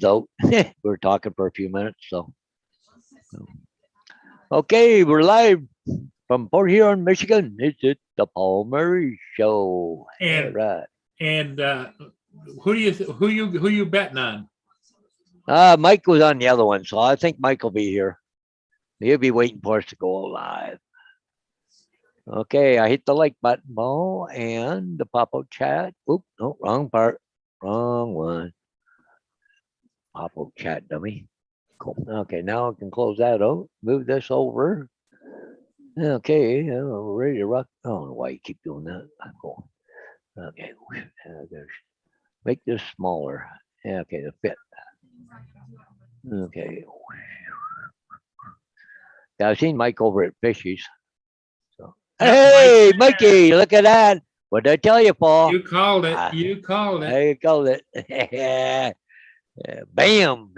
Martin's out. We were talking for a few minutes. So, okay, we're live from Port Huron, Michigan. It's the Paul Murray Show. All And right. and who you betting on? Mike was on the other one, so I think Mike will be here. He'll be waiting for us to go live. Okay, I hit the like button, Mo, and the pop-up chat. Oop, no, wrong part. Wrong one. Pop-up chat, dummy. Cool. Okay, now I can close that out. Move this over. Okay, we're ready to rock. I don't know why you keep doing that. Cool. Okay, make this smaller. Yeah, okay, to fit. Okay. Yeah, I've seen Mike over at Fishy's. So. Hey, Mikey, look at that. What did I tell you, Paul? You called it. You called it. I called it. Bam.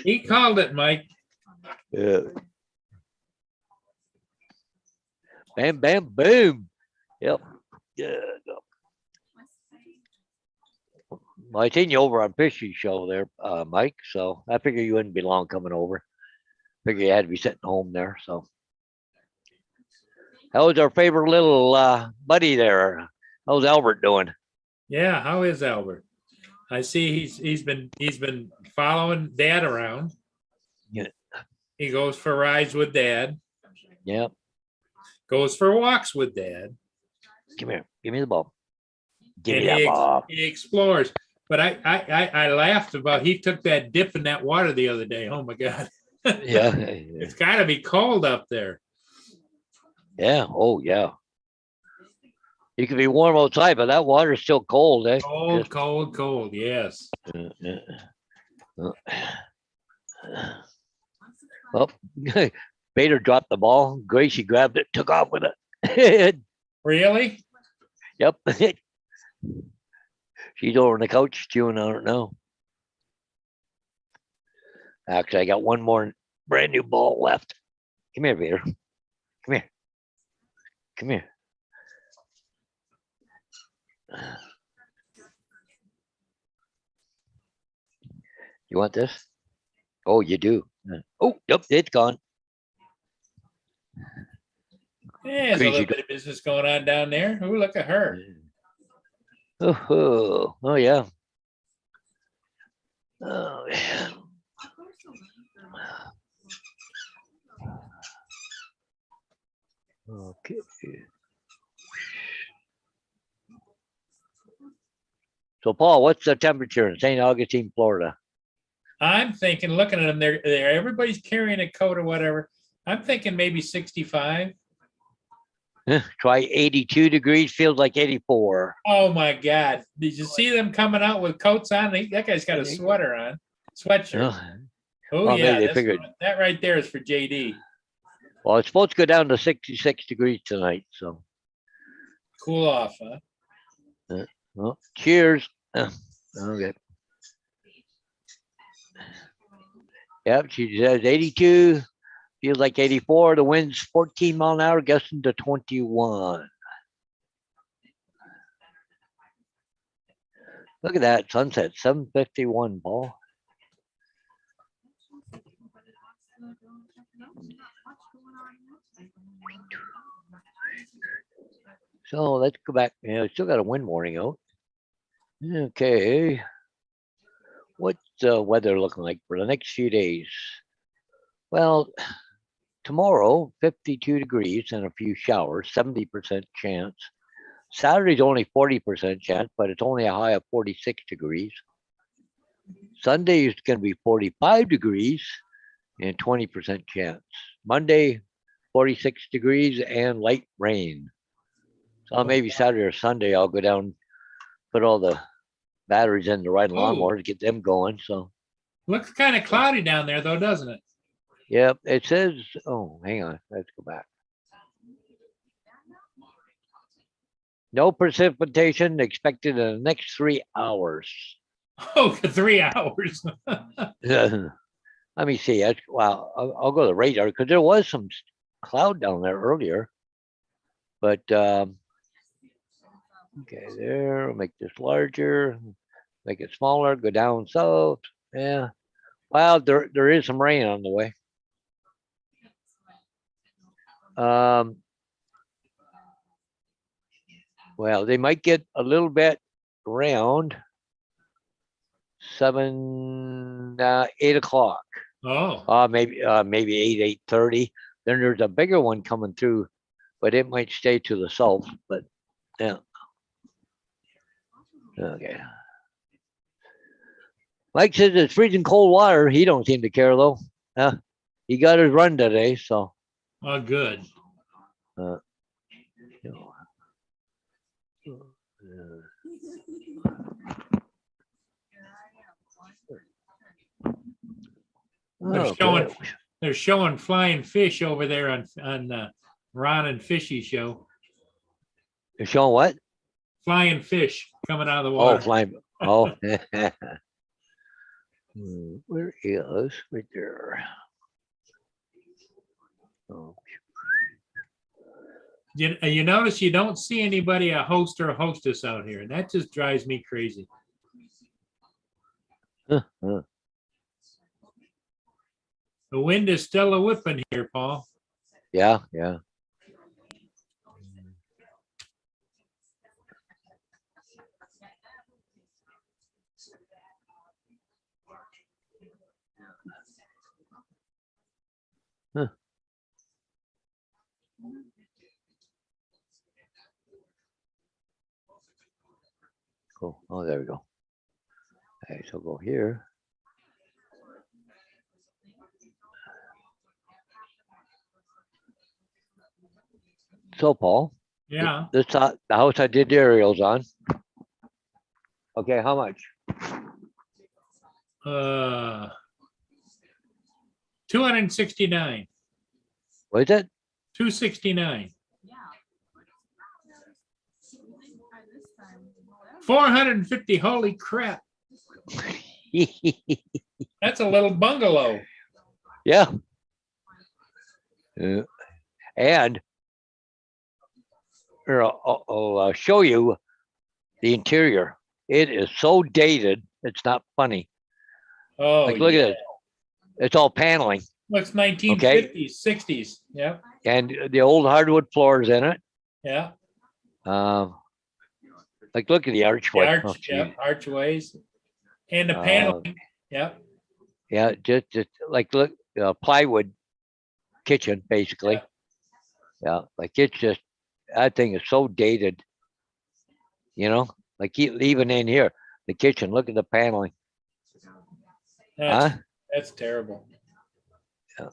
He called it, Mike. Bam, bam, boom. Yep. Yeah. Well, I seen you over on Fishy's show there, Mike. So I figure you wouldn't be long coming over. Figure you had to be sitting home there. So, how's our favorite little buddy there? How's Albert doing? Yeah, how is Albert? I see he's been following Dad around. Yeah. He goes for rides with Dad. Yep. Goes for walks with Dad. Come here. Give me the ball. Give And me that ball. he explores. But I laughed about he took that dip in that water the other day. Oh my God. Yeah. It's got to be cold up there. Yeah. Oh, yeah. You can be warm outside, but that water's still cold, eh? Cold, cold, cold. Yes. Well, Bader dropped the ball. Gracie grabbed it, took off with it. Really? Yep. She's over on the couch chewing on it now. Actually, I got one more brand new ball left. Come here, Bader. Come here. Come here. You want this? Oh, you do. Oh, yep, it's gone. Yeah, there's a little bit of business going on down there. Oh, look at her. Oh, yeah. Oh, yeah. Okay. So, Paul, what's the temperature in St. Augustine, Florida? I'm thinking, looking at them, they're everybody's carrying a coat or whatever. I'm thinking maybe 65. Try 82 degrees, feels like 84. Oh my God. Did you see them coming out with coats on? That guy's got a sweater on, sweatshirt. Oh, well, yeah. That right there is for JD. Well, it's supposed to go down to 66 degrees tonight. So cool off, huh? Well, cheers. Okay. Yep, she says 82. Feels like 84. The wind's 14 mile an hour, gusting to 21. Look at that sunset, 7:51, Paul. So let's go back. Yeah, we still got a wind warning out. Okay. What's the weather looking like for the next few days? Well, tomorrow, 52 degrees and a few showers, 70% chance. Saturday's only 40% chance, but it's only a high of 46 degrees. Sunday is going to be 45 degrees and 20% chance. Monday, 46 degrees and light rain. So maybe Saturday or Sunday, I'll go down, put all the batteries in the riding lawnmower to get them going. So looks kind of cloudy down there, though, doesn't it? Yep, it says. Oh, hang on. Let's go back. No precipitation expected in the next 3 hours. Oh, 3 hours. Let me see. Wow, I'll go to the radar because there was some cloud down there earlier. But okay, there. I'll make this larger. make it smaller, go down south. Yeah. Well, there is some rain on the way. Well, they might get a little bit around 8 o'clock. Oh, Maybe 8:30. Then there's a bigger one coming through, but it might stay to the south. But yeah. Okay. Mike says it's freezing cold water. He don't seem to care though. He got his run today, so. oh, good. You know, They're showing flying fish over there on Ron and Fishy show. They're showing what? Flying fish coming out of the water. Oh, flying. Oh. Where is right there? Oh. You notice you don't see anybody, a host or a hostess out here. And that just drives me crazy. The wind is still a whipping here, Paul. Yeah. Cool. Oh, there we go. Okay, so go here. So, Paul. Yeah. The house I did the aerials on. Okay, how much? 269. What is it? 269. 450. Holy crap. That's a little bungalow. Yeah. And I'll show you the interior. It is so dated. It's not funny. Oh, like, look at it. It's all paneling. Looks 1950s, 60s. Yeah. And the old hardwood floors in it. Yeah. Like, look at the archway. Archways. And the paneling. Yeah. Yeah, just like, look, plywood kitchen, basically. Yeah, like it's just, that thing is so dated. Like even in here, the kitchen, look at the paneling. That's terrible. Yeah.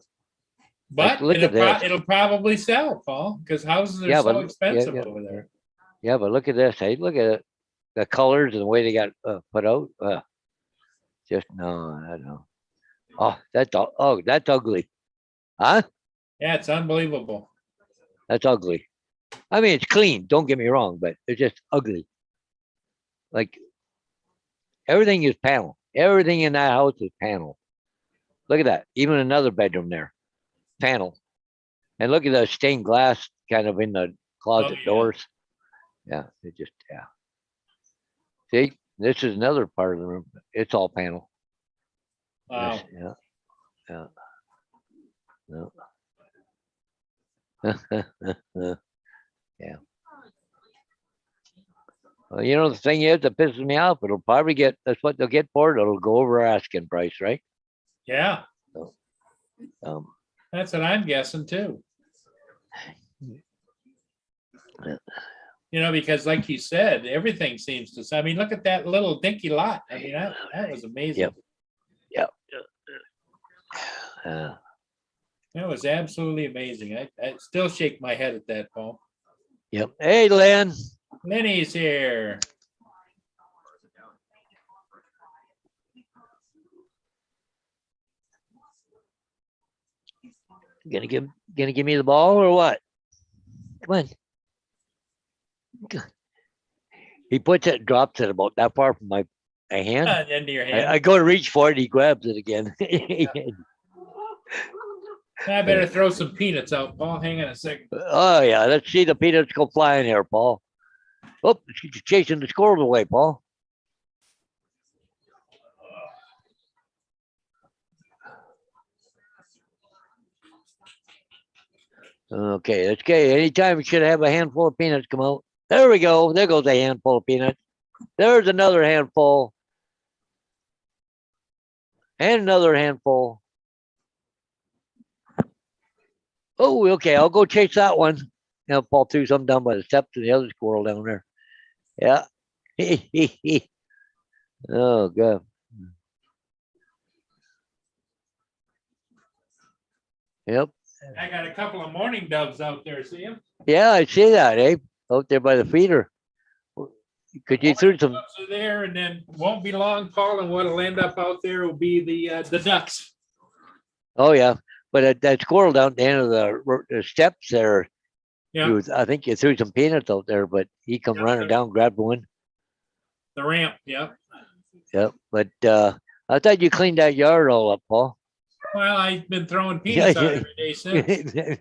But like, it'll probably sell, Paul, because houses are so expensive over there. Yeah, but look at this. Hey, look at it. The colors and the way they got put out. Just no, I don't know. Oh, that's ugly. Huh? Yeah, it's unbelievable. That's ugly. I mean, it's clean. Don't get me wrong, but it's just ugly. Like, everything is panel. Everything in that house is panel. Look at that. Even another bedroom there, panel. And look at the stained glass kind of in the closet doors. Yeah, it just, yeah. See, this is another part of the room. It's all panel. Wow. Yeah. Yeah. Well, the thing is that pisses me off. It'll probably that's what they'll get for it. It'll go over asking price, right? Yeah. So, that's what I'm guessing too. Because like you said, everything seems to. I mean, look at that little dinky lot. I mean, that was amazing. Yep. That was absolutely amazing. I still shake my head at that, Paul. Yep. Hey, Len. Lenny's here. Gonna give me the ball or what? Come on. He puts it, drops it about that far from my hand. Into your hand. I go to reach for it, he grabs it again. I better throw some peanuts out, Paul. Hang on a second. Oh yeah, let's see the peanuts go flying here, Paul. Oh, she's chasing the squirrels away, Paul. Okay, that's okay. Anytime you should have a handful of peanuts come out. There we go. There goes a handful of peanuts. There's another handful. And another handful. Oh, okay. I'll go chase that one. I'll fall through some down by the steps and the other squirrel down there. Yeah. Oh, God. Yep. I got a couple of mourning doves out there. See them? Yeah, I see that, eh? Out there by the feeder. Could you throw some? Doves are there, and then won't be long, Paul, and what'll end up out there will be the ducks. Oh, yeah. But that squirrel down at the end of the steps there, Yeah, I think you threw some peanuts out there, but he come running down, grabbed one. the ramp. Yep. Yep. But I thought you cleaned that yard all up, Paul. Well, I've been throwing peanuts out every day since.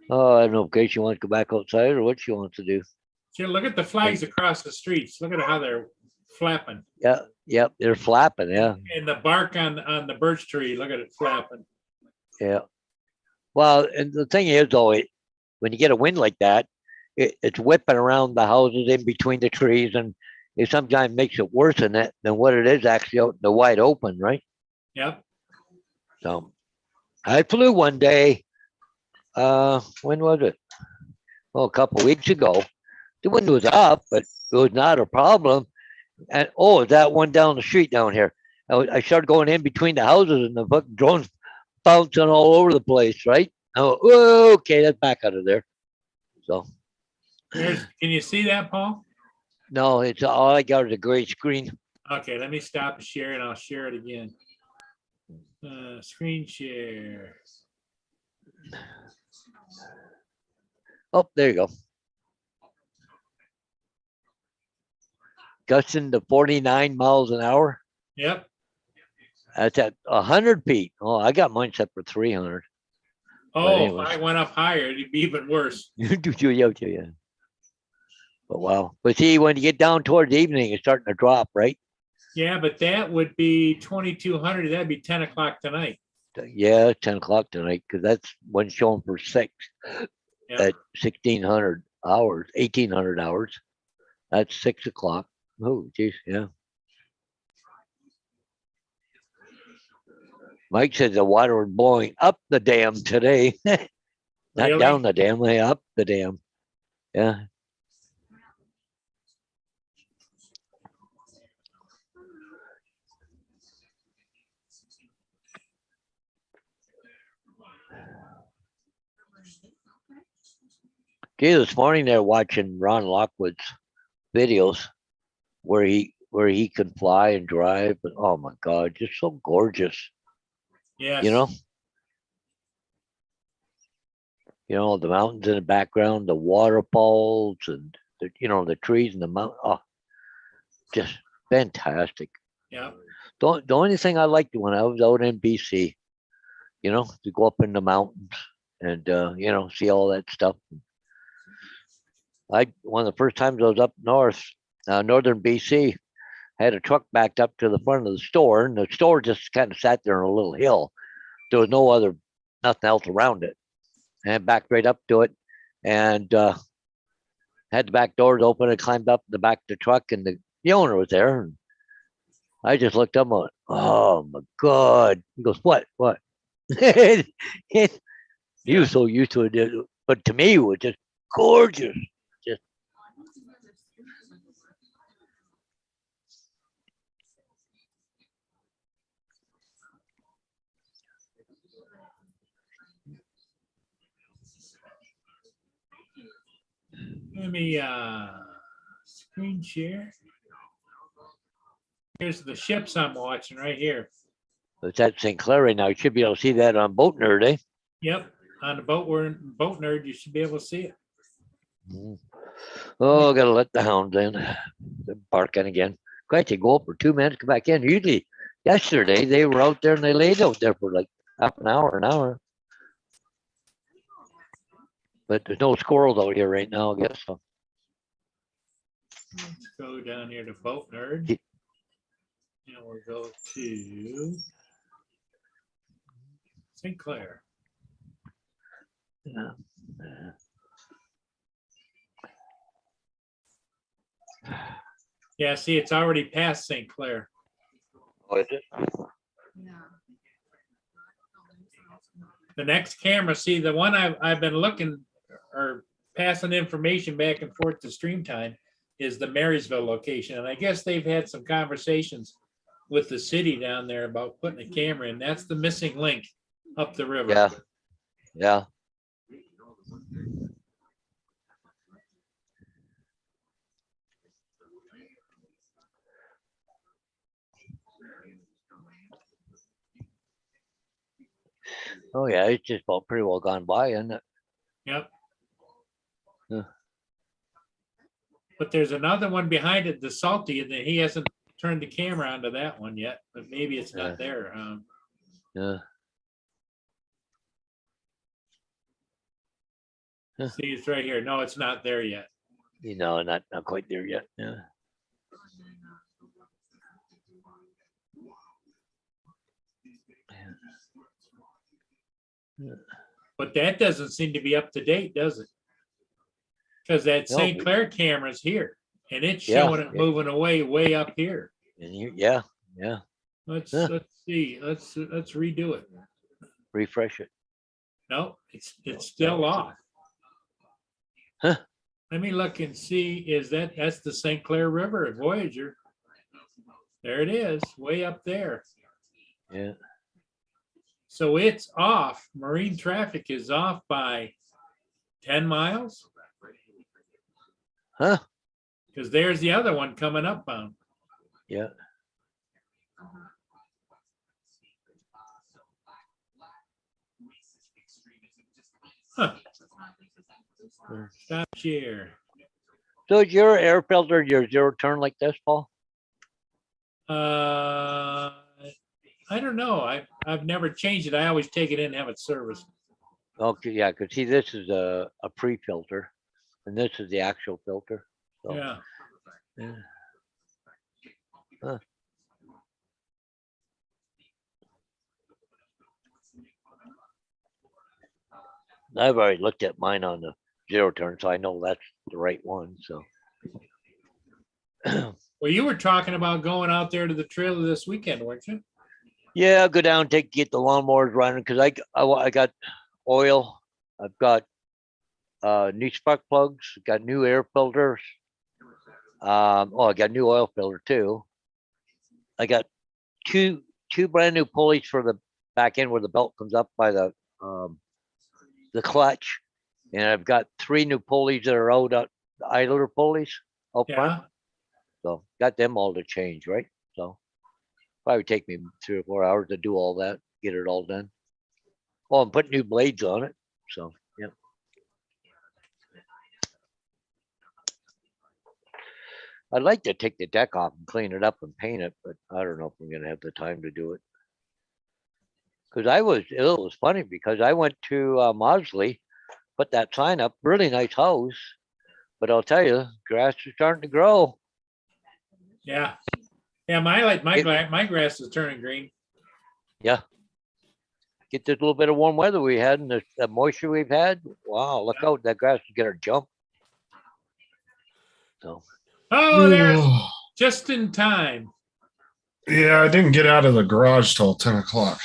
Oh, I don't know if Casey wants to go back outside or what she wants to do. Sure, look at the flags across the streets. Look at how they're flapping. Yeah, yep, they're flapping, yeah. And the bark on the birch tree, look at it flapping. Yeah. Well, and the thing is, though, when you get a wind like that, it's whipping around the houses in between the trees, and it sometimes makes it worse than what it is actually out in the wide open, right? Yep. So I flew one day. When was it? Well, a couple of weeks ago. The wind was up, but it was not a problem. And that one down the street down here. I started going in between the houses, and the fucking drones bouncing all over the place, right? Oh, okay, that's back out of there. So, can you see that, Paul? No, it's all I got is a gray screen. Okay, let me stop and share, and I'll share it again. Screen share. Oh, there you go. Gusting to 49 miles an hour. Yep. That's at 100 feet. Oh, I got mine set for 300. Oh, if I went up higher, it'd be even worse. Yeah. But wow. But see, when you get down towards evening, it's starting to drop, right? Yeah, but that would be 2,200. That'd be 10 o'clock tonight. Yeah, 10 o'clock tonight, because that's one showing for 6 Yep. at 1,600 hours, 1,800 hours. That's 6 o'clock. Oh, geez, yeah. Mike said the water was blowing up the dam today. Not Really? down the dam, up the dam. Yeah. Okay, this morning they're watching Ron Lockwood's videos where he can fly and drive, but oh my God, just so gorgeous. Yes. You know, the mountains in the background, the waterfalls, and the trees and the mountain. Oh, just fantastic. Yeah. The only thing I liked when I was out in BC, to go up in the mountains and see all that stuff. One of the first times I was up north, northern BC, had a truck backed up to the front of the store, and the store just kind of sat there on a little hill. There was nothing else around it. And I backed right up to it, and had the back doors open and climbed up the back of the truck, and the owner was there. And I just looked up and went, oh my God. He goes, what? He was so used to it, but to me, it was just gorgeous. Let me screen share. Here's the ships I'm watching right here. It's at St. Clair right now. You should be able to see that on Boat Nerd, eh? Yep. On the boat, we're in Boat Nerd. You should be able to see it. Oh, gotta let the hounds in. They're barking again. Quite, they go up for 2 minutes, come back in. Usually, yesterday they were out there and they laid out there for like half an hour. But there's no squirrels out here right now, I guess. So. Let's go down here to Boat Nerd. And we'll go to St. Clair. Yeah. Yeah, see, it's already past St. Clair. Oh, is it? The next camera, see, the one I've been looking or passing information back and forth to Streamtime is the Marysville location. And I guess they've had some conversations with the city down there about putting a camera in. That's the missing link up the river. Yeah. Yeah. Oh yeah, it's just about pretty well gone by, isn't it? Yep. Yeah. But there's another one behind it, the Salty, and he hasn't turned the camera onto that one yet, but maybe it's not there. Yeah. See, it's right here. No, it's not there yet. You know, not quite there yet. Yeah. But that doesn't seem to be up to date, does it? Because that No, St. but- Clair camera's here and it's Yeah, showing it yeah. moving away way up here. And yeah. Let's Yeah. see. Let's redo it. Refresh it. No, it's still off. Huh. Let me look and see. That's the St. Clair River at Voyager. There it is, way up there. Yeah. So it's off. Marine traffic is off by 10 miles. Huh? Because there's the other one coming upbound. Yeah. Huh. Stop share. So is your air filter your zero turn like this, Paul? I don't know. I've never changed it. I always take it in and have it serviced. Okay, yeah, because see, this is a pre-filter, and this is the actual filter. So, Yeah. yeah. Huh. I've already looked at mine on the zero turn, so I know that's the right one. So, Well, you were talking about going out there to the trailer this weekend, weren't you? yeah, I'll go down, get the lawnmowers running because I got oil. I've got new spark plugs, got new air filters. I got new oil filter too. I got two brand new pulleys for the back end where the belt comes up by the clutch, and I've got 3 new pulleys that are out, the idler pulleys out front. So got them all to change, right? So probably take me 3 or 4 hours to do all that, get it all done. Oh, and put new blades on it. So yeah. I'd like to take the deck off and clean it up and paint it, but I don't know if I'm gonna have the time to do it. Because it was funny because I went to Mosley, put that sign up, really nice house, but I'll tell you, grass is starting to grow. Yeah. Yeah, my grass is turning green. Yeah. Get this little bit of warm weather we had and the moisture we've had. Wow, look out, that grass is gonna jump. So. Oh, there's just in time. Yeah, I didn't get out of the garage till 10 o'clock.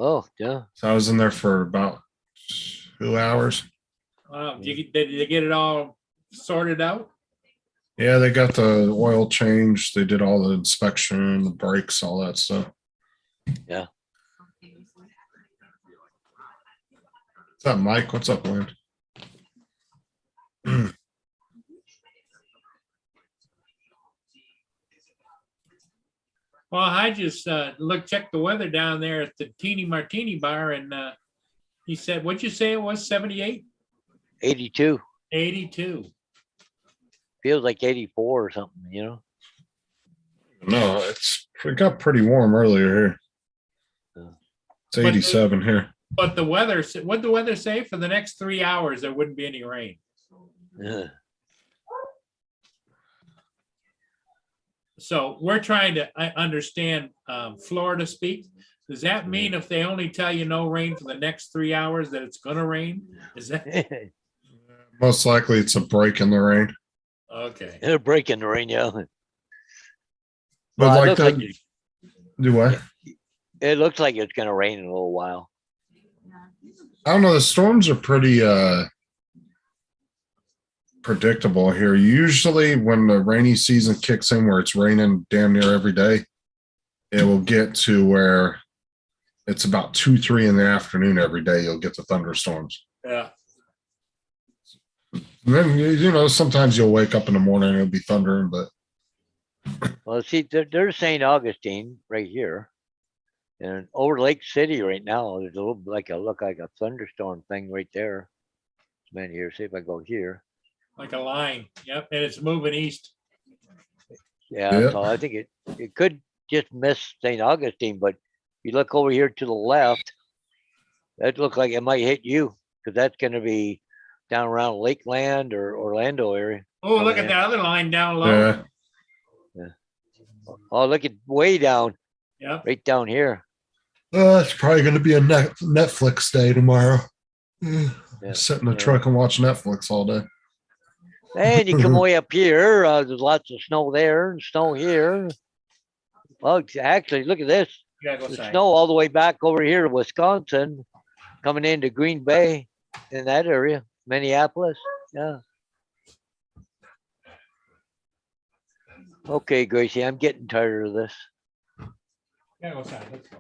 Oh, yeah. So I was in there for about 2 hours. Wow. Did they get it all sorted out? Yeah, they got the oil changed. They did all the inspection, the brakes, all that stuff. Yeah. What's up, Mike? What's up, Lynn? Well, I just checked the weather down there at the Teeny Martini bar, and he said, what'd you say it was, 78? 82. 82. Feels like 84 or something, you know? No, it got pretty warm earlier here. It's 87 here. But what'd the weather say? For the next 3 hours, there wouldn't be any rain. Yeah. So we're trying to understand Florida speak. Does that mean if they only tell you no rain for the next 3 hours that it's gonna rain? Is that, Most likely it's a break in the rain. okay, It'll break in the rain, yeah. But Well, it like looks like that, do what? it looks like it's gonna rain in a little while. I don't know. The storms are pretty predictable here. Usually when the rainy season kicks in where it's raining damn near every day, it will get to where it's about 2, 3 in the afternoon every day. You'll get the thunderstorms. yeah, And then, you know, sometimes you'll wake up in the morning and it'll be thundering, but Well, see, there's St. Augustine right here. And over Lake City right now, there's a little like a thunderstorm thing right there. Man, here, see if I go here. like a line, yep, and it's moving east. Yeah, Yeah. so I think it could just miss St. Augustine, but you look over here to the left, that looks like it might hit you because that's going to be down around Lakeland or Orlando area. Oh, look Coming at in. that other line down low. yeah. Oh, look at way down, Yep, right down here. It's probably going to be a Netflix day tomorrow. Yeah, Sit in the yeah. truck and watch Netflix all day. And you come way up here, there's lots of snow there and snow here. Well, actually, look at this. you gotta go The side. snow all the way back over here to Wisconsin, coming into Green Bay in that area, Minneapolis. Yeah. Okay, Gracie, I'm getting tired of this. You gotta go side, let's go.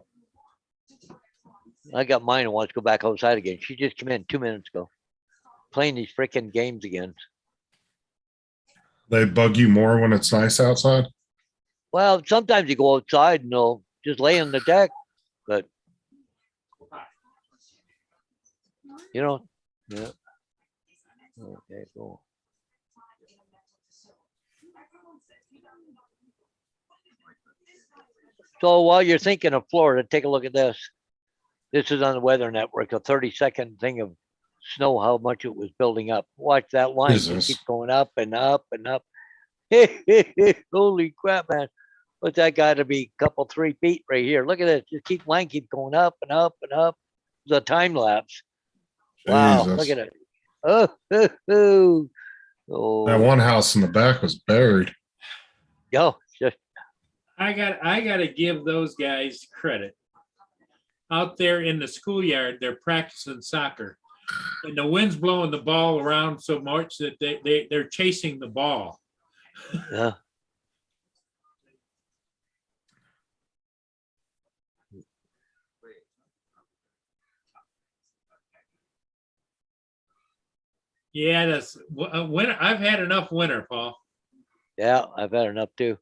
I got mine and wants to go back outside again. She just came in 2 minutes ago, playing these freaking games again. They bug you more when it's nice outside. Well, sometimes you go outside and they'll just lay on the deck, but you know, yeah. Okay, cool. So while you're thinking of Florida, take a look at this. This is on the Weather Network, a 30-second thing of snow, how much it was building up. Watch that line just Jesus. keep going up and up and up. Holy crap, man. What's that got to be? A couple, 3 feet right here. Look at this. Just line keep going up and up and up. It's a time lapse. Wow, Jesus. look at it. Oh, oh, oh. That one house in the back was buried. Yo, just I gotta give those guys credit. Out there in the schoolyard, they're practicing soccer. And the wind's blowing the ball around so much that they're chasing the ball. yeah. Yeah, that's winter. I've had enough winter, Paul. Yeah, I've had enough too.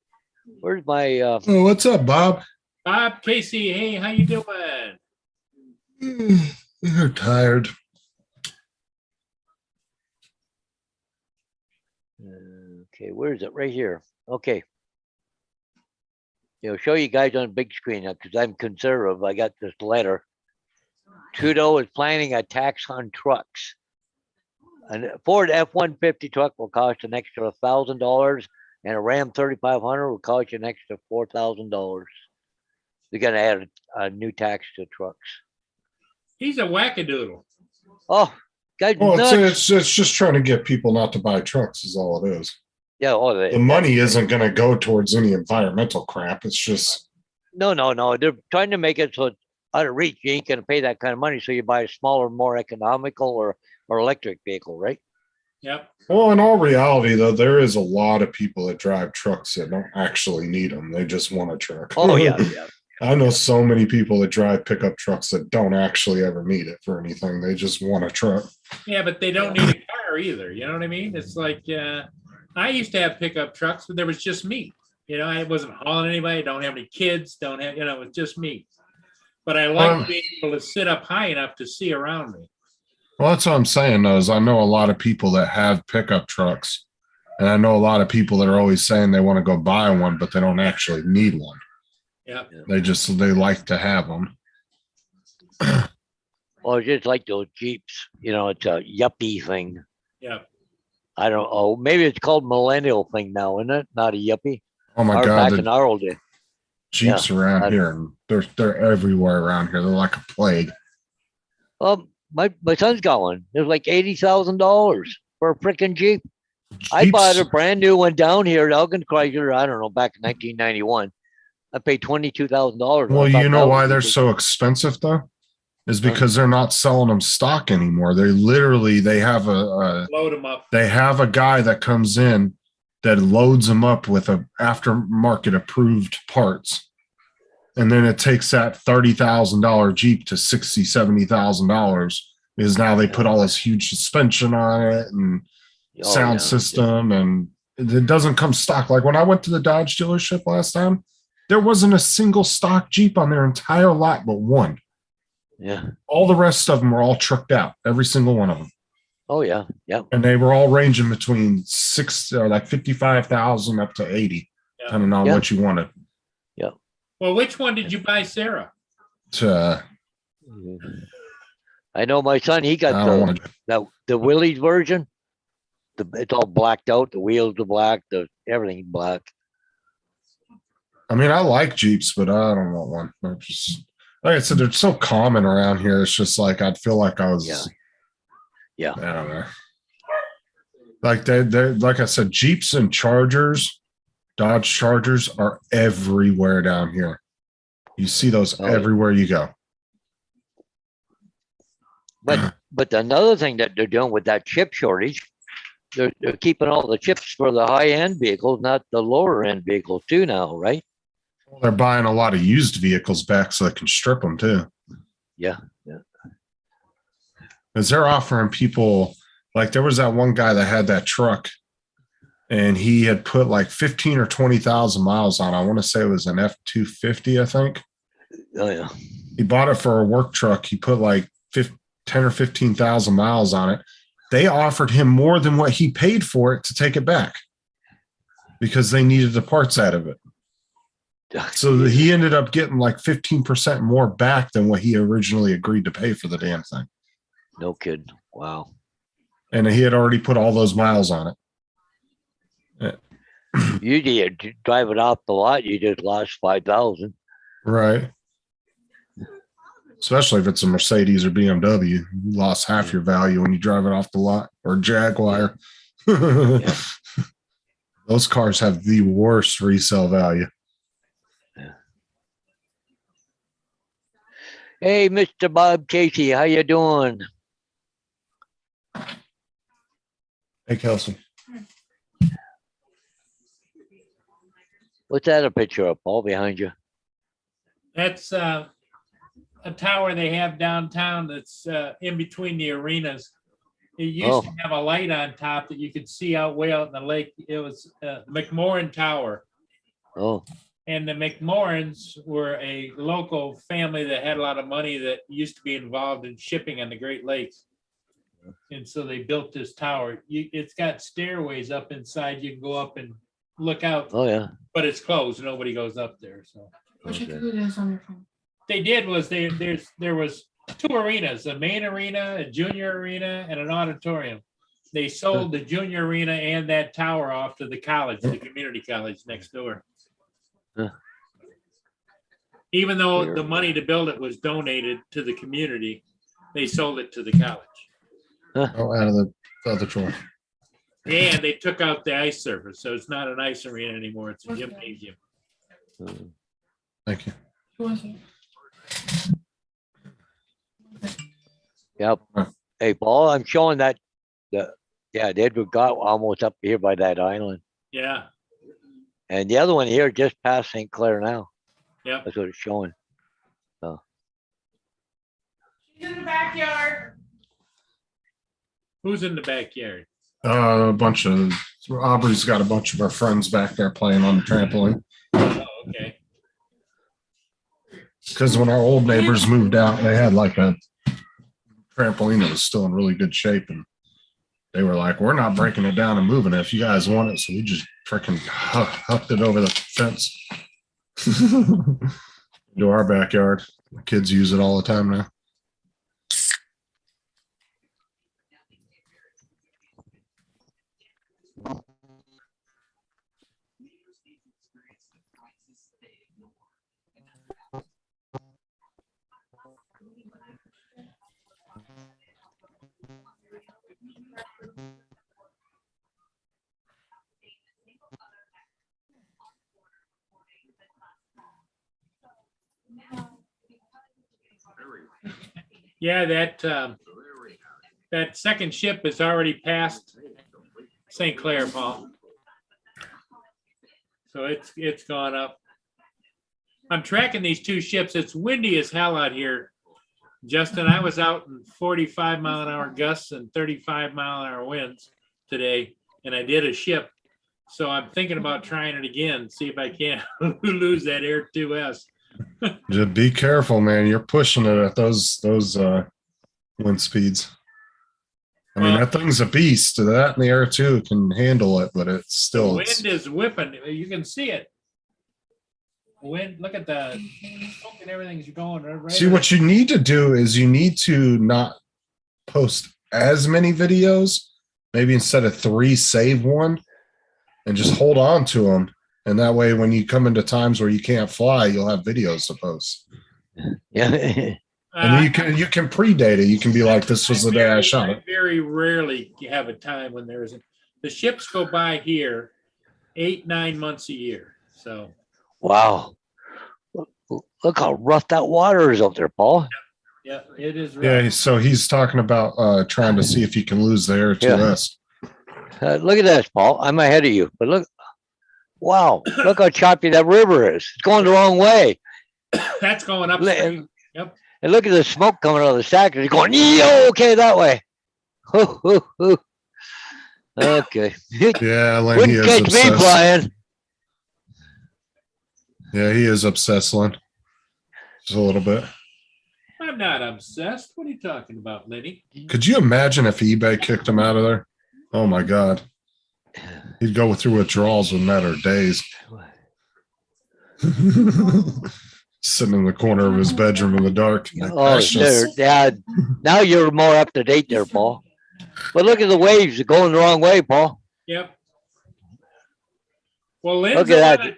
Where's my Oh, what's up, Bob? Bob, Casey, hey, how you doing? You're tired. okay, where is it? Right here. Okay. Show you guys on big screen because I'm conservative. I got this letter. Trudeau is planning a tax on trucks. A Ford F-150 truck will cost an extra $1,000, and a Ram 3500 will cost you an extra $4,000. They're gonna add a new tax to trucks. He's a wackadoodle. Oh, guys, Well, nuts. it's just trying to get people not to buy trucks is all it is. Yeah, The money isn't going to go towards any environmental crap. It's just no. They're trying to make it so it's out of reach. You ain't gonna pay that kind of money, so you buy a smaller, more economical or electric vehicle, right? Yep. well, in all reality, though, there is a lot of people that drive trucks that don't actually need them. They just want a truck. Oh yeah, yeah. I know so many people that drive pickup trucks that don't actually ever need it for anything. They just want a truck. Yeah, but they don't need a car either. You know what I mean? It's like I used to have pickup trucks, but there was just me. You know, I wasn't hauling anybody. Don't have any kids. Don't have, it was just me. But I like being able to sit up high enough to see around me. Well, that's what I'm saying, though, is I know a lot of people that have pickup trucks. And I know a lot of people that are always saying they want to go buy one, but they don't actually need one. Yep. They like to have them. Well, it's just like those Jeeps. It's a yuppie thing. Yep. I don't. Oh, maybe it's called millennial thing now, isn't it? Not a yuppie. Oh my Or God. back in our old day. Jeeps around I- here, and they're everywhere around here. They're like a plague. My son's got one. It was like $80,000 for a freaking Jeep. I bought Jeeps, a brand new one down here at Elgin Chrysler. I don't know, back in 1991. I paid $22,000. well, you know why they're so expensive though? Is Huh? because they're not selling them stock anymore. They have Load them up. they have a guy that comes in that loads them up with a aftermarket approved parts. And then it takes that $30,000 Jeep to $60,000-$70,000 because now they put all this huge suspension on it and Oh, sound yeah. system, and it doesn't come stock. Like when I went to the Dodge dealership last time, there wasn't a single stock Jeep on their entire lot but one. Yeah. All the rest of them were all trucked out, every single one of them. Oh, yeah. Yeah. And they were all ranging between 55,000 up to 80, Yeah. depending on Yeah. what you wanted Well, which one did you buy, Sarah? to. I know my son, he I got don't want to. the Willys version. It's all blacked out. The wheels are black. Everything black. I mean, I like Jeeps, but I don't want one. They're just, like I said, they're so common around here. It's just like I'd feel like I was. Yeah. I don't know. Like they're like I said, Jeeps and Chargers, Dodge Chargers are everywhere down here. You see those Oh, yeah. everywhere you go. But another thing that they're doing with that chip shortage, they're keeping all the chips for the high end vehicles, not the lower end vehicles too now, right? Well, they're buying a lot of used vehicles back so they can strip them too. Yeah. Because they're offering people, like there was that one guy that had that truck and he had put like 15 or 20,000 miles on. I want to say it was an F-250, I think. Oh, yeah. He bought it for a work truck. He put like 10 or 15,000 miles on it. They offered him more than what he paid for it to take it back because they needed the parts out of it. So he ended up getting like 15% more back than what he originally agreed to pay for the damn thing. No kidding. Wow. And he had already put all those miles on it. You drive it off the lot, you just lost 5,000. Right. Especially if it's a Mercedes or BMW. You lost half your value when you drive it off the lot, or Jaguar. Those cars have the worst resale value. Hey, Mr. Bob Casey, how you doing? Hey, Kelsey. What's that a picture of, Paul, behind you? That's a tower they have downtown that's in between the arenas. It used to have a light on top that you could see out way out in the lake. It was McMorran Tower. Oh, And the McMorrans were a local family that had a lot of money that used to be involved in shipping on the Great Lakes. And so they built this tower. It's got stairways up inside. You can go up and look out, oh, yeah. but it's closed. Nobody goes up there. So Check Okay. who it is on your phone. they did was there was two arenas, a main arena, a junior arena, and an auditorium. They sold the junior arena and that tower off to the college, the community college next door. Huh. Even though the Weird. money to build it was donated to the community, they sold it to the college. Oh, out of the other drawer. And they took out the ice surface, so it's not an ice arena anymore. It's a Okay. gymnasium. Thank you. Who was it? Yep. Huh. Hey, Paul, I'm showing that Edward got almost up here by that island. Yeah, And the other one here just past St. Clair now. yep. That's what it's showing. She's in the backyard. Who's in the backyard? A bunch of Aubrey's got a bunch of our friends back there playing on the trampoline. Oh, okay. Because when our old neighbors moved out, they had like a trampoline that was still in really good shape. And they were like, we're not breaking it down and moving it if you guys want it. So we just freaking hucked it over the fence into our backyard. The kids use it all the time now. Yeah, that second ship is already past St. Clair, Paul. So it's gone up. I'm tracking these two ships. It's windy as hell out here. Justin, I was out in 45-mile-an-hour gusts and 35-mile-an-hour winds today, and I did a ship. So I'm thinking about trying it again, see if I can lose that Air 2S. Just be careful, man. You're pushing it at those wind speeds. I mean, Well, that thing's a beast. That and the Air 2 can handle it, but it's the still. wind is whipping. You can see it. Wind. Look at the smoke and everything's going right. See, what you need to do is you need to not post as many videos. Maybe instead of 3, save one and just hold on to them. And that way, when you come into times where you can't fly, you'll have videos to post. Yeah. And then you can predate it. You can be like, this was the day I shot I it. very rarely have a time when there isn't. The ships go by here 8-9 months a year. So Wow. Look how rough that water is up there, Paul. yeah, it is. Yeah, Rough. so he's talking about trying to see if you can lose the Air 2S. Look at this, Paul. I'm ahead of you, but look. Wow. Look how choppy that river is. It's going the wrong way. That's going up. And, Yep. and look at the smoke coming out of the stack. It's going, okay, that way. Okay. Yeah, Len, he Wouldn't is catch me obsessed. flying. Yeah, he is obsessed, Len. Just a little bit. I'm not obsessed. What are you talking about, Lenny? Could you imagine if eBay kicked him out of there? Oh my God. He'd go through withdrawals in a matter of days. Sitting in the corner of his bedroom in the dark. Like, Oh, that's sure. just- Yeah. Now you're more up to date there, Paul. But look at the waves. They're going the wrong way, Paul. Yep. Well, Lynn's Look the at one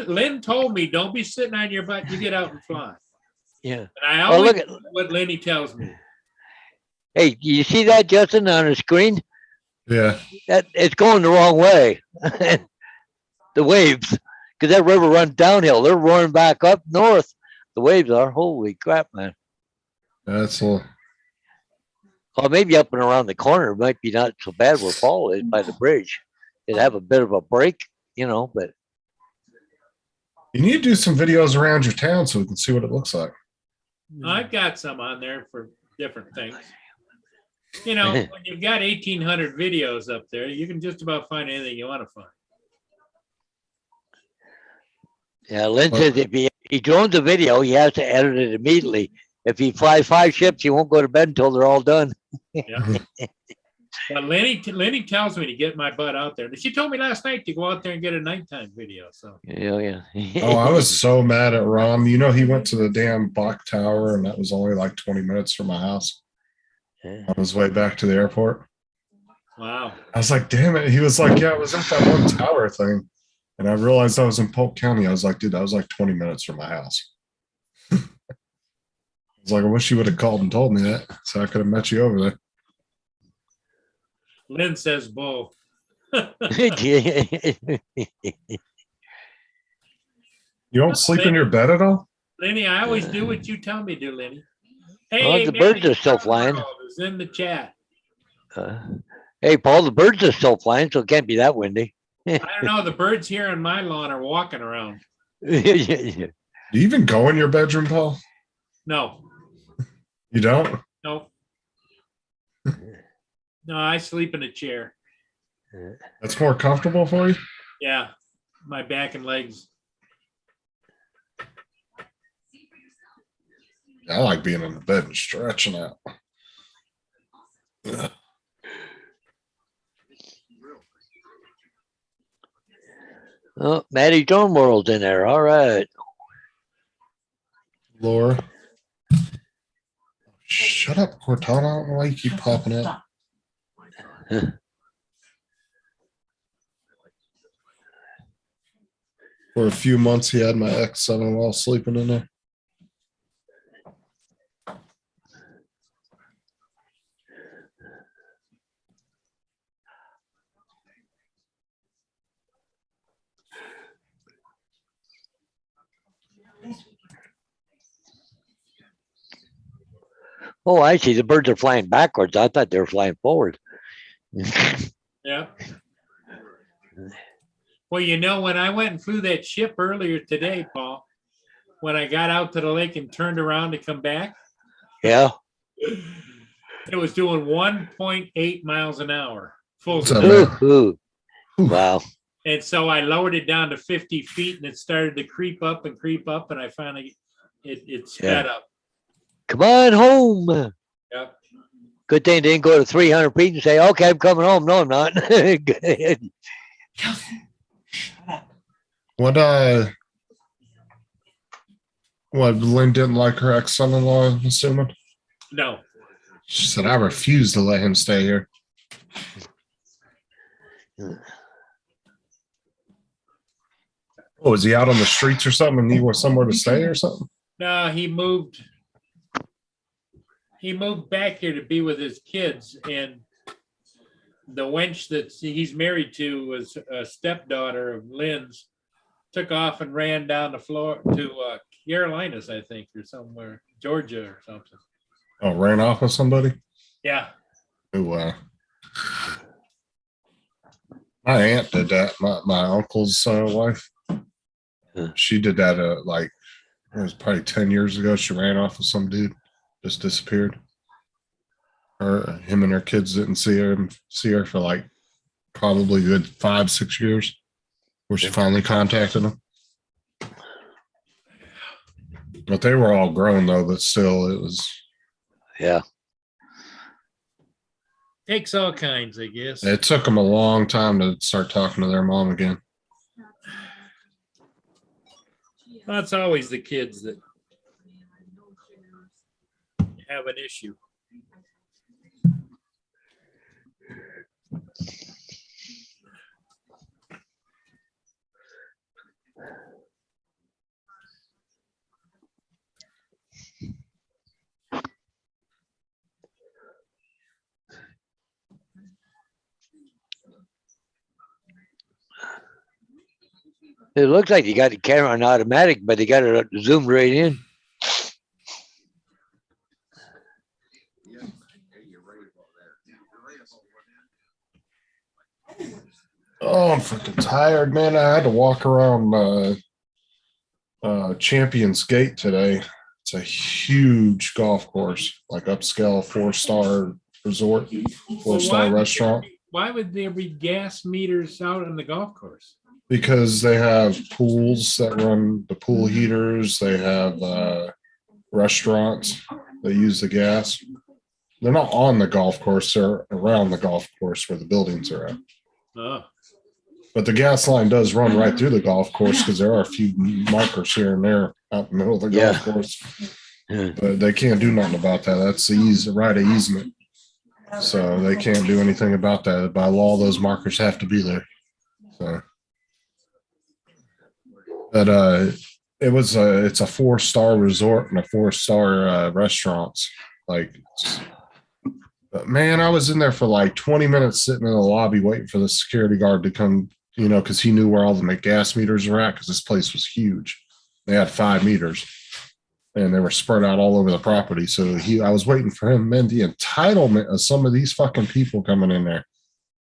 that. Lynn told me, don't be sitting on your butt. You get out and fly. Yeah. And I Well, always look do at. what Lenny tells me. Hey, you see that, Justin, on the screen? Yeah. That it's going the wrong way. The waves, because that river runs downhill. They're roaring back up north. The waves are. Holy crap, man. That's a Well, maybe up and around the corner it might be not so bad where Paul is by the bridge. It'd have a bit of a break, but you need to do some videos around your town so we can see what it looks like. I've got some on there for different things. When you've got 1,800 videos up there, you can just about find anything you want to find. yeah, Lynn says if he drones a video, he has to edit it immediately. If he flies 5 ships, he won't go to bed until they're all done. Yeah. But Lenny tells me to get my butt out there. She told me last night to go out there and get a nighttime video. So Yeah. Oh, I was so mad at Ron. You know, he went to the damn Bach Tower and that was only like 20 minutes from my house on his way back to the airport. wow. I was like, damn it. He was like, yeah, it was at that one tower thing. And I realized I was in Polk County. I was like, dude, that was like 20 minutes from my house. I was like, I wish you would have called and told me that so I could have met you over there. Lynn says bull. You don't sleep in your bed at all? Lenny, I always do what you tell me to, Lenny. Well, Hey, the Manny birds are still flying. is in the chat. Hey, Paul, the birds are still flying, so it can't be that windy. I don't know. The birds here on my lawn are walking around. Do you even go in your bedroom, Paul? No, You don't? no. No, I sleep in a chair. That's more comfortable for you? Yeah, my back and legs. I like being in the bed and stretching out. Ugh. Oh, Maddie Drone World's in there. All right. Laura. Shut up, Cortana. I don't know why you keep popping up. For a few months, he had my ex-son-in-law sleeping in there. Oh, I see. The birds are flying backwards. I thought they were flying forward. Yeah. Well, you know, when I went and flew that ship earlier today, Paul, when I got out to the lake and turned around to come back, Yeah. it was doing 1.8 miles an hour full What's up, speed. man? Ooh. Wow. And so I lowered it down to 50 feet and it started to creep up. And I finally, it sped up. Come on home. Yep. Good thing they didn't go to 300 feet and say, okay, I'm coming home. No, I'm not. Good. What Lynn didn't like her ex-son-in-law, I'm assuming? No. She said, I refuse to let him stay here. Oh, is he out on the streets or something and need somewhere to stay or something? No, he moved back here to be with his kids, and the wench that he's married to was a stepdaughter of Lynn's, took off and ran down the floor to Carolinas, I think, or somewhere, Georgia or something. Oh, ran off with somebody? Yeah. Oh, wow. My aunt did that. My uncle's wife. Huh. She did that like it was probably 10 years ago. She ran off with some dude, just disappeared. Him and her kids didn't see her for like probably good 5-6 years, where she finally contacted them. But they were all grown though, but still it was. Yeah. Takes all kinds, I guess. It took them a long time to start talking to their mom again. That's always the kids that have an issue. It looks like you got the camera on automatic, but they got it zoomed right in. Oh, I'm freaking tired, man. I had to walk around Champions Gate today. It's a huge golf course, like upscale 4-star resort, 4-star restaurant. Why would there be gas meters out on the golf course? Because they have pools that run the pool heaters. They have restaurants that use the gas. They're not on the golf course. They're around the golf course where the buildings are at. Oh. But the gas line does run right through the golf course because there are a few markers here and there out in the middle of the golf course. Yeah. But they can't do nothing about that. That's the right of easement. So they can't do anything about that. By law, those markers have to be there. So, but it's a 4-star resort and a 4-star restaurants. Like, but man, I was in there for like 20 minutes sitting in the lobby waiting for the security guard to come, because he knew where all the gas meters were at, because this place was huge. They had 5 meters and they were spread out all over the property. So I was waiting for him. Man, the entitlement of some of these fucking people coming in there.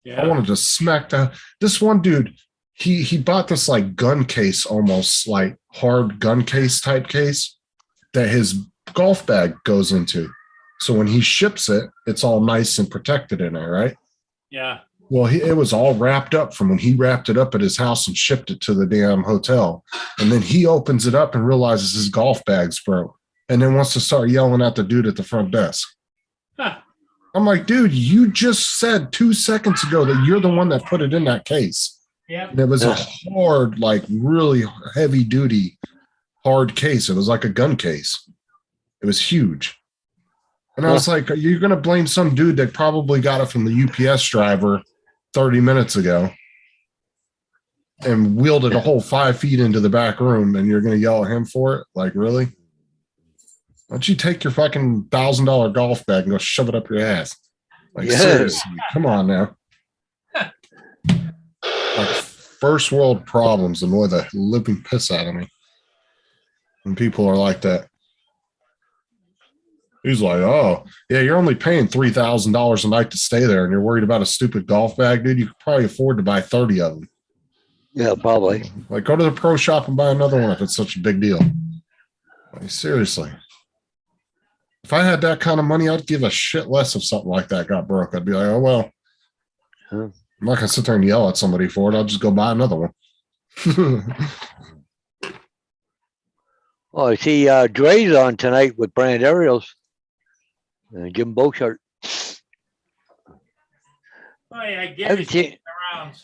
Yeah. I wanted to smack down this one dude. He bought this like gun case, almost like hard gun case type case that his golf bag goes into. So when he ships it, it's all nice and protected in there, right? Yeah. Well, it was all wrapped up from when he wrapped it up at his house and shipped it to the damn hotel. And then he opens it up and realizes his golf bag's broke and then wants to start yelling at the dude at the front desk. Huh. I'm like, dude, you just said 2 seconds ago that you're the one that put it in that case. Yeah. And it was a hard, like really heavy duty, hard case. It was like a gun case. It was huge. And I was like, you're going to blame some dude that probably got it from the UPS driver 30 minutes ago and wheeled it a whole 5 feet into the back room, and you're going to yell at him for it? Like, really? Why don't you take your fucking $1,000 golf bag and go shove it up your ass? Like, seriously, come on now. Like, first world problems annoy the living piss out of me when people are like that. He's like, oh, yeah, you're only paying $3,000 a night to stay there, and you're worried about a stupid golf bag, dude. You could probably afford to buy 30 of them. Yeah, probably. Like, go to the pro shop and buy another one if it's such a big deal. Like, seriously. If I had that kind of money, I'd give a shit less if something like that got broke. I'd be like, oh, well, Huh. I'm not going to sit there and yell at somebody for it. I'll just go buy another one. Oh, I see Dre's on tonight with Brand Aerials. Jim Bochart. Oh, yeah, I I get haven't it. seen, Around.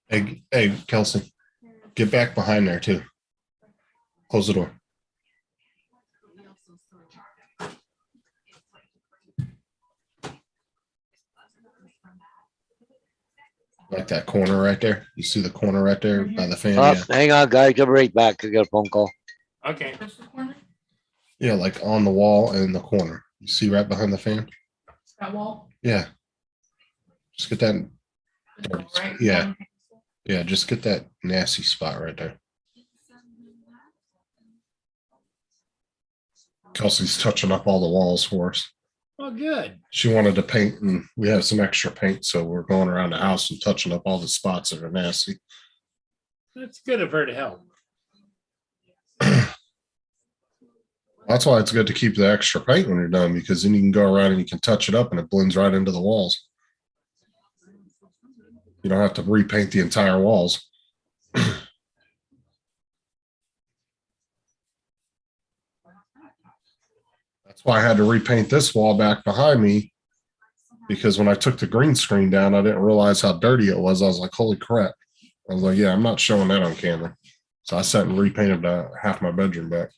Hey, Kelsey, get back behind there too. Close the door. Like that corner right there. You see the corner right there by the fan? oh, Yeah. hang on, guys. I'll be right back. I got a phone call. Okay. What's the corner? Yeah, like on the wall and in the corner. You see right behind the fan? That wall? Yeah. Just get that. Right? Yeah. Yeah, just get that nasty spot right there. Kelsey's touching up all the walls for us. Oh, good. She wanted to paint, and we have some extra paint, so we're going around the house and touching up all the spots that are nasty. That's good of her to help. That's why it's good to keep the extra paint when you're done, because then you can go around and you can touch it up and it blends right into the walls. You don't have to repaint the entire walls. That's why I had to repaint this wall back behind me, because when I took the green screen down, I didn't realize how dirty it was. I was like, holy crap. I was like, yeah, I'm not showing that on camera. So I sat and repainted half my bedroom back.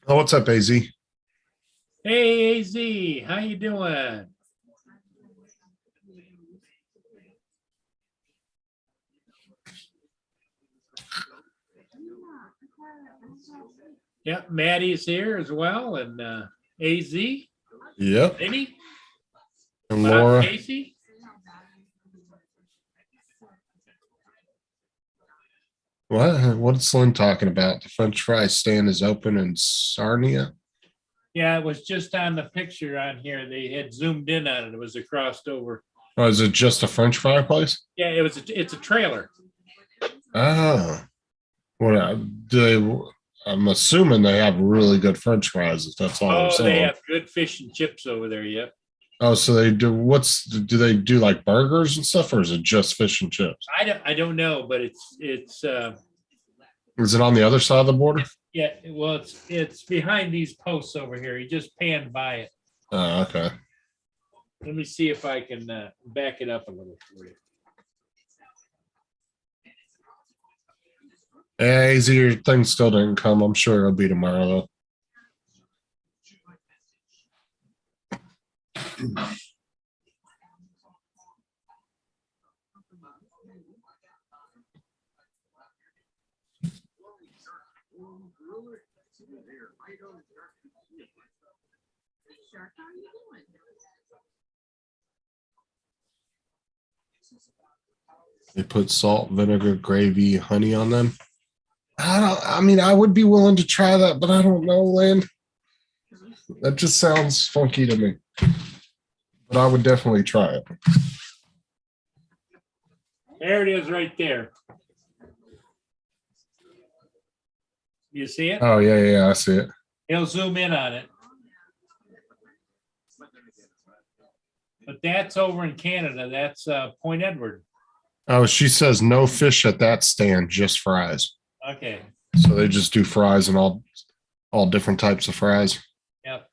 Oh, what's up, AZ? Hey, AZ, how you doing? Yep, Maddie's here as well, and AZ, Yep. Vinny, And Bob, Laura. Casey. What's Lynn talking about? The French fry stand is open in Sarnia. Yeah, it was just on the picture on here. They had zoomed in on it. It was a crossed over. Oh, is it just a French fry place? Yeah, it's a trailer. Oh. I'm assuming they have really good French fries if that's all they're Oh, they selling. have good fish and chips over there. Yep. Oh, so they do do they do like burgers and stuff, or is it just fish and chips? I don't know, but it's Is it on the other side of the border? yeah, well, it's behind these posts over here. He just panned by it. Oh, okay. Let me see if I can back it up a little for you. Hey, AZ, your thing still didn't come. I'm sure it'll be tomorrow though. They put salt, vinegar, gravy, honey on them. I mean, I would be willing to try that, but I don't know, Lynn. That just sounds funky to me. But I would definitely try it. There it is right there. You see it? Oh, yeah, I see it. He'll zoom in on it. But that's over in Canada. That's Point Edward. Oh, she says no fish at that stand, just fries. Okay. So they just do fries and all different types of fries. Yep.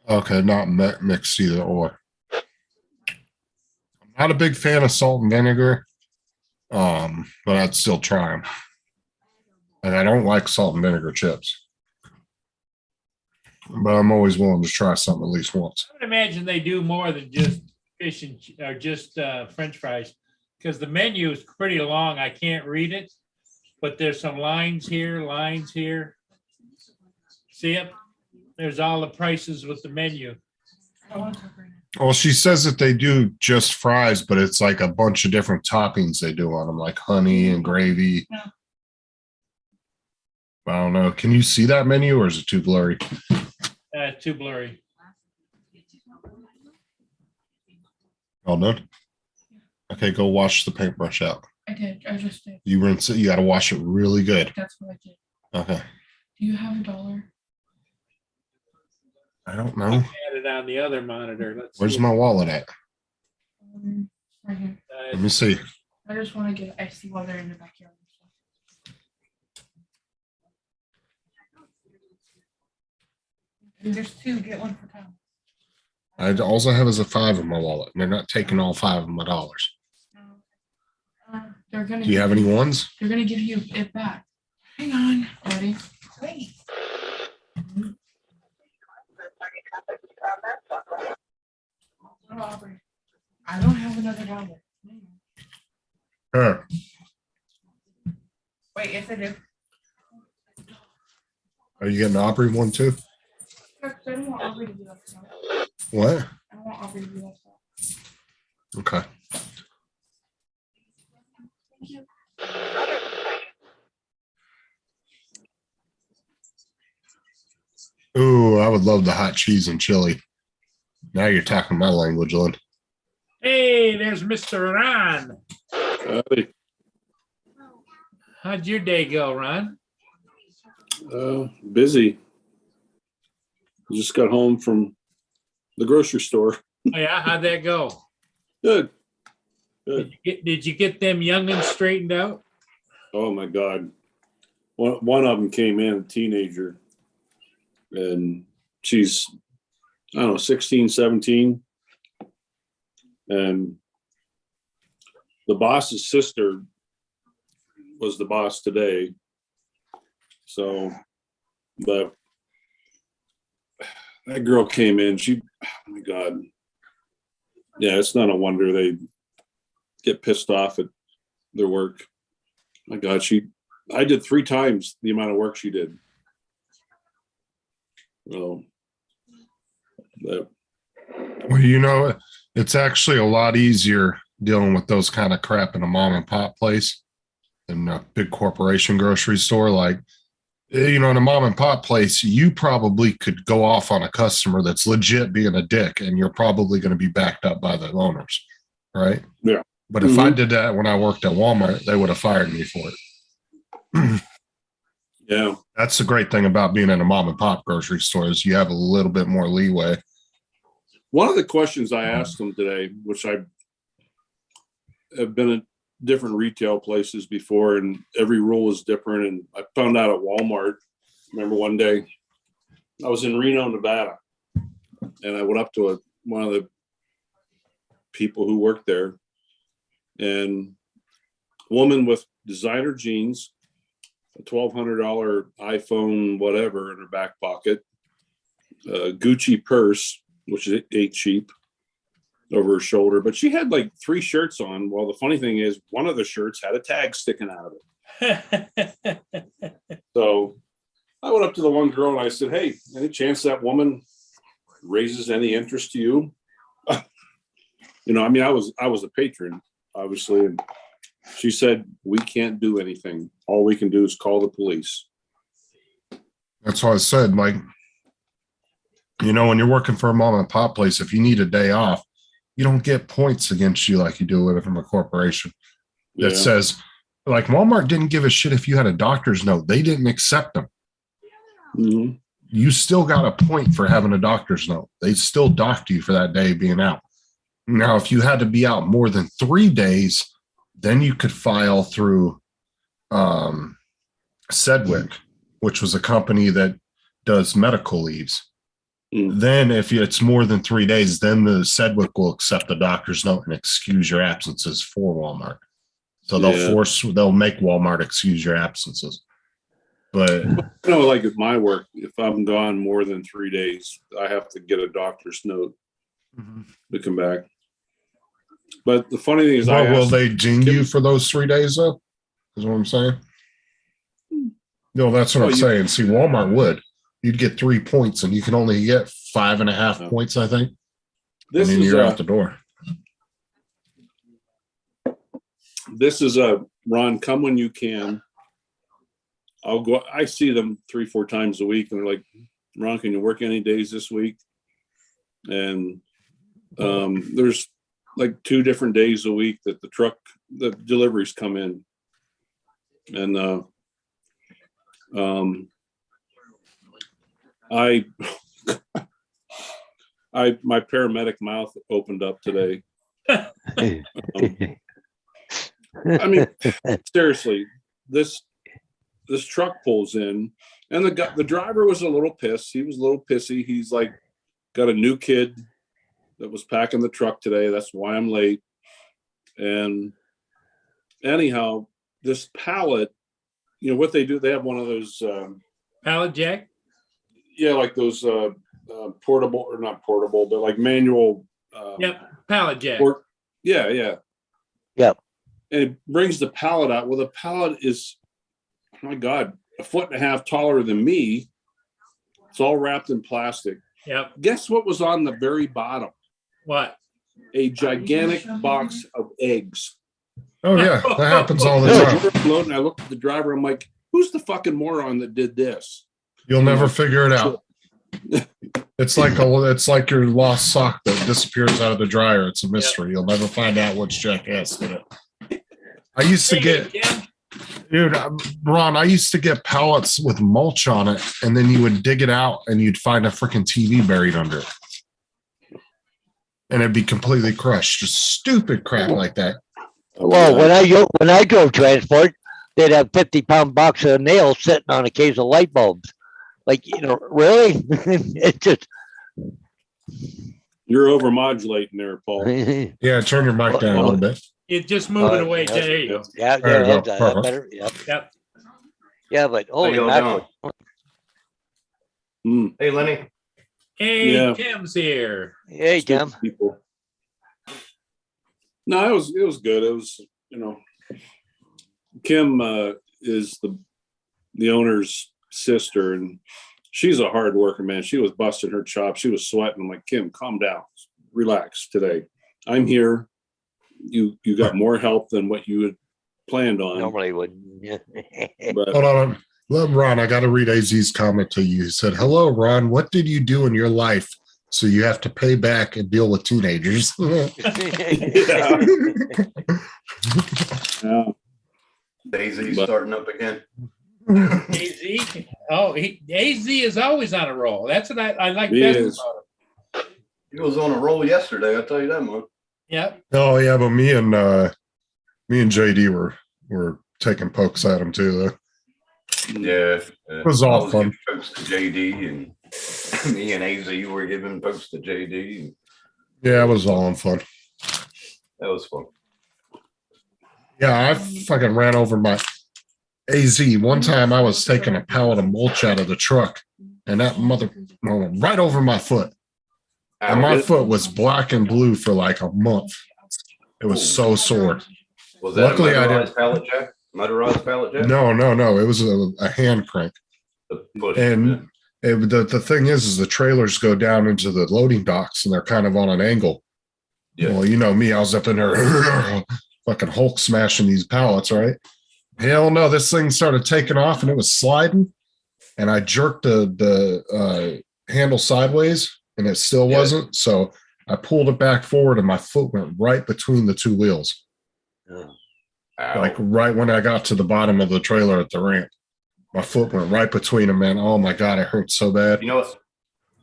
Okay, not mixed either or. I'm not a big fan of salt and vinegar, but I'd still try them. And I don't like salt and vinegar chips. But I'm always willing to try something at least once. I would imagine they do more than just fish and or just French fries, because the menu is pretty long. I can't read it, but there's some lines here, lines here. See it? There's all the prices with the menu. I want to talk right now. Well, she says that they do just fries, but it's like a bunch of different toppings they do on them, like honey and gravy. Yeah. I don't know. Can you see that menu or is it too blurry? Too blurry. All done? Okay, go wash the paintbrush out. I did. I just did. You rinse it. You got to wash it really good. That's what I did. Okay. Do you have $1? I don't know. Had it on the other monitor. Let's Where's see. my wallet at? Right here. Let me see. I just want to get icy water in the backyard. There's 2. Get one for Tom. All I have is a 5 in my wallet. And they're not taking all 5 of my dollars. They're gonna. Do you have any ones? They're gonna give you it back. Hang on. Ready? Wait. I don't have another dollar. Sure. Wait, yes I do. Are you getting the Aubrey one too? I don't want Aubrey to do that stuff. What? I don't want Aubrey to do that stuff. Okay. Thank you. Ooh, I would love the hot cheese and chili. Now you're talking my language, Lynn. Hey, there's Mr. Ron. Howdy. How'd your day go, Ron? Busy. Just got home from the grocery store. Oh, yeah, how'd that go? Good. Good. Did you get them youngins straightened out? Oh my God. One of them came in, a teenager, and she's, I don't know, 16, 17. And the boss's sister was the boss today. So, but that girl came in, oh my God. Yeah, it's not a wonder they get pissed off at their work. My God, I did 3 times the amount of work she did. Well, Well, you know, it's actually a lot easier dealing with those kind of crap in a mom and pop place than a big corporation grocery store. Like, you know, in a mom and pop place, you probably could go off on a customer that's legit being a dick, and you're probably going to be backed up by the owners, right? Yeah. But if I did that when I worked at Walmart, they would have fired me for it. yeah. That's the great thing about being in a mom and pop grocery store is you have a little bit more leeway. One of the questions I asked them today, which I have been at different retail places before, and every rule is different. And I found out at Walmart, remember one day I was in Reno, Nevada, and I went up to one of the people who worked there, and a woman with designer jeans, a $1,200 iPhone, whatever, in her back pocket, a Gucci purse, which ain't cheap, over her shoulder. But she had like 3 shirts on. Well, the funny thing is, one of the shirts had a tag sticking out of it. So I went up to the one girl and I said, "Hey, any chance that woman raises any interest to you?" You know, I mean, I was a patron, obviously, and she said, "We can't do anything. All we can do is call the police." That's why I said, like, you know, when you're working for a mom and pop place, if you need a day off, you don't get points against you like you do with it from a corporation that Yeah. says, like, Walmart didn't give a shit if you had a doctor's note. They didn't accept them. Mhm. You still got a point for having a doctor's note. They still docked you for that day being out. Now, if you had to be out more than 3 days, then you could file through Sedgwick, which was a company that does medical leaves. Mm. Then if it's more than 3 days, then the Sedgwick will accept the doctor's note and excuse your absences for Walmart. So they'll make Walmart excuse your absences. But You know, like at my work, if I'm gone more than 3 days, I have to get a doctor's note to come back. But the funny thing is, well, will asked, they ding you for those 3 days though? Is what I'm saying. No, that's what Well, I'm you- saying. See, Walmart would. you'd get 3 points, and you can only get 5.5 Oh. points, I think. This and then is you're out the door. Ron, come when you can. I'll go. I see them 3-4 times a week, and they're like, Ron, can you work any days this week? And there's like 2 different days a week that the deliveries come in. And my paramedic mouth opened up today. I mean, seriously, this truck pulls in, and the driver was a little pissed. He was a little pissy. He's like, got a new kid that was packing the truck today. That's why I'm late. And anyhow, this pallet, what they do, they have one of those, Pallet jack? yeah, like those portable, or not portable, but like manual. Yep, pallet jack. Yeah. Yep. And it brings the pallet out. Well, the pallet is, oh my God, 1.5 feet taller than me. It's all wrapped in plastic. Yep. Guess what was on the very bottom? What? A gigantic box of eggs. Oh yeah, that happens all the Yeah. time. I looked at the driver. I'm like, who's the fucking moron that did this? You'll never figure it out. It's like your lost sock that disappears out of the dryer. It's a mystery. You'll never find out which jackass did it. I used to get, Tim. dude, Ron, I used to get pallets with mulch on it, and then you would dig it out and you'd find a freaking TV buried under it. And it'd be completely crushed. Just stupid crap like that. Well, when I drove transport, they'd have 50-pound box of nails sitting on a case of light bulbs. Like, really? It's just. You're overmodulating there, Paul. Yeah, turn your mic down a little bit. It just moving away. There you go. Yeah, There you go. that's Perfect. better. Yep. Yep. Yeah, but holy y'all mackerel. Mm, Hey, Lenny. Hey, Yeah. Tim's here. Hey, Tim. stupid people. No, it was good. It was, Kim is the owner's sister, and she's a hard worker, man. She was busting her chops. She was sweating. I'm like, Kim, calm down, relax today. I'm here. You got more help than what you had planned on. Normally wouldn't. Yeah. But Hold on. Let Ron, I got to read AZ's comment to you. He said, hello, Ron. What did you do in your life so you have to pay back and deal with teenagers? yeah, Daisy's But- starting up again. AZ. Oh, AZ is always on a roll. That's what I like He best is. about him. He was on a roll yesterday. I'll tell you that much. Yep. Oh yeah, but me and JD were taking pokes at him too. Though. Yeah. It was all fun. giving pokes to JD, and me and AZ were giving pokes to JD. Yeah, it was all in fun. That was fun. Yeah, I fucking ran over my AZ. One time I was taking a pallet of mulch out of the truck, and that mother went right over my foot. And my foot was black and blue for like a month. It was so sore. Was that Luckily, I a motorized pallet jack? Motorized pallet jack? No. It was a hand crank. The push. And the thing is the trailers go down into the loading docks, and they're kind of on an angle. Yeah. Well, you know me, I was up in there fucking Hulk smashing these pallets, right? Hell no, this thing started taking off and it was sliding, and I jerked the handle sideways, and it still Yeah. wasn't. So I pulled it back forward, and my foot went right between the two wheels, Ow. like right when I got to the bottom of the trailer at the ramp. My foot went right between them, man. Oh my God, it hurt so bad. You know what?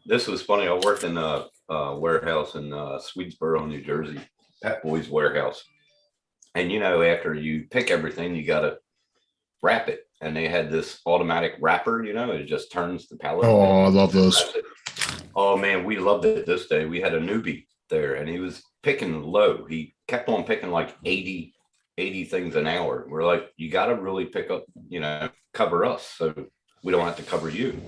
This was funny. I worked in a warehouse in Swedesboro, New Jersey, Pat Boy's warehouse. And after you pick everything, you got to wrap it. And they had this automatic wrapper, it just turns the pallet. Oh, I love those. Oh man, we loved it this day. We had a newbie there, and he was picking low. He kept on picking like 80 things an hour. We're like, you got to really pick up, cover us so we don't have to cover you.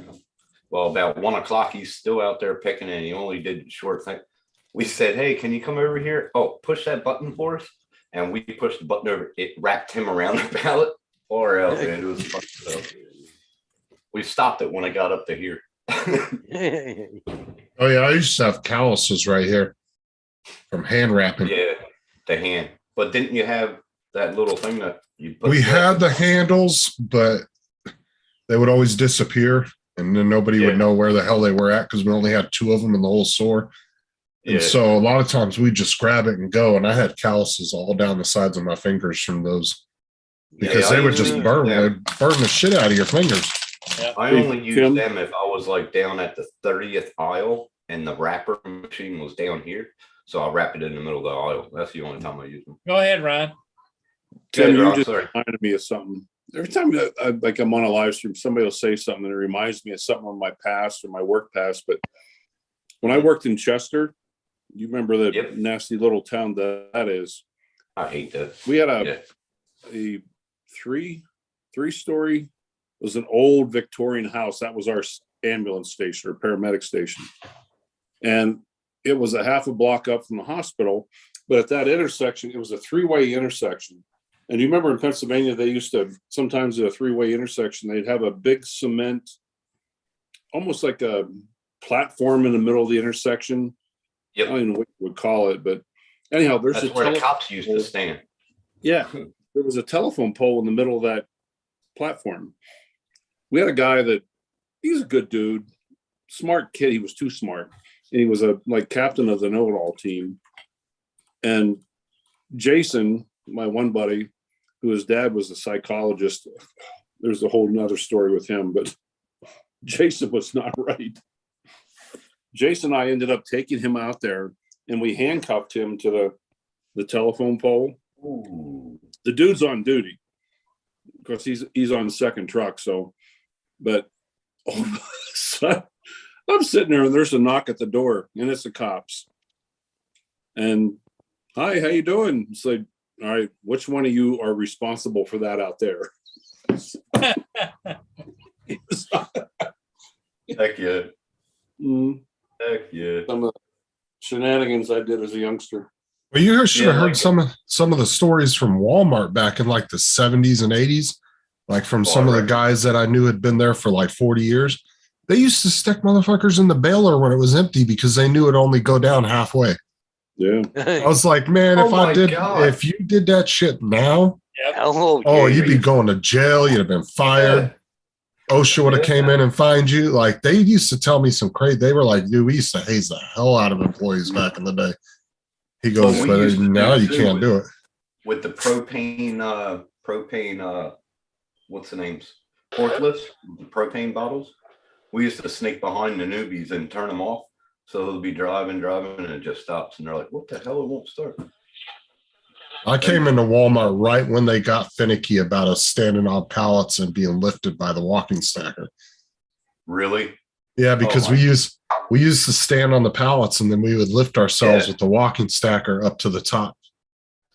Well, about 1 o'clock, he's still out there picking, and he only did short thing. We said, hey, can you come over here? Oh, push that button for us. And we pushed the button over. It wrapped him around the pallet. Far out, man. It was fun. So we stopped it when I got up to here. Oh yeah, I used to have calluses right here from hand wrapping. Yeah, the hand. But didn't you have that little thing that you put? We had the handles, but they would always disappear, and then nobody would Yeah. know where the hell they were at because we only had 2 of them in the whole store. And Yeah. so a lot of times we just grab it and go. And I had calluses all down the sides of my fingers from those because Yeah, they I would just usually burn, use them. they'd burn the shit out of your fingers. I Hey, only use Tim? them if I was like down at the 30th aisle and the wrapper machine was down here. So I wrap it in the middle of the aisle. That's the only time I use them. Go ahead, Ron. Tim, Yeah, you Rob, just sorry. reminded me of something. Every time like I'm on a live stream, somebody will say something and it reminds me of something on my past or my work past. But when I worked in Chester, you remember the Yep. nasty little town that is. I hate that. We had Yeah. a three-story. It was an old Victorian house. That was our ambulance station or paramedic station, and it was a half a block up from the hospital. But at that intersection, it was a 3-way intersection. And you remember in Pennsylvania, they used to sometimes at a 3-way intersection, they'd have a big cement, almost like a platform in the middle of the intersection. Yep. I don't know what you would call it, but anyhow, there's That's where the cops used to stand. yeah, there was a telephone pole in the middle of that platform. We had a guy that he's a good dude, smart kid. He was too smart, and he was a like captain of the know-it-all team. And Jason, my one buddy, who his dad was a psychologist, there's a whole nother story with him, but Jason was not right. Jason and I ended up taking him out there, and we handcuffed him to the telephone pole. Ooh. The dude's on duty because he's on the second truck. So, but all of a sudden, I'm sitting there and there's a knock at the door, and it's the cops. And hi, how you doing? It's like, all right, which one of you are responsible for that out there? Heck yeah. Mm, Heck yeah. some of the shenanigans I did as a youngster. Well, you guys should have Yeah, heard like- some of the stories from Walmart back in like the 70s and 80s, like from some of the right. guys that I knew had been there for like 40 years. They used to stick motherfuckers in the baler when it was empty because they knew it'd only go down halfway. Yeah. I was like, man, Oh my God. if you did that shit now, Oh, oh, gee. you'd be going to jail. You'd have been fired. OSHA would have came in and fined you. Like they used to tell me some crazy. They were like, dude, we used to haze the hell out of employees back in the day. He goes, we but used to now do you too can't with- do it. With the propane, what's the names? Forklifts, the propane bottles. We used to sneak behind the newbies and turn them off. So they'll be driving, and it just stops. And they're like, what the hell? It won't start. I came into Walmart right when they got finicky about us standing on pallets and being lifted by the walking stacker. Really? Yeah, because my- we used to stand on the pallets and then we would lift ourselves Yeah. with the walking stacker up to the top.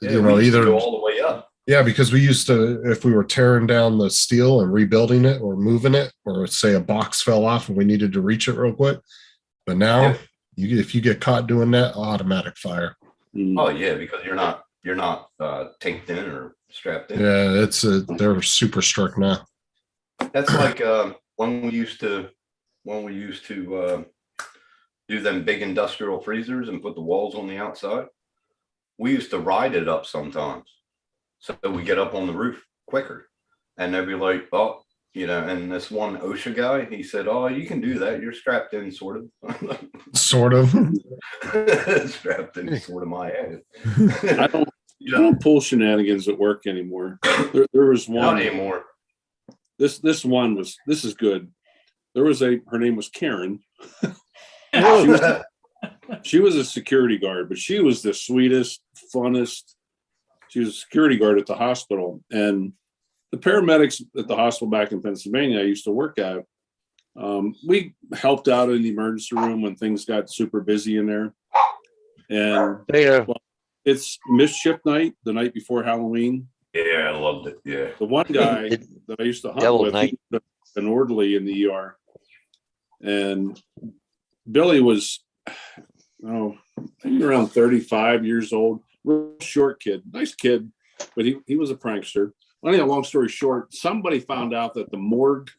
Yeah, you we know, used to either go all the way up. yeah, because we used to, if we were tearing down the steel and rebuilding it or moving it, or say a box fell off and we needed to reach it real quick. But now, Yeah. if you get caught doing that, automatic fire. Mm. Oh yeah, because you're not taped in or strapped in. Yeah, they're super strict now. That's like when we used to do them big industrial freezers and put the walls on the outside. We used to ride it up sometimes, so we get up on the roof quicker, and they'd be like, "Oh, And this one OSHA guy, he said, "Oh, you can do that. You're strapped in, sort of." Sort of. Strapped in, sort of my head. I don't pull shenanigans at work anymore. There was Not one. anymore. This is good. There was her name was Karen. She was a security guard, but she was the sweetest, funnest. She was a security guard at the hospital. And the paramedics at the hospital back in Pennsylvania I used to work at, we helped out in the emergency room when things got super busy in there. And There. it's mischief night, the night before Halloween. Yeah, I loved it. Yeah. The one guy that I used to hunt Devil's with, Night. he was an orderly in the ER. And Billy was, maybe around 35 years old, real short kid, nice kid, but he was a prankster. Anyhow, long story short, somebody found out that the morgue,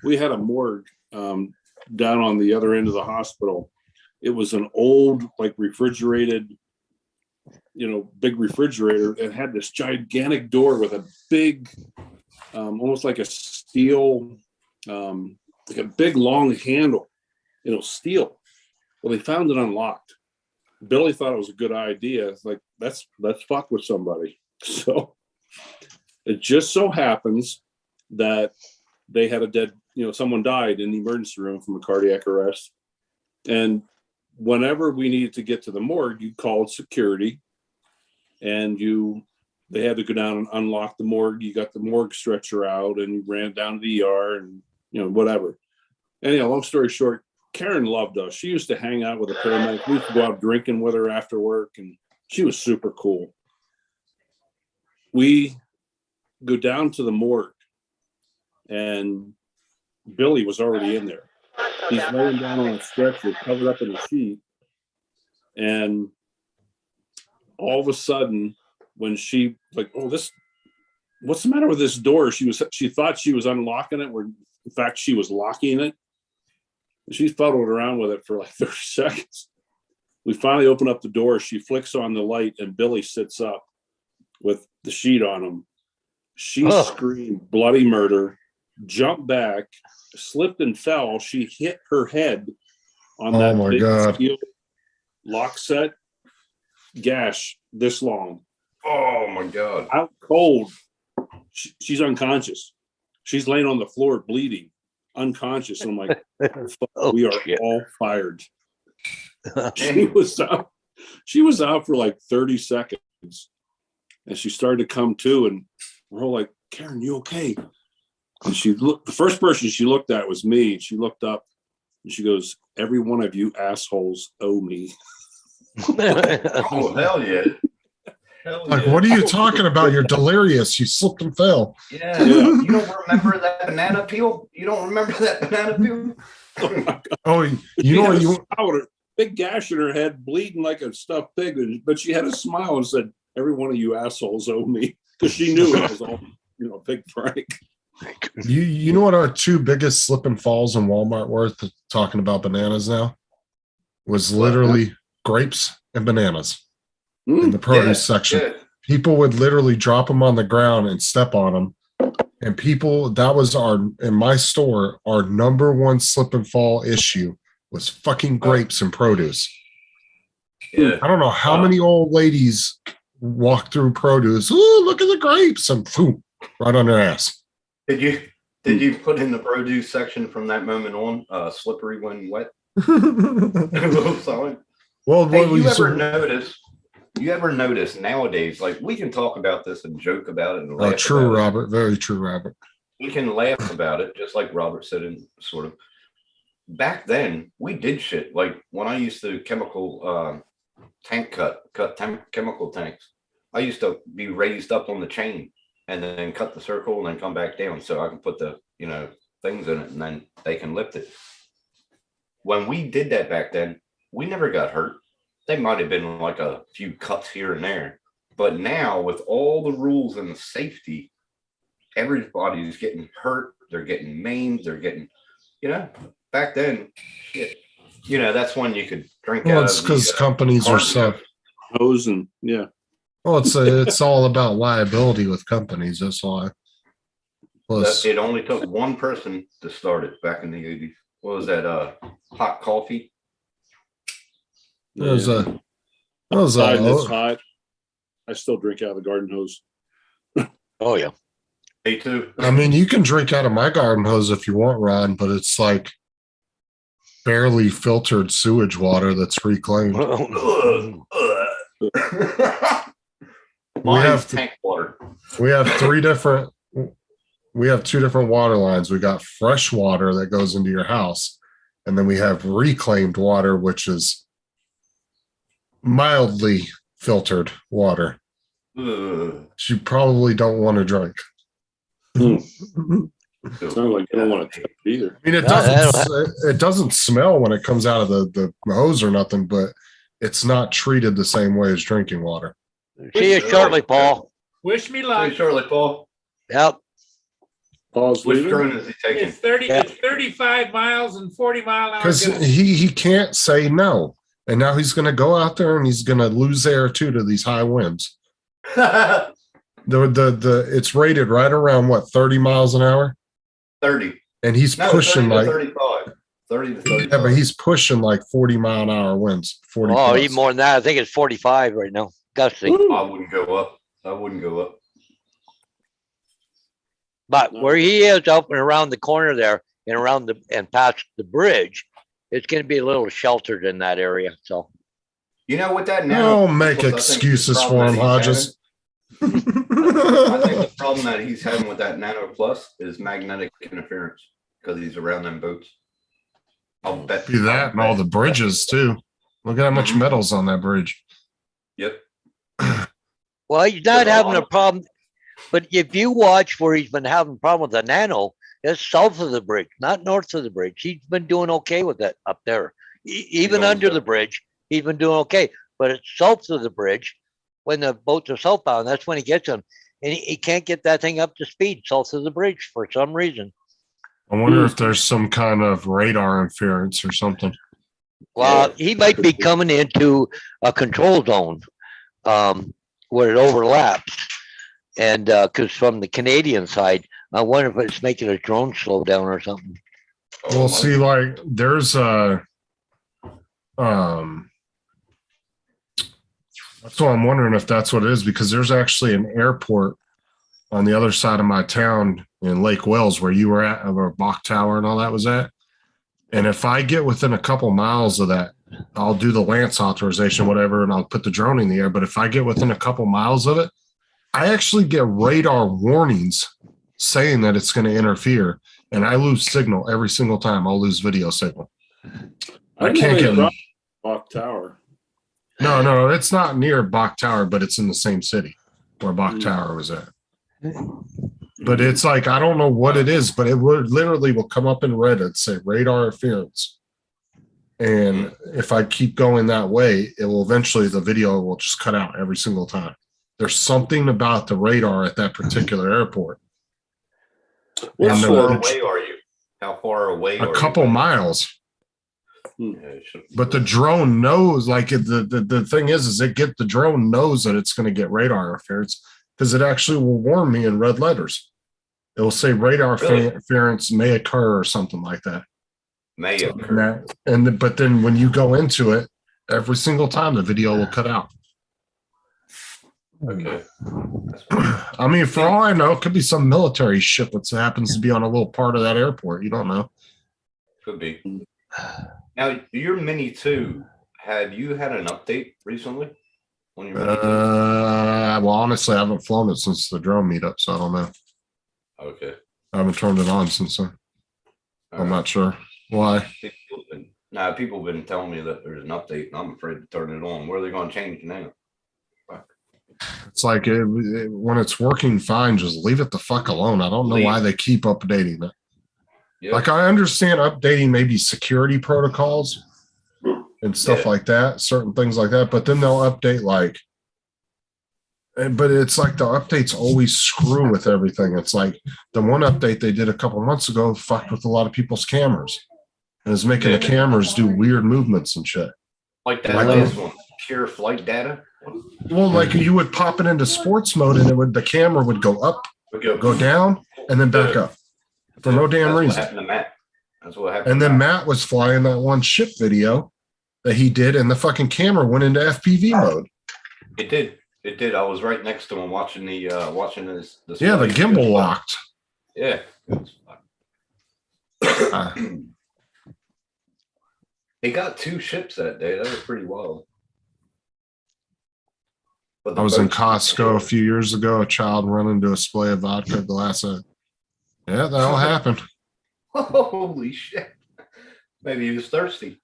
we had a morgue down on the other end of the hospital. It was an old, like refrigerated, big refrigerator that had this gigantic door with a big, almost like a steel, like a big long handle, steel. Well, they found it unlocked. Billy thought it was a good idea. It's like, let's fuck with somebody. So it just so happens that they had a dead, someone died in the emergency room from a cardiac arrest. And whenever we needed to get to the morgue, you called security and they had to go down and unlock the morgue. You got the morgue stretcher out and you ran down to the ER and, whatever. Anyhow, long story short, Karen loved us. She used to hang out with a paramedic. We used to go out drinking with her after work, and she was super cool. We go down to the morgue, and Billy was already in there. He's laying down on a stretcher, covered up in a sheet, and all of a sudden, when she like, what's the matter with this door? She thought she was unlocking it, where in fact she was locking it. She fuddled around with it for like 30 seconds. We finally open up the door. She flicks on the light and Billy sits up with the sheet on him. She screamed bloody murder, jumped back, slipped and fell. She hit her head on that big steel lock set gash this long. Oh my God. Out cold. She's unconscious. She's laying on the floor bleeding, unconscious. And I'm like, we are all fired. She was out for like 30 seconds and she started to come to, and we're all like, Karen, you okay? And the first person she looked at was me. She looked up and she goes, every one of you assholes owe me. Oh, hell yeah. Like, what are you talking about? You're delirious. You slipped and fell. Yeah. You don't remember that banana peel? You don't remember that banana peel? Oh, you big gash in her head, bleeding like a stuffed pig, but she had a smile and said, every one of you assholes owe me, because she knew it was all, big prank. You know what our two biggest slip and falls in Walmart were, talking about bananas now? Was literally grapes and bananas in the produce section. Yeah. People would literally drop them on the ground and step on them. And that was in my store, our number one slip and fall issue was fucking grapes and produce. Yeah. I don't know how many old ladies walk through produce. Oh, look at the grapes, and boom, right on their ass. Did you put in the produce section from that moment on, slippery when wet? Solid. Well, hey, you ever notice nowadays, like, we can talk about this and joke about it and laugh true, about Robert. Very true, Robert. We can laugh about it, just like Robert said, in sort of. Back then, we did shit. Like, when I used to chemical chemical tanks, I used to be raised up on the chain and then cut the circle and then come back down so I can put the, things in it and then they can lift it. When we did that back then, we never got hurt. They might have been like a few cuts here and there. But now, with all the rules and the safety, everybody's getting hurt. They're getting maimed. They're getting, back then, shit. That's when you could drink out. Well, it's because companies are so. Hose and yeah. Well, it's all about liability with companies. That's why. Plus, it only took one person to start it back in the 80s. What was that? Hot coffee. That was It's hot. I still drink out of the garden hose. Oh yeah. Me too. I mean, you can drink out of my garden hose if you want, Ron, but it's like barely filtered sewage water that's reclaimed. Mine is tank water. We have two different water lines. We got fresh water that goes into your house, and then we have reclaimed water, which is mildly filtered water. You probably don't want to drink. Sounds like you don't want to touch it either. I mean, it doesn't smell when it comes out of the hose or nothing, but it's not treated the same way as drinking water. See you shortly, Paul. Wish me Hey, luck. Charlie, Paul. Yep. Paul's Which leaving. drone is he taking? It's 30, Yeah. it's 35 miles and 40 mile an hour. Because gusts. he can't say no. And now he's going to go out there and he's going to lose air too to these high winds. It's rated right around what, 30 miles an hour? 30. And he's No, pushing 30 like, to 35. 30 to 35. yeah, but he's pushing like 40 mile an hour winds. 40 Oh, plus. even more than that. I think it's 45 right now. Gusting. I wouldn't go up. I wouldn't go up. But where he is up and around the corner there and around and past the bridge, it's going to be a little sheltered in that area. So You know what that now? Don't make I think the excuses for problem him, that Hodges. I think the problem that he's having with that Nano Plus is magnetic interference because he's around them boats. I'll bet Be that and all the bridges too. Look at how much metal's on that bridge. Yep. well, he's not having a problem. But if you watch where he's been having a problem with the Nano, it's south of the bridge, not north of the bridge. He's been doing okay with it up there. Even always under does. the bridge, he's been doing okay. But it's south of the bridge when the boats are southbound. That's when he gets them. And he can't get that thing up to speed south of the bridge for some reason. I wonder if there's some kind of radar interference or something. Well, he might be coming into a control zone where it overlaps. And because from the Canadian side, I wonder if it's making a drone slow down or something. Well, see, like there's a that's what I'm wondering if that's what it is, because there's actually an airport on the other side of my town in Lake Wells where you were at, where Bach Tower and all that was at. And if I get within a couple miles of that, I'll do the Lance authorization, whatever, and I'll put the drone in the air. But if I get within a couple miles of it, I actually get radar warnings saying that it's going to interfere, and I lose signal every single time. I'll lose video signal. I can't get. Bach Tower. No, it's not near Bach Tower, but it's in the same city where Bach Tower was at. But it's like, I don't know what it is, but it would literally will come up in red and say radar interference. And if I keep going that way, it will eventually, the video will just cut out every single time. There's something about the radar at that particular airport. What How And far the- away are you? How far away are A you? couple miles. Yeah, it should- But the drone knows, like the thing is the drone knows that it's going to get radar interference because it actually will warn me in red letters. It will say radar Really? interference may occur or something like that. may And occur. but then when you go into it, every single time the video will cut out. Okay. I mean, for all I know, it could be some military ship that happens to be on a little part of that airport. You don't know. Could be. Now, your Mini 2, have you had an update recently on your Mini 2? Well, honestly, I haven't flown it since the drone meetup, so I don't know. Okay. I haven't turned it on since then. I'm not sure why. People have been telling me that there's an update, and I'm afraid to turn it on. Where are they going to change now? It's like when it's working fine, just leave it the fuck alone. I don't know why they keep updating it. Yeah. Like I understand updating maybe security protocols and stuff Yeah. like that, certain things like that, but then they'll update but it's like the updates always screw with everything. It's like the one update they did a couple months ago fucked with a lot of people's cameras and is making the cameras do weird movements and shit. Like that Like last one, pure flight data. Well, like you would pop it into sports mode and the camera would go up, We go down, and then back up for no damn That's what reason. happened to Matt. That's what happened. And to then Matt was flying that one ship video that he did, and the fucking camera went into FPV mode. It did. It did. I was right next to him watching watching this. Yeah, the gimbal locked. Yeah. Uh, He got 2 ships that day. That was pretty wild. But the I was in boats- Costco a few years ago. A child run into a display of vodka glass. Yeah, that'll happen. Holy shit! Maybe he was thirsty.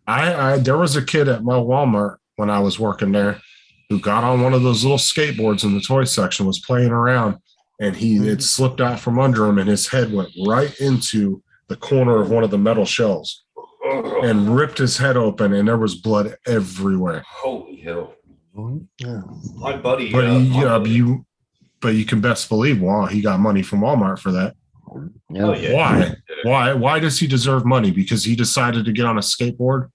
There was a kid at my Walmart when I was working there who got on one of those little skateboards in the toy section, was playing around, and it slipped out from under him, and his head went right into the corner of one of the metal shelves and ripped his head open, and there was blood everywhere. Holy hell! My buddy. But you can best believe, he got money from Walmart for that. Yeah. Oh, yeah. Why? Why does he deserve money? Because he decided to get on a skateboard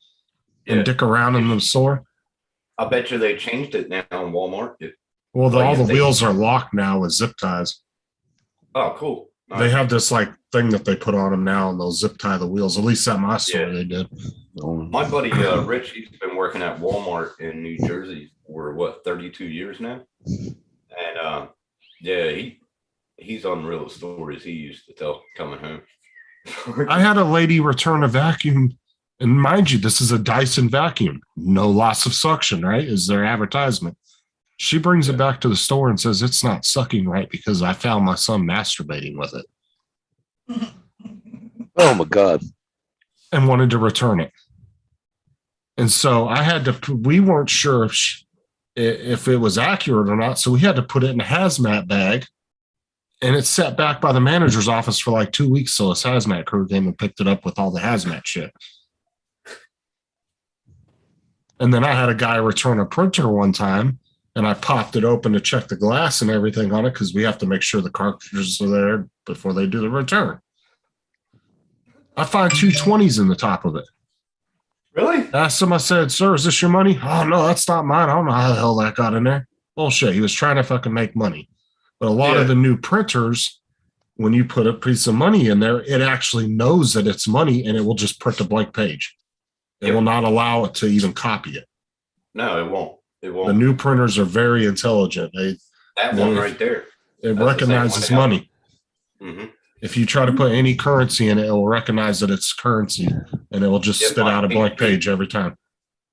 and Yeah. dick around in the store? I bet you they changed it now in Walmart. Well, Like all if the they- wheels are locked now with zip ties. Oh, cool. They have this like thing that they put on them now, and they'll zip tie the wheels. At least at my store, Yeah. they did. My buddy Rich, he's been working at Walmart in New Jersey for what 32 years now, and yeah, he's unreal stories he used to tell coming home. I had a lady return a vacuum, and mind you, this is a Dyson vacuum. No loss of suction, right? Is their advertisement. She brings it back to the store and says it's not sucking right because I found my son masturbating with it Oh my God. and wanted to return it. And so I had to, we weren't sure if it was accurate or not. So we had to put it in a hazmat bag, and it's set back by the manager's office for like 2 weeks. So his hazmat crew came and picked it up with all the hazmat shit. And then I had a guy return a printer one time, and I popped it open to check the glass and everything on it because we have to make sure the cartridges are there before they do the return. I find 220s in the top of it. Really? Asked him, I said, "Sir, is this your money?" "Oh, no, that's not mine. I don't know how the hell that got in there." Bullshit. He was trying to fucking make money. But a lot Yeah. of the new printers, when you put a piece of money in there, it actually knows that it's money and it will just print a blank page. It Yep. will not allow it to even copy it. No, it won't. It The won't. new printers are very intelligent. That one no. right there. It That's the same recognizes one. money. hmm If you try to put any currency in it, it will recognize that it's currency and it will just Yep, spit out a like blank PNG. page every time.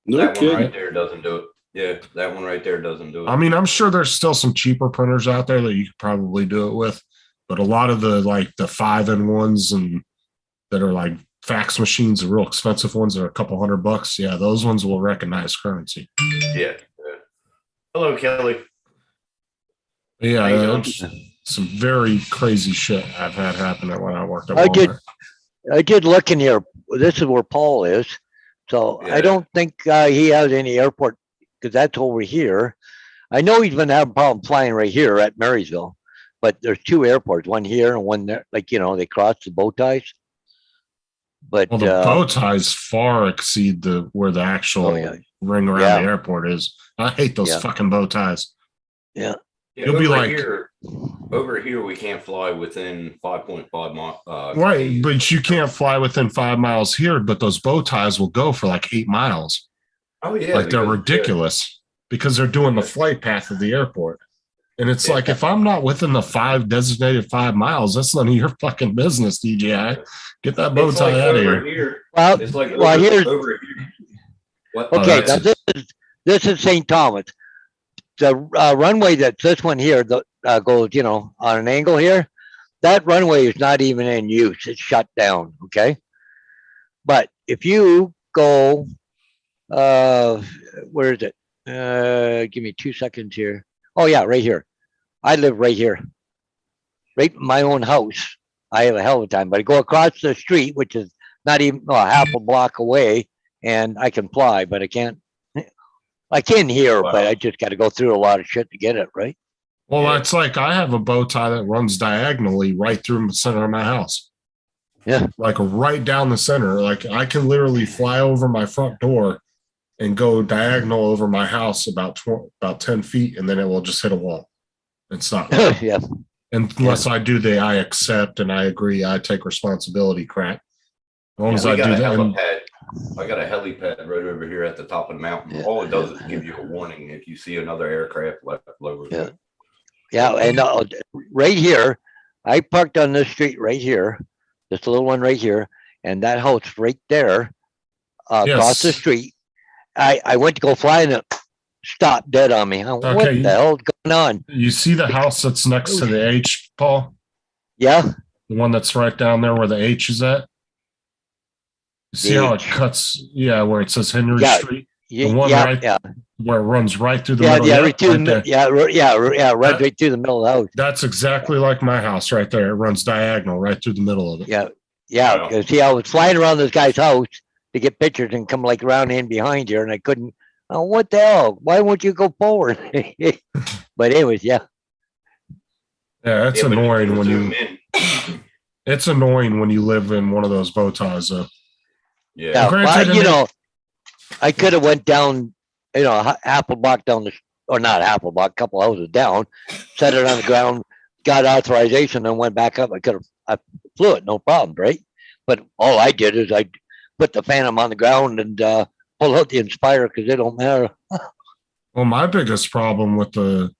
No That one kidding. right there doesn't do it. Yeah, that one right there doesn't do it. I mean, I'm sure there's still some cheaper printers out there that you could probably do it with, but a lot of the like the 5-in-1s and that are like fax machines, the real expensive ones that are a couple $100. Yeah, those ones will recognize currency. Yeah. Hello, Kelly. Yeah, How you doing? some very crazy shit I've had happen when I worked at I did. Walmart. I did look in here. This is where Paul is. So Yeah. I don't think he has any airport because that's over here. I know he's been having a problem flying right here at Marysville, but there's two airports, one here and one there. Like, they cross the bow ties. But Well, the bow ties far exceed where the actual oh yeah, ring around Yeah. the airport is. I hate those Yeah. fucking bow ties. yeah. Yeah, You'll be over like- over here, we can't fly within 5.5 miles. Right, but you can't fly within 5 miles here, but those bow ties will go for like 8 miles. Oh yeah, Like they're because- ridiculous because they're doing the flight path of the airport. And it's Yeah. like, if I'm not within the designated 5 miles, that's none of your fucking business, DJI. Get that bow It's tie like out of over here. here. Well, It's like well, over, here's over here. What? Oh, okay. that's- Now this is St. Thomas. The runway that's this one here goes, on an angle here. That runway is not even in use. It's shut down. Okay. But if you go, where is it? Give me 2 seconds here. Oh yeah, right here. I live right here, right in my own house. I have a hell of a time, but I go across the street, which is not even half a block away, and I can fly, but I can't. I can hear, but Wow. I just got to go through a lot of shit to get it right. Well, Yeah. it's like I have a bow tie that runs diagonally right through the center of my house. Yeah. Like right down the center. Like I can literally fly over my front door and go diagonal over my house about 10 feet, and then it will just hit a wall and stop. Yeah, Unless I do the I accept and I agree, I take responsibility crap. As long as We I got do a that. helipad. I got a helipad right over here at the top of the mountain. Yeah. All it does is give you a warning if you see another aircraft left lower. Yeah. yeah, and right here, I parked on this street right here, this little one right here, and that house right there, across the Yes. street. I went to go fly and it stopped dead on me. What Okay. the hell's going on? You see the house that's next to the H, Paul? Yeah, The one that's right down there where the H is at? You see The how it H. cuts, where it says Henry Yeah. Street, yeah, The one yeah, right yeah, where it runs right through the yeah, middle. yeah, Yep, right through right there. yeah, right, That- right through the middle of the house. That's exactly like my house right there. It runs diagonal right through the middle of it. Yeah, yeah. Wow. Because see, I was flying around this guy's house to get pictures and come like around in behind here, and I couldn't. Oh, what the hell? Why won't you go forward? But anyways, yeah, Yeah, that's Yeah, but annoying can when zoom you. in. It's annoying when you live in one of those bow ties. Though. Yeah. Yeah, granted, well, you know, I could have went down, you know, half a block down the, or not half a block, couple houses down, set it on the ground, got authorization, and went back up. I flew it, no problem, right? But all I did is I put the Phantom on the ground and pull out the Inspire because it don't matter. Well, my biggest problem with the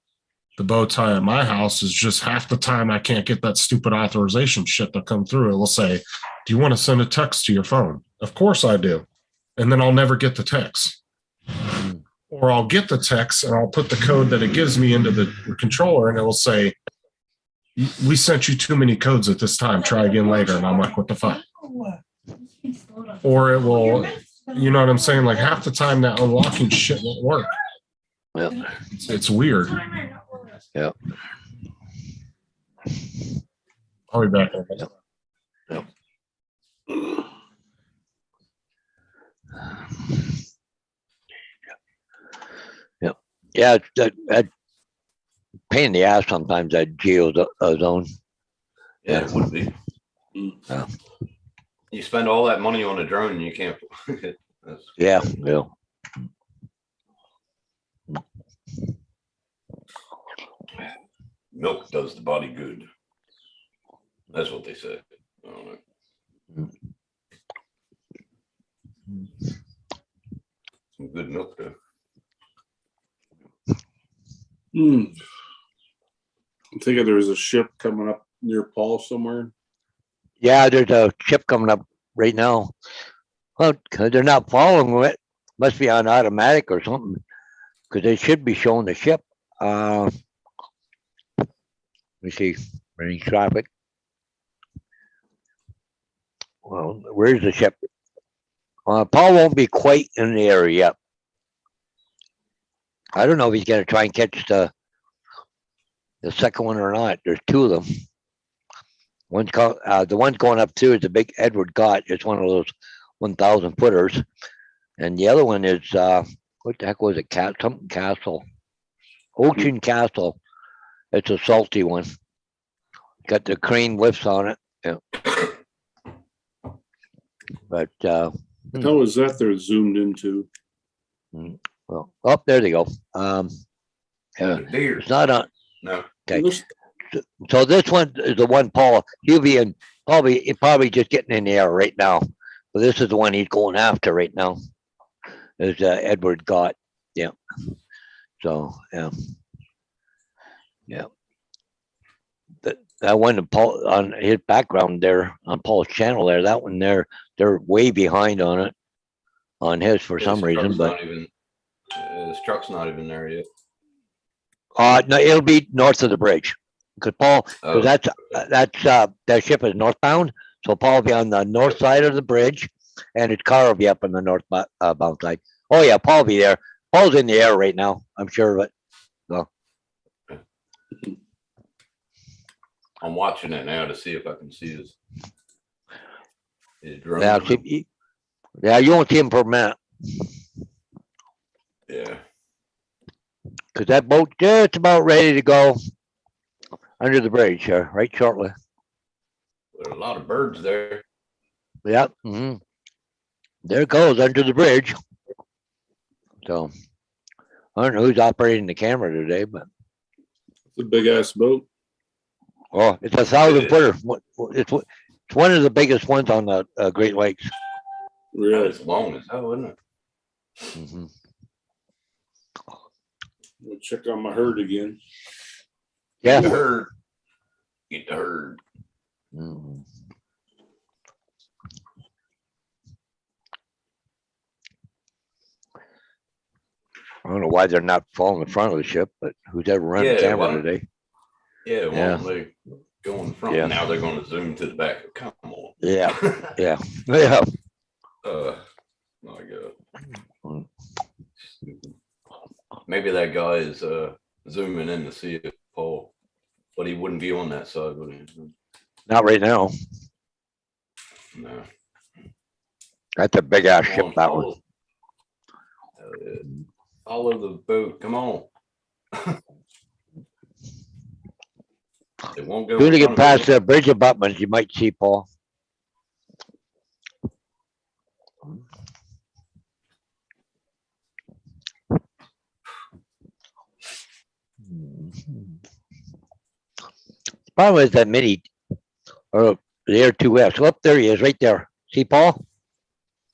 bow tie at my house is just half the time I can't get that stupid authorization shit to come through. It will say, "Do you want to send a text to your phone?" Of course I do, and then I'll never get the text. Or I'll get the text and I'll put the code that it gives me into the controller, and it will say, "We sent you too many codes at this time. Try again later." And I'm like, "What the fuck?" Or it will, you know what I'm saying? Like half the time that unlocking shit won't work. Yeah. It's weird. Yeah. I'll be back in a minute. Yeah, it's that pain in the ass sometimes, that geo zone. Yeah, it would be. Yeah. You spend all that money on a drone and you can't. That's Yeah, yeah. milk does the body good. That's what they say. I don't know. Some good milk though. I'm thinking there's a ship coming up near Paul somewhere. Yeah, there's a ship coming up right now. Well, 'cause they're not following it. Must be on automatic or something. Because they should be showing the ship. Let me see. Any traffic? Well, where's the ship? Paul won't be quite in the area yet. I don't know if he's gonna try and catch the second one or not. There's two of them. One's called, the one's going up too is the big Edward Gott. It's one of those 1,000 footers, and the other one is what the heck was it? Something Castle, Ocean Castle. It's a salty one. Got the crane lifts on it. Yeah. But How is that they're zoomed into? well, oh, there they go. Yeah, Deer. it's not on. No. Okay. Looks- So this one is the one Paul. He'll be in probably just getting in the air right now. But this is the one he's going after right now. Is Edward Gott. Yeah. So yeah. Yeah. That one Paul on his background there on Paul's channel there. That one there, they're way behind on it. On his for some reason, but His truck's not even there yet. no, it'll be north of the bridge. Because Paul, Oh, because that ship is northbound, so Paul will be on the north side of the bridge, and his car will be up on the northbound side. Oh yeah, Paul will be there. Paul's in the air right now. I'm sure of it. I'm watching it now to see if I can see his drone. Yeah, yeah, you won't see him for a minute Yeah. because that boat just about ready to go under the bridge here, right shortly. There are a lot of birds there. Yep. There it goes under the bridge. So I don't know who's operating the camera today, but It's a big ass boat. oh, it's 1,000 footer. It's one of the biggest ones on the Great Lakes. Really? It's long as hell, isn't it? Mhm. We'll check on my herd again. Yeah. Get the herd. Get the herd. Mhm. I don't know why they're not following the front of the ship, but who's ever run the Yeah, camera why- today? Yeah, why Yeah. don't they go in front? Yeah. Now they're going to zoom to the back. Come on. Yeah, yeah, yeah. My God. Mm. Maybe that guy is zooming in to see it, Paul, but he wouldn't be on that side, would he? Not right now. No. That's a big ass Come ship, on, that one. follow. Hell yeah. Follow the boat. Come on. It won't go. Soon to in get front of past it. the bridge abutments, you might see Paul. Problem is that mini or the Air 2S. Up there he is, right there. See Paul?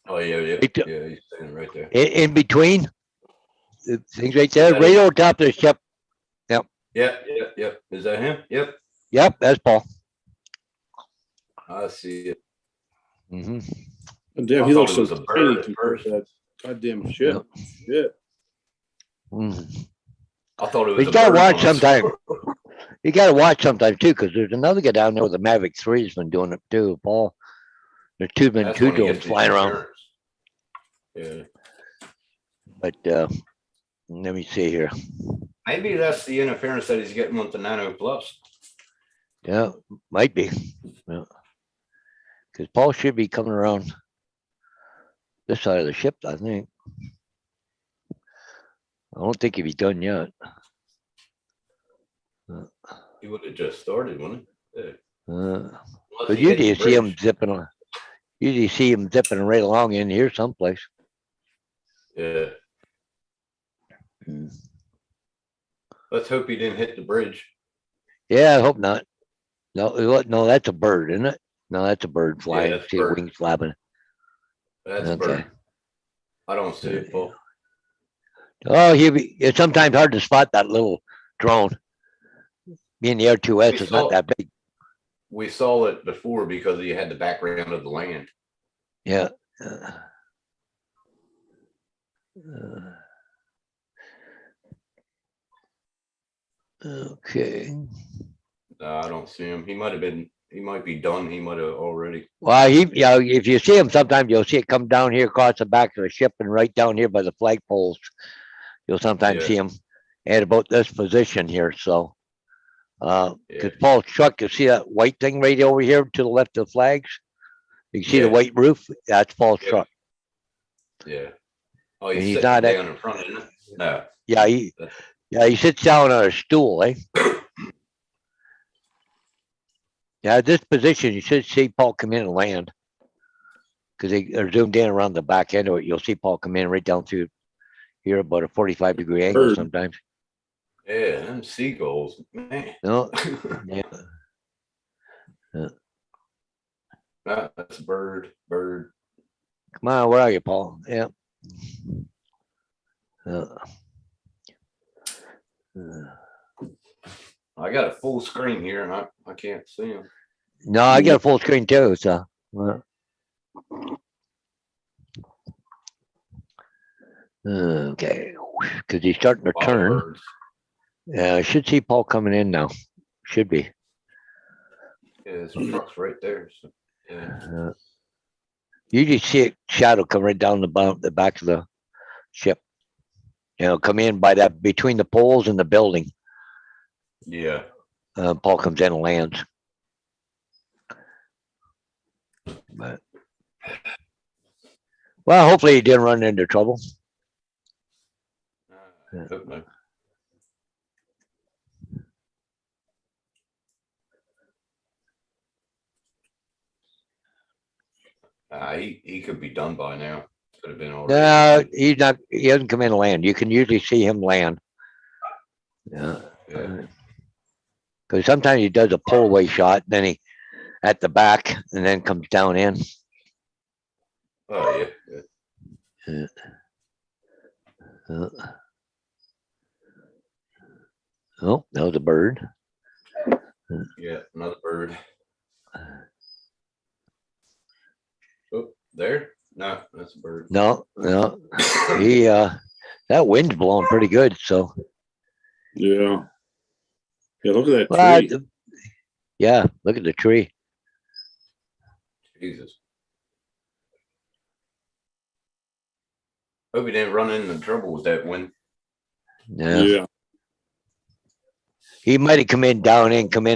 Oh, yeah, yeah, Right there. yeah, he's standing right there. In between. The things right there, that right him? over top of the ship. Yeah, yeah, yeah. Is that him? Yep, Yep, that's Paul. I see it. Hmm. And damn, I he thought looks it so was a tiny bird at compared to first. that goddamn shit. Shit. I thought it But was you a gotta bird. watch when I saw sometime. it. You gotta watch sometimes too, because there's another guy down there with the Mavic 3 has been doing it too, Paul. There's two That's when he drones gets the flying around. insurance. Yeah, But let me see here. maybe that's the interference that he's getting with the Nano Plus. Yeah, might be. Yeah. Because Paul should be coming around this side of the ship, I think. I don't think he'd be done yet. He would have just started, wouldn't he? Yeah. But Unless he hit usually you the see him bridge. zipping. Usually you see him zipping right along in here someplace. Yeah. Hmm. Let's hope he didn't hit the bridge. Yeah, I hope not. No, that's a bird, isn't it? No, that's a bird flying. that's a See bird. wings flapping. That's a Okay. bird. I don't see it, Paul. Oh, it's sometimes hard to spot that little drone. Being the Air 2S We is not saw- that big. We saw it before because he had the background of the land. Yeah. Okay. I don't see him. He might be done. He might have already. Well, if you see him, sometimes you'll see it come down here across the back of the ship and right down here by the flagpoles. You'll sometimes Yeah. see him at about this position here. So, Yeah. because Paul's truck, you see that white thing right over here to the left of the flags? You can see the Yeah. white roof? That's Paul's Yeah. truck. Yeah. Oh, And he's he's sitting not down in front, isn't it? No. Yeah, he sits down on a stool, eh? Yeah, this position, you should see Paul come in and land. Because they are zoomed in around the back end of it. You'll see Paul come in right down through here about a 45-degree angle Bird. sometimes. Yeah, them seagulls, man. No, yeah. That's a bird. Bird. Come on, where are you, Paul? Yeah. I got a full screen here and I can't see him. No, I got a full screen too, so. Okay, because he's starting to A lot of turn. birds. Yeah, I should see Paul coming in now. Should be. Yeah, his truck's right there. So, yeah. Usually see a shadow come right down the back of the ship. Come in by that between the poles and the building. Yeah. Paul comes in and lands. But, well, hopefully he didn't run into trouble. Hope not. He could be done by now. Could have been already. No, he's not. He hasn't come in and land. You can usually see him land. Yeah. Yeah. Because sometimes he does a pull away shot, then he at the back, and then comes down in. Oh yeah. Yeah. Oh, that was a bird. Yeah, another bird. Oh, there? No, that's a bird. No, he that wind's blowing pretty good. So, Yeah. Yeah, look at that well, tree. yeah, look at the tree. Jesus. Hope he didn't run into trouble with that wind. Yeah, Yeah. he might have come in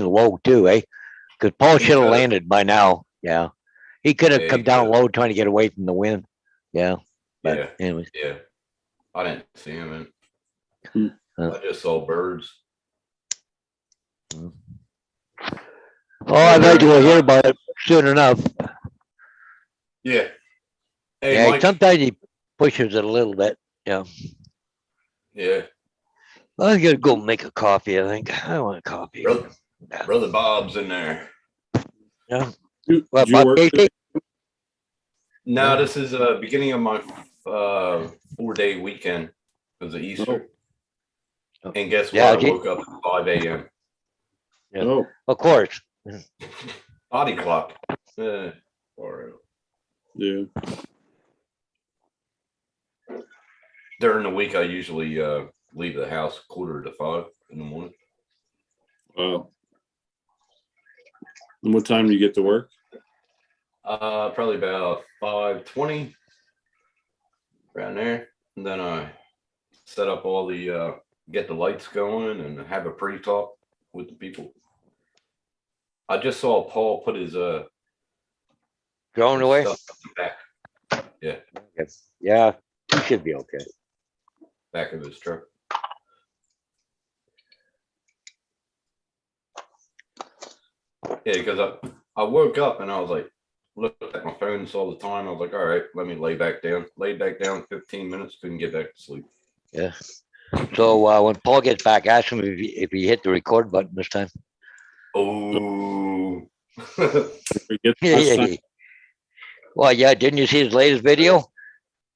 low too, eh? Because Paul He should have could've. landed by now. Yeah, he could have Yeah, come he down could've. low trying to get away from the wind. Yeah, but Yeah. anyways, Yeah. I didn't see him. Hmm. I just saw birds. Oh, I bet you'll hear about it soon enough. Yeah. Hey, Yeah, Mike. sometimes he pushes it a little bit. Yeah. Yeah. I'm gonna go make a coffee, I think. I want a coffee. Brother Bob's in there. Yeah. Did Well, you Bob work Casey? No, this is beginning of my 4-day weekend because of Easter. Oh. And guess what? Yeah, I woke up at 5 a.m. Yeah. Oh, Of course. Body clock. Or yeah. during the week, I usually leave the house 4:45 in the morning. Wow. And what time do you get to work? Probably about 5:20 around there. And then I set up all the get the lights going and have a pre-talk with the people. I just saw Paul put his Drone away? stuff back Yeah, he should be okay. back of his truck. Yeah, because I woke up and I was like, looked at my phone all the time. I was like, all right, let me lay back down. Laid back down 15 minutes, couldn't get back to sleep. Yeah. So when Paul gets back, ask him if he hit the record button this time. Oh. We get this time? Well, yeah, didn't you see his latest video?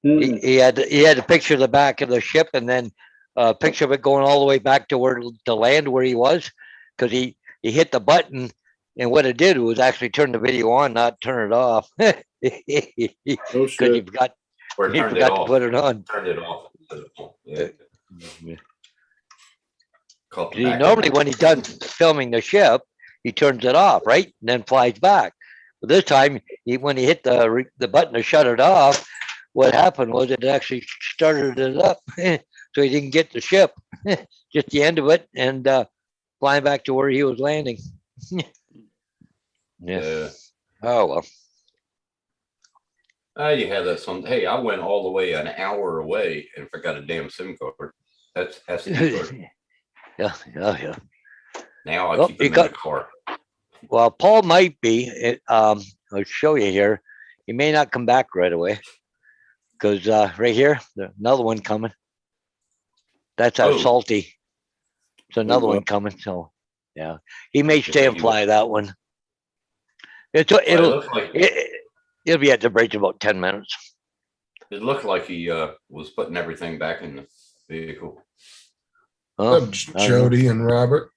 He had the picture of the back of the ship and then a picture of it going all the way back to where the land where he was, because he hit the button and what it did was actually turn the video on, not turn it off. Oh Because shit. he forgot Or he turned it forgot to off. put it on. Turned it off. Yeah. Caught the See, back normally of it. when he's done filming the ship, he turns it off, right? And then flies back. But this time, when he hit the button to shut it off, what happened was it actually started it up. So he didn't get the ship, just the end of it, and flying back to where he was landing. Yeah. Oh, well. You have that some. Hey, I went all the way an hour away and forgot a damn SIM card. That's SD card. Yeah. Now I Well, keep them you in the got- car. Well, Paul might be. I'll show you here. He may not come back right away. Because right here, another one coming. That's our Oh. salty. It's another wow. one coming. So, yeah, he may Good stay thing and he fly that one. It It'll looked like it'll be at the bridge in about 10 minutes. it looked like he was putting everything back in the vehicle. Huh? Jody and Robert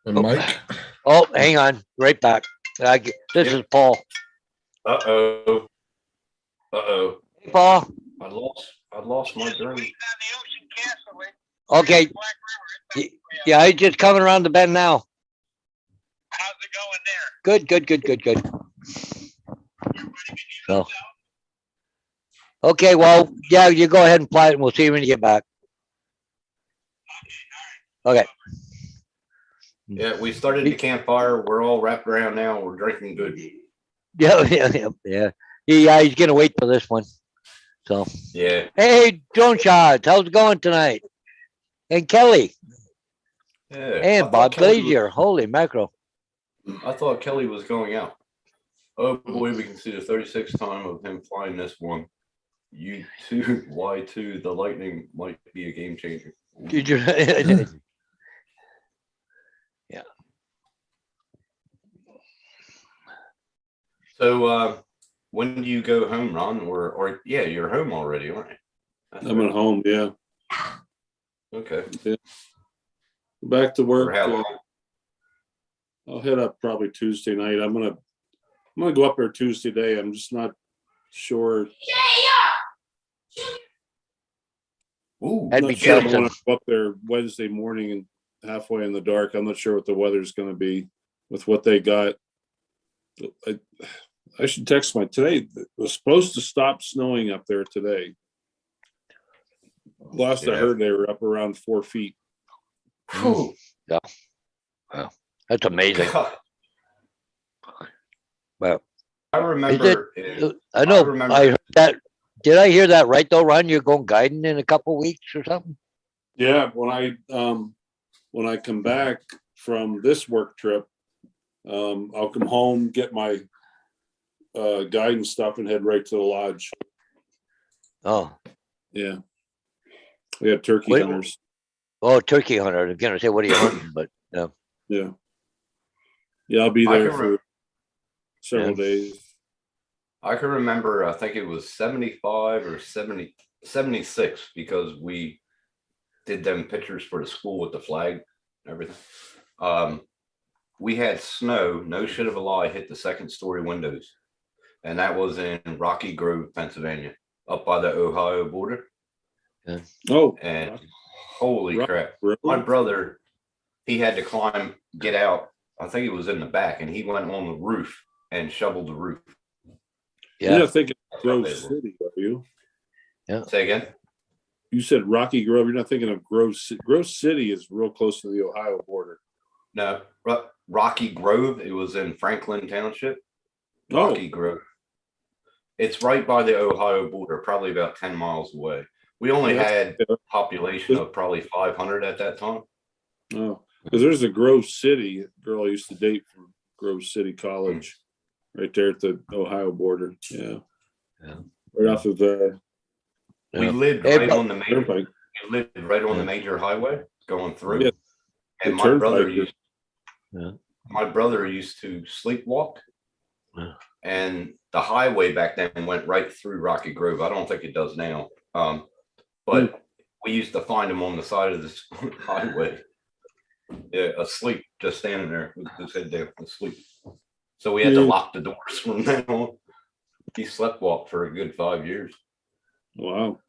and Oh. Mike. Oh, hang on, right back. This Yep. is Paul. Uh-oh. Hey, Paul. I lost my drone. Okay. Yeah, he's just coming around the bend now. How's it going there? Good. So, okay, well, yeah, you go ahead and fly it and we'll see you when you get back. Okay. Yeah, we started the campfire. We're all wrapped around now. We're drinking good. Yeah. He's gonna wait for this one. So, Yeah. hey, drone shots, how's it going tonight? And Kelly Yeah. and I thought Bob Kelly was- Glazier. Holy mackerel. I thought Kelly was going out. Oh boy, we can see the 36th time of him flying this one. U2, Y2, the Lightning might be a game changer. Did you? So when do you go home, Ron? Or yeah, you're home already, aren't you? That's I'm at home. Yeah. Okay. Back to work. For how long? I'll head up probably Tuesday night. I'm gonna go up there Tuesday day. I'm just not sure. Ooh, That'd Not be sure I Justin. want to go up there Wednesday morning and halfway in the dark. I'm not sure what the weather's going to be with what they got. I should text today. It was supposed to stop snowing up there today. Last I Yeah. heard, they were up around 4 feet. Whew. That's amazing. God. Well, I remember. in- I know. remember- I heard that. Did I hear that right though, Ron? You're going guiding in a couple weeks or something? Yeah, when I come back from this work trip, I'll come home, get my guidance stuff and head right to the lodge. Oh, Yeah. We had turkey Wait, hunters. oh, turkey hunter. I'm gonna say, what are you hunting? But Yeah. Yeah, I'll be I there can for several Yeah. days. I can remember, I think it was 75 or 76 because we did them pictures for the school with the flag and everything. We had snow, no shit of a lie, hit the second story windows. And that was in Rocky Grove, Pennsylvania, up by the Ohio border. Oh, And holy Rocky crap. Grove? My brother, he had to climb, get out. I think it was in the back, and he went on the roof and shoveled the roof. You're yeah, not thinking of Grove That's what City, are you? Say again? You said Rocky Grove. You're not thinking of Grove City. Grove City is real close to the Ohio border. No, Rocky Grove. It was in Franklin Township. Oh. Rocky Grove. It's right by the Ohio border, probably about 10 miles away. We only Yeah, had yeah. a population of probably 500 at that time. Oh, because there's a Grove City girl I used to date from Grove City College, right there at the Ohio border. Yeah, Yeah. right off of the We Yeah. lived Hey, right but- on the major. turnpike. We lived right on Yeah. the major highway going through. Yeah, And the my brother turnpike. used. Yeah. My brother used to sleepwalk. Yeah. And the highway back then went right through Rocky Grove. I don't think it does now. But we used to find him on the side of this highway. Yeah, asleep, just standing there with his head down, asleep. So we had to Yeah. lock the doors from then on. He sleptwalked for a good 5 years. Wow.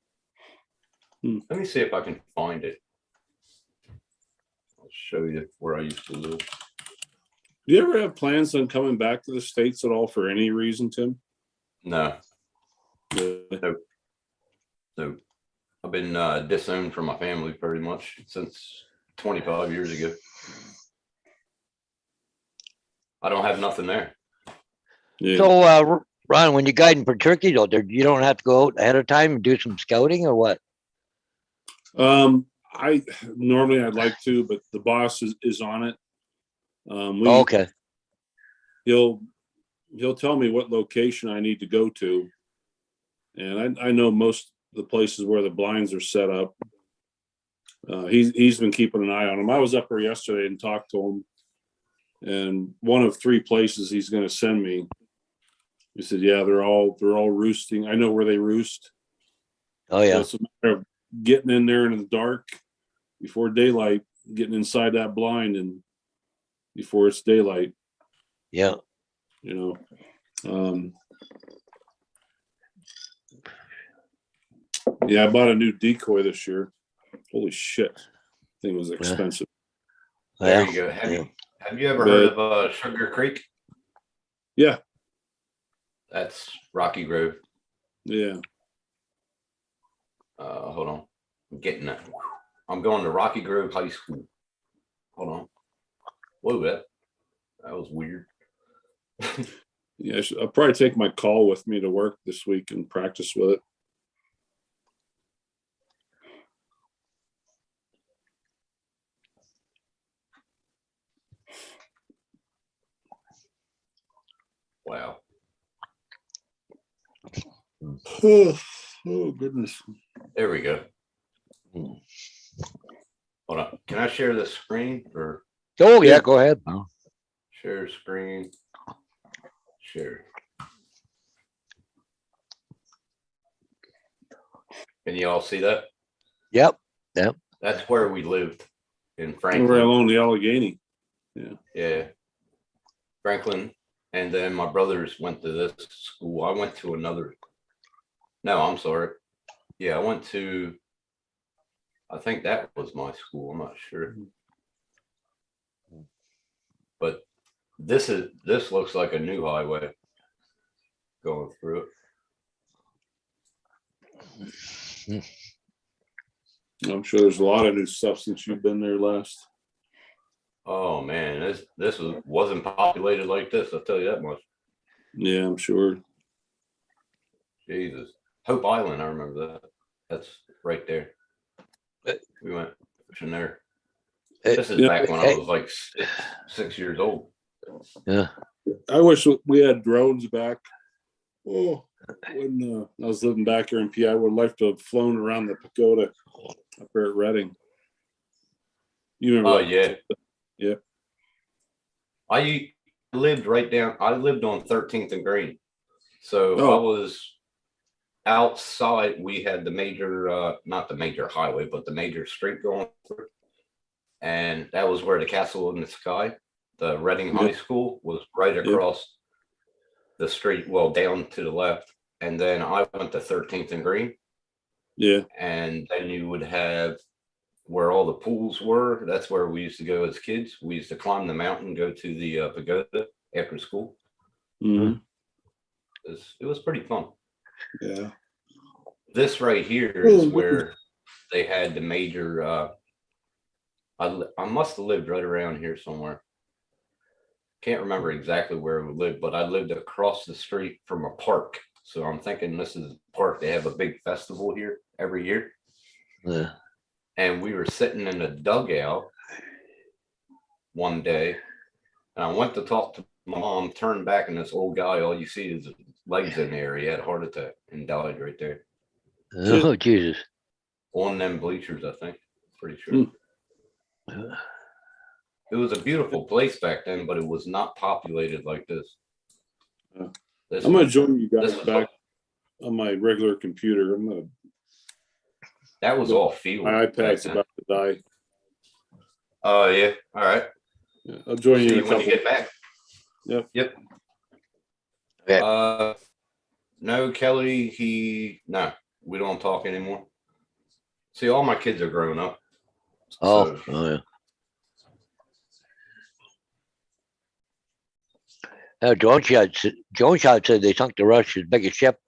Let me see if I can find it. I'll show you where I used to live. Do you ever have plans on coming back to the States at all for any reason, Tim? No, Yeah. no. I've been disowned from my family pretty much since 25 years ago. I don't have nothing there. Yeah. So, Ron, when you're guiding for turkeys out there, you don't have to go out ahead of time and do some scouting or what? I normally I'd like to, but the boss is on it. Oh, okay. He'll tell me what location I need to go to, and I know most of the places where the blinds are set up. He's been keeping an eye on them. I was up there yesterday and talked to him, and one of 3 places he's going to send me. He said, "Yeah, they're all roosting. I know where they roost. Oh, yeah. So it's a matter of getting in there in the dark before daylight, getting inside that blind, and before it's daylight." Yeah. You know, yeah, I bought a new decoy this year. Holy shit, thing was expensive. There Yeah. you go. Yeah. Have you ever heard of Sugar Creek? Yeah, That's Rocky Grove. yeah. Hold on. I'm getting that. I'm going to Rocky Grove High School. Hold on. Whoa, that was weird. Yeah, I'll probably take my call with me to work this week and practice with it. Wow. Oh goodness. There we go. Hmm. Hold on. Can I share this screen or Oh, yeah, go ahead. share screen? Share. Can you all see that? Yep. That's where we lived in Right Franklin. along the Allegheny. Yeah. Franklin. And then my brothers went to this school. I went to another. No, I'm sorry. Yeah, I went to, I think that was my school. I'm not sure. But this looks like a new highway going through it. I'm sure there's a lot of new stuff since you've been there last. Oh man, this wasn't populated like this. I'll tell you that much. Yeah, I'm sure. Jesus, Hope Island. I remember that. That's right there. We went fishing there. This is Yeah. back when I was like 6 years old. Yeah. I wish we had drones back. Oh, when I was living back here in PI, I would like to have flown around the pagoda up there at Reading. You remember? Oh, that? yeah. Yeah. I lived right down, I lived on 13th and Green. So I Oh. was outside. We had the major, not the major highway, but the major street going through. And that was where the Castle in the Sky, the Reading High School, was right across the street, well, down to the left. And then I went to 13th and Green. Yeah. And then you would have where all the pools were. That's where we used to go as kids. We used to climb the mountain, go to the pagoda after school. Mhm. It was pretty fun. Yeah. This right here is where they had the major. I must have lived right around here somewhere. Can't remember exactly where we lived, but I lived across the street from a park. So I'm thinking this is a park. They have a big festival here every year. Yeah. And we were sitting in a dugout one day, and I went to talk to my mom, turned back, and this old guy, all you see is his legs in there. He had a heart attack and died right there Oh, Jesus. on them bleachers, I think. Pretty sure. It was a beautiful place back then, but it was not populated like this. Yeah. This I'm gonna was- join you guys this was- back on my regular computer. That was all field. My back iPad's then. about to die. Oh yeah. All right. Yeah, I'll join you See in you a when you couple. get back. Yep. Yep. Yeah. No, Kelly, no, we don't talk anymore. See, all my kids are grown up. Oh, So, oh yeah. Now, Jones Shot said they sunk the Russia's biggest ship.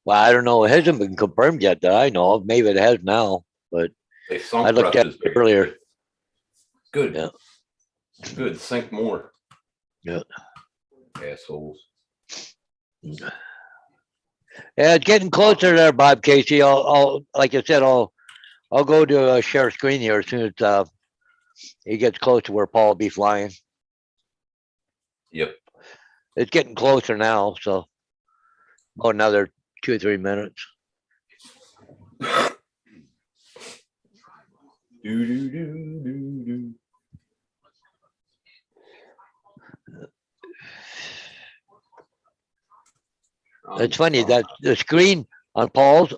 Well, I don't know. It hasn't been confirmed yet that I know of. Maybe it has now, but they sunk I looked at Russia's it biggest earlier. ship. Good. Yeah. Good. Sink more. Yeah. Assholes. Yeah, it's getting closer there, Bob Casey. I'll like I said, I'll go to share screen here as soon as he gets close to where Paul will be flying. Yep. It's getting closer now, so about another 2 or 3 minutes. Do, do, do, do, do. It's funny that the screen on Paul's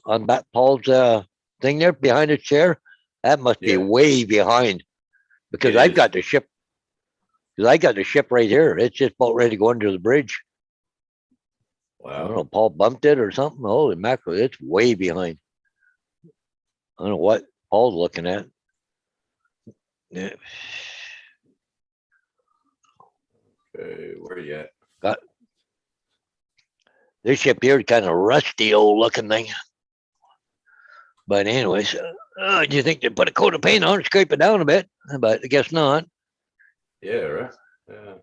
thing there behind his chair, that must be Yeah. way behind because It I've is. got the ship. Because I got the ship right here. It's just about ready to go under the bridge. I don't Wow. know. Paul bumped it or something. Holy mackerel! It's way behind. I don't know what Paul's looking at. Yeah. Okay, where you at? This ship here is kind of rusty old looking thing. But anyways, do you think they put a coat of paint on it, scrape it down a bit? But I guess not. Yeah, right. Yeah.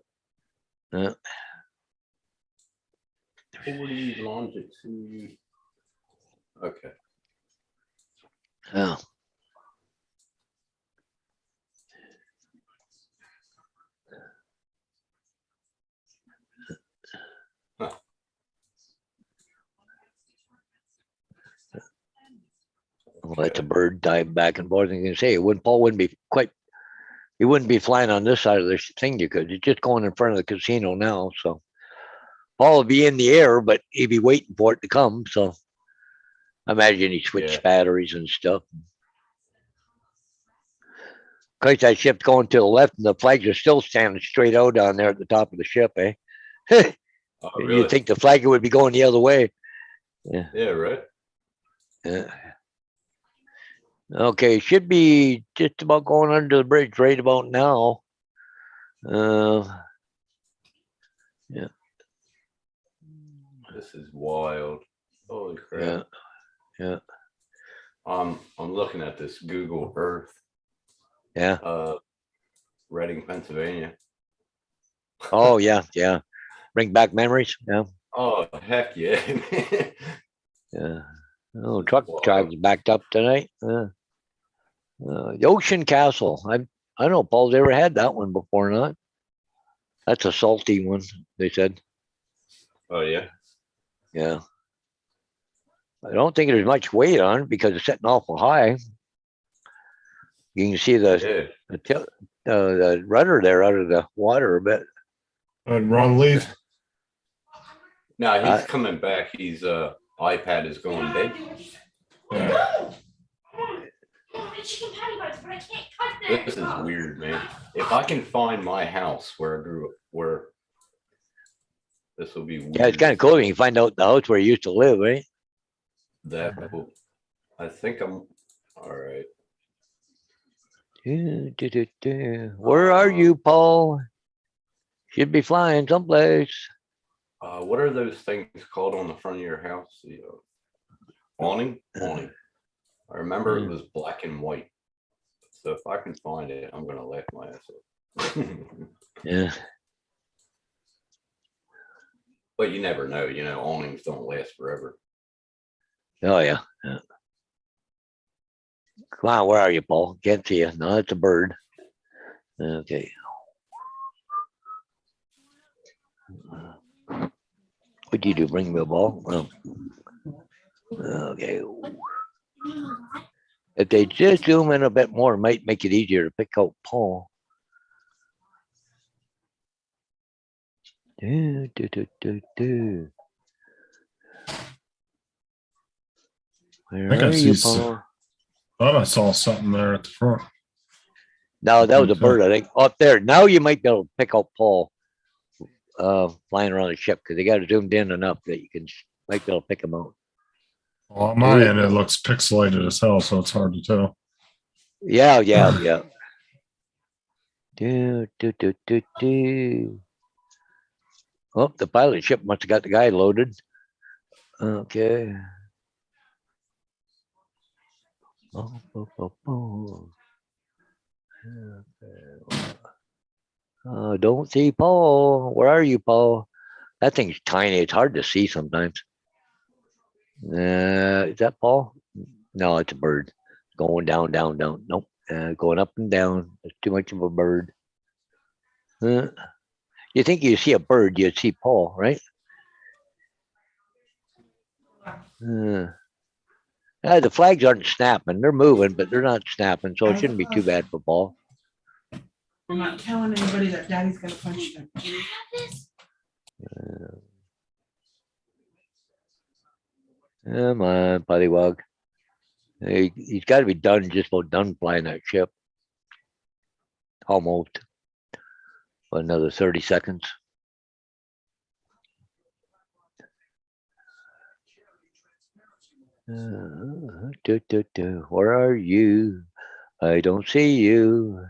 Yeah. 40 longitude. Okay. Yeah. Well, that's a bird diving back and forth. And you can say Paul wouldn't be quite. He wouldn't be flying on this side of this thing because he's just going in front of the casino now. So Paul would be in the air, but he'd be waiting for it to come. So I imagine he switched Yeah. batteries and stuff. Of course, that ship's going to the left, and the flags are still standing straight out down there at the top of the ship, eh? Oh, You'd really? think the flag would be going the other way. Yeah, right. Yeah. Okay, should be just about going under the bridge right about now. Yeah, This is wild. Holy crap. yeah, I'm looking at this Google Earth, yeah. Reading, Pennsylvania. Oh, yeah, yeah. Bring back memories. Yeah, Oh, heck yeah. yeah. Oh, truck Wow. drives backed up tonight. The Ocean Castle. I don't know if Paul's ever had that one before or not. That's a salty one, they said. Oh, yeah. Yeah. I don't think there's much weight on it because it's sitting awful high. You can see Yeah. the rudder there out of the water a bit. And Ron leave. No, he's I- coming back. He's iPad is going dead. Yeah. This is weird, man. If I can find my house where I grew up, where this will be weird. Yeah, it's kind of cool when you find out the house where you used to live, right? That will, I think I'm all right. Where are you, Paul? Should be flying someplace. What are those things called on the front of your house? The awning? Awning. I remember it was black and white. So if I can find it, I'm gonna laugh my ass off. Yeah. But you never know, awnings don't last forever. Oh yeah. Yeah. Come on, where are you, Paul? Can't see you. No, it's a bird. Okay. What'd you do? Bring me a ball? Oh. Okay. If they just zoom in a bit more, it might make it easier to pick out Paul. Do, do, do, do, do. Where think I are see you, some- Paul? Thought I saw something there at the front. No, that was a Okay. bird, I think. Up there. Now you might be able to pick out Paul flying around the ship because they got it zoomed in enough that you can might be able to pick him out. Well, on my end, it looks pixelated as hell, so it's hard to tell. Yeah, yeah, yeah. Do, do, do, do, do. Oh, the pilot ship must have got the guy loaded. Okay. Oh, oh, oh, oh. Don't see Paul. Where are you, Paul? That thing's tiny. It's hard to see sometimes. Is that Paul? No, it's a bird. Going down, down, down. Nope. Going up and down. It's too much of a bird. You think you see a bird, you'd see Paul, right? The flags aren't snapping. They're moving, but they're not snapping, so it shouldn't be too bad for Paul. I'm not telling anybody that daddy's gonna punch them. Come on, Pollywog. He's got to be done, just about done flying that ship. Almost. For another 30 seconds. Where are you? I don't see you.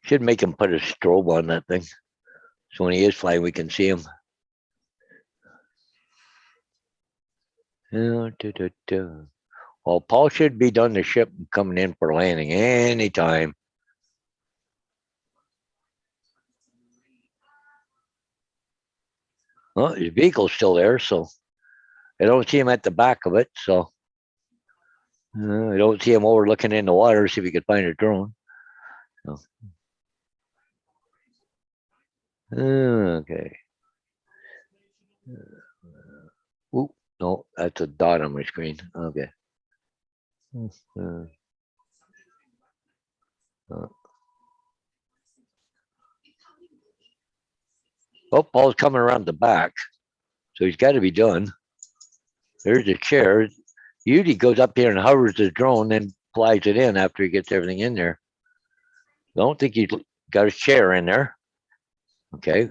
Should make him put a strobe on that thing. So when he is flying, we can see him. Well, Paul should be done the ship and coming in for landing anytime. Well, his vehicle's still there, so I don't see him at the back of it. So I don't see him over looking in the water to see if he could find a drone. So. Okay. Oop, no, that's a dot on my screen. Okay. Oh, Paul's coming around the back, so he's got to be done. There's a chair. Usually goes up here and hovers the drone, then flies it in after he gets everything in there. I don't think he's got his chair in there. Okay.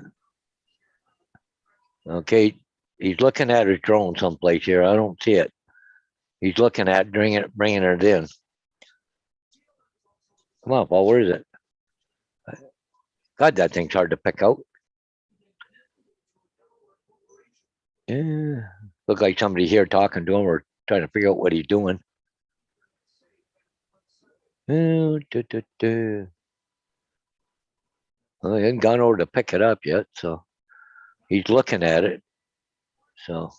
Okay, he's looking at his drone someplace here. I don't see it. He's looking at bringing it in. Come on, Paul, where is it? God, that thing's hard to pick out. Yeah, look like somebody here talking to him or trying to figure out what he's doing. Well, he hasn't gone over to pick it up yet, so he's looking at it. So,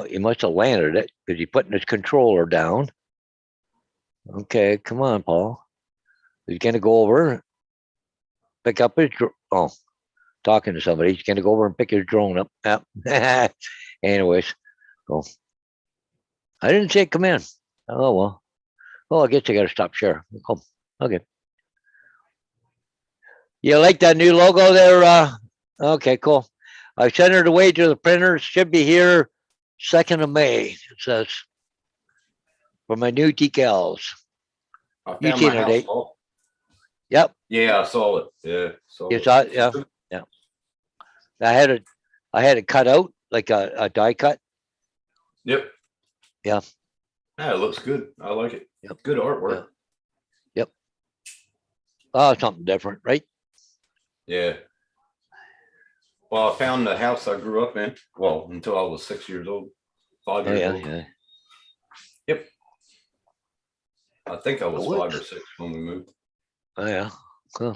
he must have landed it because he's putting his controller down. Okay, come on, Paul. He's gonna go over, pick up his, talking to somebody. He's gonna go over and pick his drone up. Yep. Anyways, go. I didn't say come in. Oh, well. Oh, I guess I gotta stop share. Come. Okay. You like that new logo there? Okay, cool. I sent it away to the printer. Should be here 2nd of May, it says. For my new decals. I You found seen my it, house eh? call. Yep. Yeah, I saw it. Yeah. You saw it? Yeah. Yeah. I had it cut out like a die cut. Yep. Yeah. Yeah, it looks good. I like it. Yep. Good artwork. Yep. Oh, something different, right? Yeah. Well, I found the house I grew up in. Well, until I was 6 years old, 5 Oh, years yeah, old. yeah. Yep. I think I was What? 5 or 6 when we moved. Oh, yeah. Cool.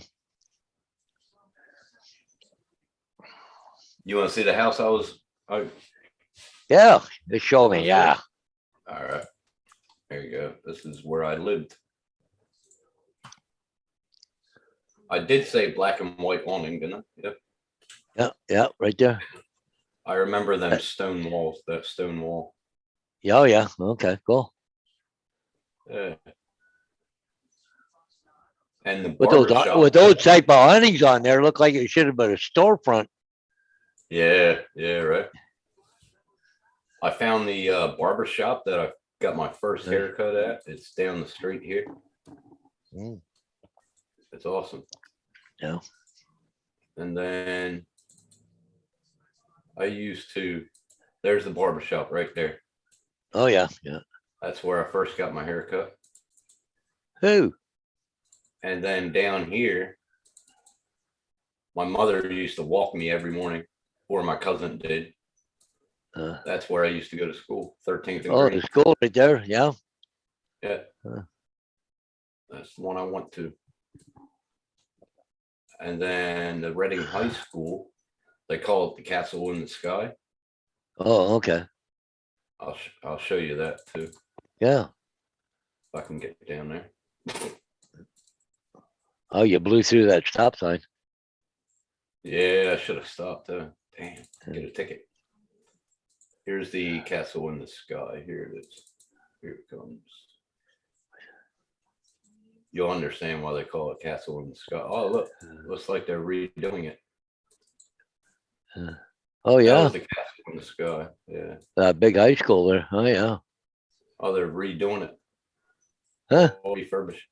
You want to see the house I was? Oh, Yeah. Just show me. Yeah. all right. There you go. This is where I lived. I did say black and white awning, didn't I? Yep. Yeah. Yeah. Right there. I remember them stone walls, that stone wall. Yeah. Oh, yeah. Okay. Cool. Yeah. And the With barber shop. those type of awnings on there, look like it should have been a storefront. Yeah, yeah, right. I found the barber shop that I got my first Yeah. haircut at. It's down the street here. Mm. It's awesome. Yeah. And then I used to, there's the barber shop right there. Oh, yeah. Yeah. That's where I first got my haircut. Who? And then down here, my mother used to walk me every morning, or my cousin did. That's where I used to go to school, 13th and Oh, Green. the school right there. Yeah. Yeah. Huh. That's the one I went to. And then the Reading High School, they call it the Castle in the Sky. Oh, okay. I'll show you that too, Yeah. if I can get down there. Oh, you blew through that stop sign. Yeah, I should have stopped. Damn, get a ticket. Here's the Castle in the Sky. Here it is. Here it comes. You'll understand why they call it Castle in the Sky. Oh, look, looks like they're redoing it. Oh, That yeah. was the Castle in the Sky. Yeah. That big high school there. Oh, yeah. Oh, they're redoing it. Huh? All refurbished.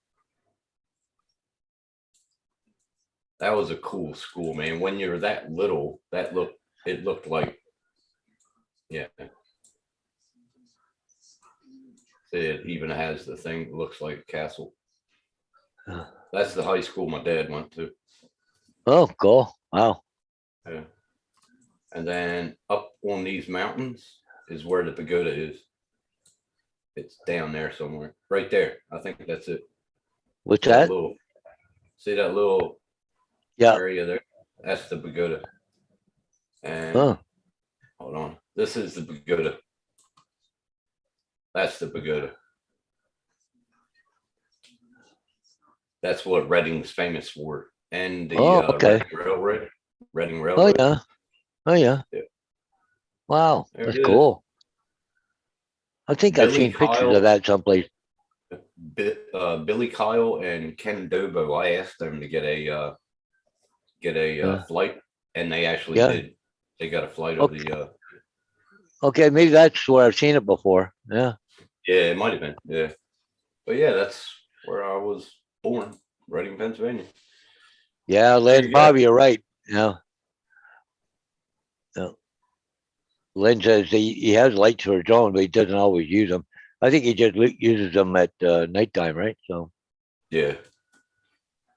That was a cool school, man. When you're that little, it looked like, yeah. It even has the thing that looks like a castle. That's the high school my dad went to. Oh, cool. Wow. Yeah. And then up on these mountains is where the pagoda is. It's down there somewhere, right there. I think that's it. What's that? See that little Yeah. area there? That's the pagoda. And Huh. hold on, this is the pagoda. That's the pagoda. That's what Reading's famous for. And the okay. Reading Oh, Railroad. yeah. Oh, yeah. Yeah. Wow. There That's it is. cool. I think I've Billy seen pictures Kyle. of that someplace. Billy Kyle and Ken Dobo, I asked them to get a flight, and they actually Yeah. did. They got a flight of Okay. the Okay, maybe that's where I've seen it before. Yeah. yeah, it might have been. Yeah. But yeah, that's where I was born, Reading, Pennsylvania. Yeah, Lynn, you go. probably you're right. Yeah. Yeah. Lynn says he has lights for his own, but he doesn't always use them. I think he just uses them at nighttime, right? So. Yeah.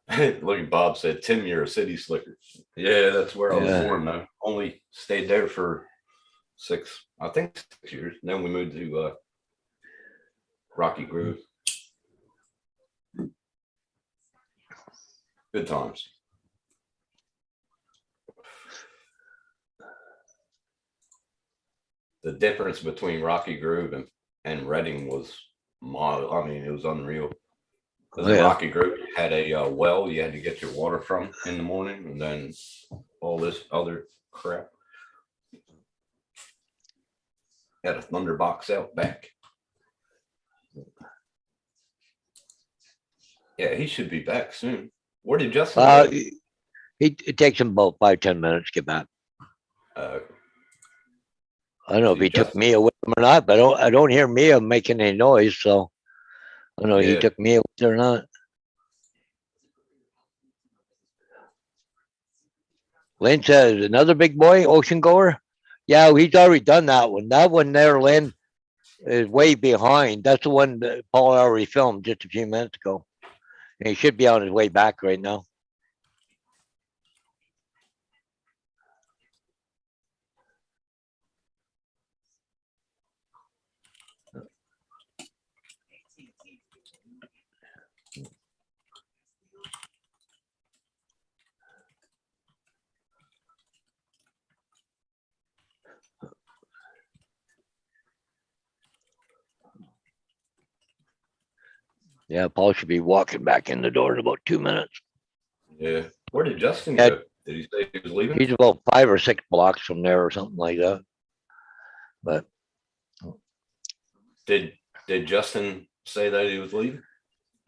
Look at Bob said, Tim, you're a city slicker. Yeah, that's where I was Yeah. born though. Only stayed there for 6 years. Then we moved to Rocky Grove. Good times. The difference between Rocky Grove and Reading was mild. I mean, it was unreal. Because the Rocky Grove had a well you had to get your water from in the morning, and then all this other crap. Had a thunderbox out back. Yeah, he should be back soon. Where did Justin go? It takes him about 5-10 minutes to get back. Uh, I don't know if See, he took Justin- Mia with him or not, but I don't hear Mia making any noise, so I don't know if he Yeah. took Mia with her or not. Lynn says, another big boy, ocean goer? Yeah, he's already done that one. That one there, Lynn, is way behind. That's the one that Paul already filmed just a few minutes ago. And he should be on his way back right now. Yeah, Paul should be walking back in the door in about 2 minutes. Yeah. Where did Justin Yeah. go? Did he say he was leaving? He's about 5 or 6 blocks from there or something like that. But Did Justin say that he was leaving?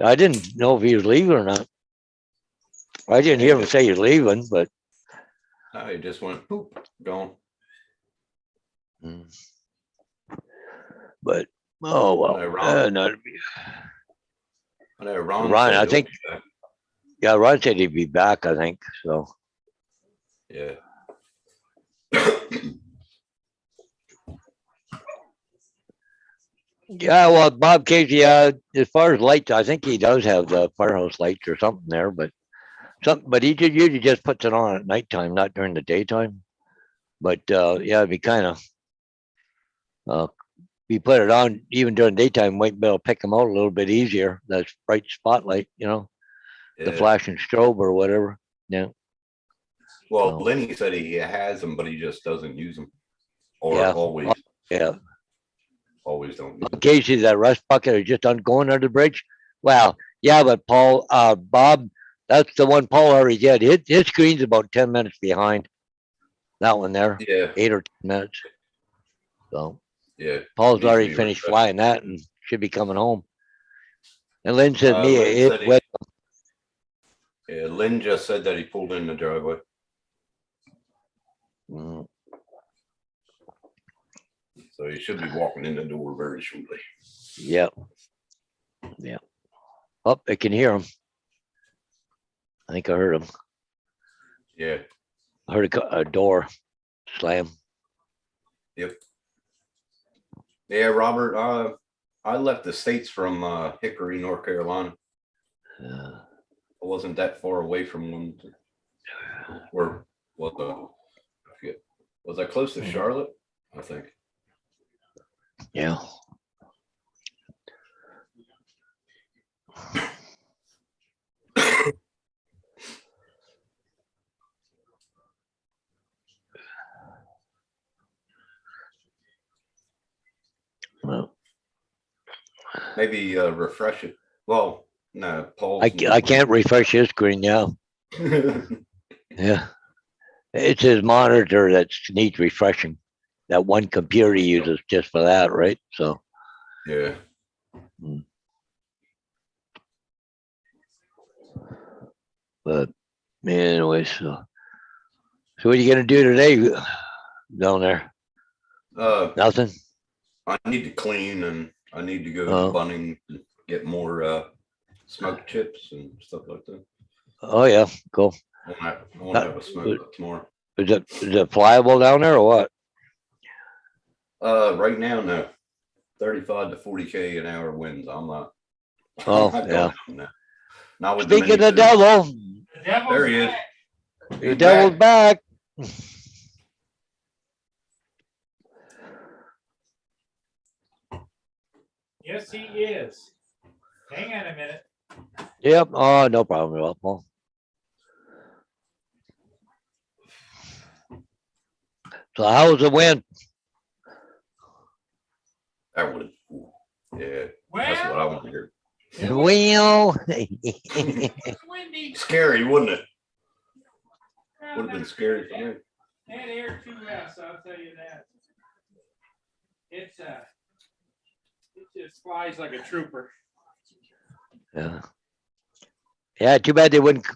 I didn't know if he was leaving or not. I didn't hear him say he's leaving, but No, he just went poop, gone. but oh well. No, Ron. No, I know Ron. Ron, said I he'll think- be back. yeah, Ron said he'd be back, I think. So Yeah. yeah, well, Bob Casey, as far as lights, I think he does have the firehouse lights or something there, but he usually just puts it on at nighttime, not during the daytime. But yeah, it'd be kind of you put it on even during daytime, might be able to pick them out a little bit easier. That's bright spotlight, the Yeah. flashing strobe or whatever. Yeah. Well, So- Lenny said he has them, but he just doesn't use them. Or Yeah. always Yeah. don't use them. Casey, that rust bucket is just going under the bridge. Well, yeah, but Paul, Bob, that's the one Paul already did. His screen's about 10 minutes behind that one there, Yeah, 8 or 10 minutes. So yeah. Paul's Needs to already be finished refreshed. flying that and should be coming home. And Lynn said, Lynn Mia, said he- wet. Yeah, Lynn just said that he pulled in the driveway. Mm, So he should be walking in the door very shortly. Yep. Yeah. Oh, I can hear him. I think I heard him. Yeah, I heard a door slam. yeah, Robert, I left the States from Hickory, North Carolina. Uh, I wasn't that far away from one. Or was I forget. Was I close to Charlotte? I think. yeah. Well, Maybe refresh it. Well, no, Paul. I can't refresh his screen now. Yeah. It's his monitor that needs refreshing. That one computer he uses just for that, right? So, Yeah. but anyways, so what are you gonna do today down there? Nothing? I need to clean and I need to go Oh. to Bunning and get more smoked chips and stuff like that. Oh yeah, cool. I want to have a smoke up tomorrow. Is it flyable down there or what? Right now, no. 35 to 40K an hour winds. I'm not. Oh, I'm not going yeah. out on that. Not with the Speaking of mini devil, The devil's There he is. back. the devil's back. Yes, he is. Hang on a minute. Yep. Oh, no problem at all, Paul. So how was the wind? That would. Yeah, that's what I Well, want to hear. Well, It's windy. Scary, wouldn't it? Well, Would have been that's scary for that- me. That Air 2S, I'll tell you that. It's it just flies like a trooper. yeah. Yeah, too bad they wouldn't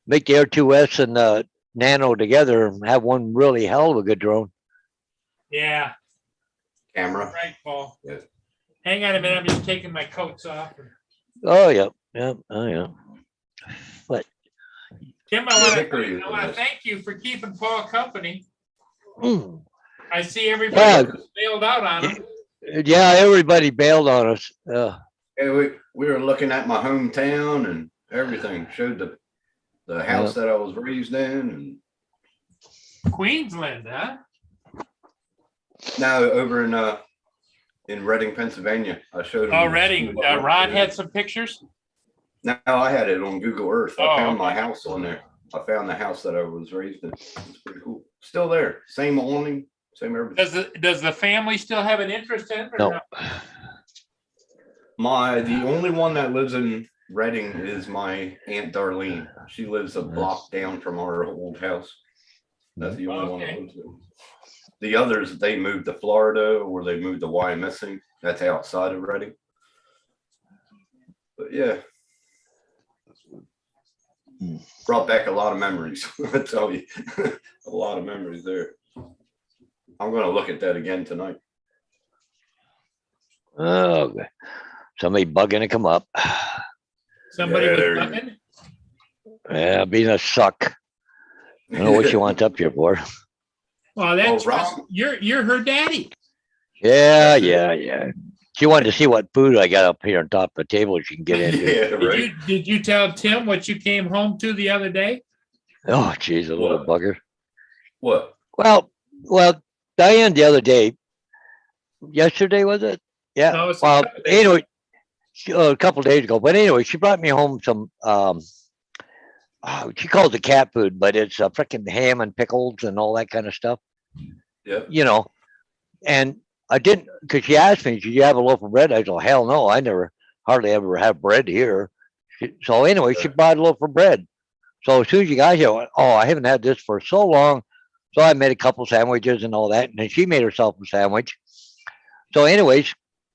make the Air 2S and Nano together and have one really hell of a good drone. Yeah, Camera. right, Paul. Yeah. Hang on a minute, I'm just taking my coats off. Oh, yeah, yeah, oh, yeah. But Tim, Hickory is I want to nice. thank you for keeping Paul company. mm, I see everybody Yeah. bailed out on him. yeah, everybody bailed on us. Hey, we were looking at my hometown and everything. Showed the house that I was raised in, and Queensland, huh? now over in Reading, Pennsylvania. I showed him. Oh, Reading. Rod had some pictures. No, I had it on Google Earth. Oh, I found my okay. house on there. I found the house that I was raised in. It's pretty cool. Still there. Same awning, same everything. Does the family still have an interest in it? Or No. The only one that lives in Reading is my Aunt Darlene. She lives a block down from our old house. That's the only one that Okay. lives there. The others, they moved to Florida or they moved to Wyomissing. That's outside of Reading. But yeah. Brought back a lot of memories. I tell you, a lot of memories there. I'm going to look at that again tonight. Oh, somebody bugging to come up. Somebody Yeah, was there you looking? Yeah, being a suck. I don't know what she wants up here for. Well, that's Rob- you're her daddy. Yeah, yeah, yeah. She wanted to see what food I got up here on top of the table she can get into. Yeah, right. Did you tell Tim what you came home to the other day? Oh, geez, a little What? bugger. What? Well, Diane the other day, yesterday was it? Yeah. No, it's a Well, couple days anyway, a couple days ago. But anyway, she brought me home some. She calls it cat food, but it's freaking ham and pickles and all that kind of stuff. Yeah. You know, and I didn't because she asked me, "Did you have a loaf of bread?" I go, "Hell no, I never, hardly ever have bread here." So anyway, she Sure. bought a loaf of bread. So as soon as you got here, I went, "Oh, I haven't had this for so long." So I made a couple sandwiches and all that, and then she made herself a sandwich. So, anyways,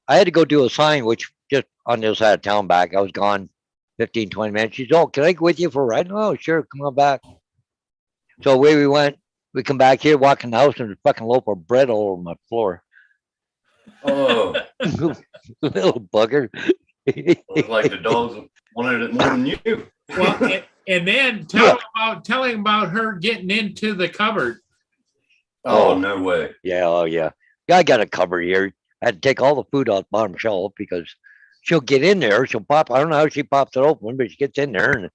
I had to go do a sign, which just on the other side of town back. I was gone 15, 20 minutes. She said, "Oh, can I go with you for a ride?" "Oh, sure, come on back." So away we went. We come back here, walk in the house, and there's a fucking loaf of bread all over my floor. Oh, Little bugger. looked like the dogs wanted it more than you. Well, and then tell him about her getting into the cupboard. Oh, no way. Yeah, oh yeah. Yeah, I got a cover here. I had to take all the food off the bottom shelf because she'll get in there. She'll pop. I don't know how she pops it open, but she gets in there and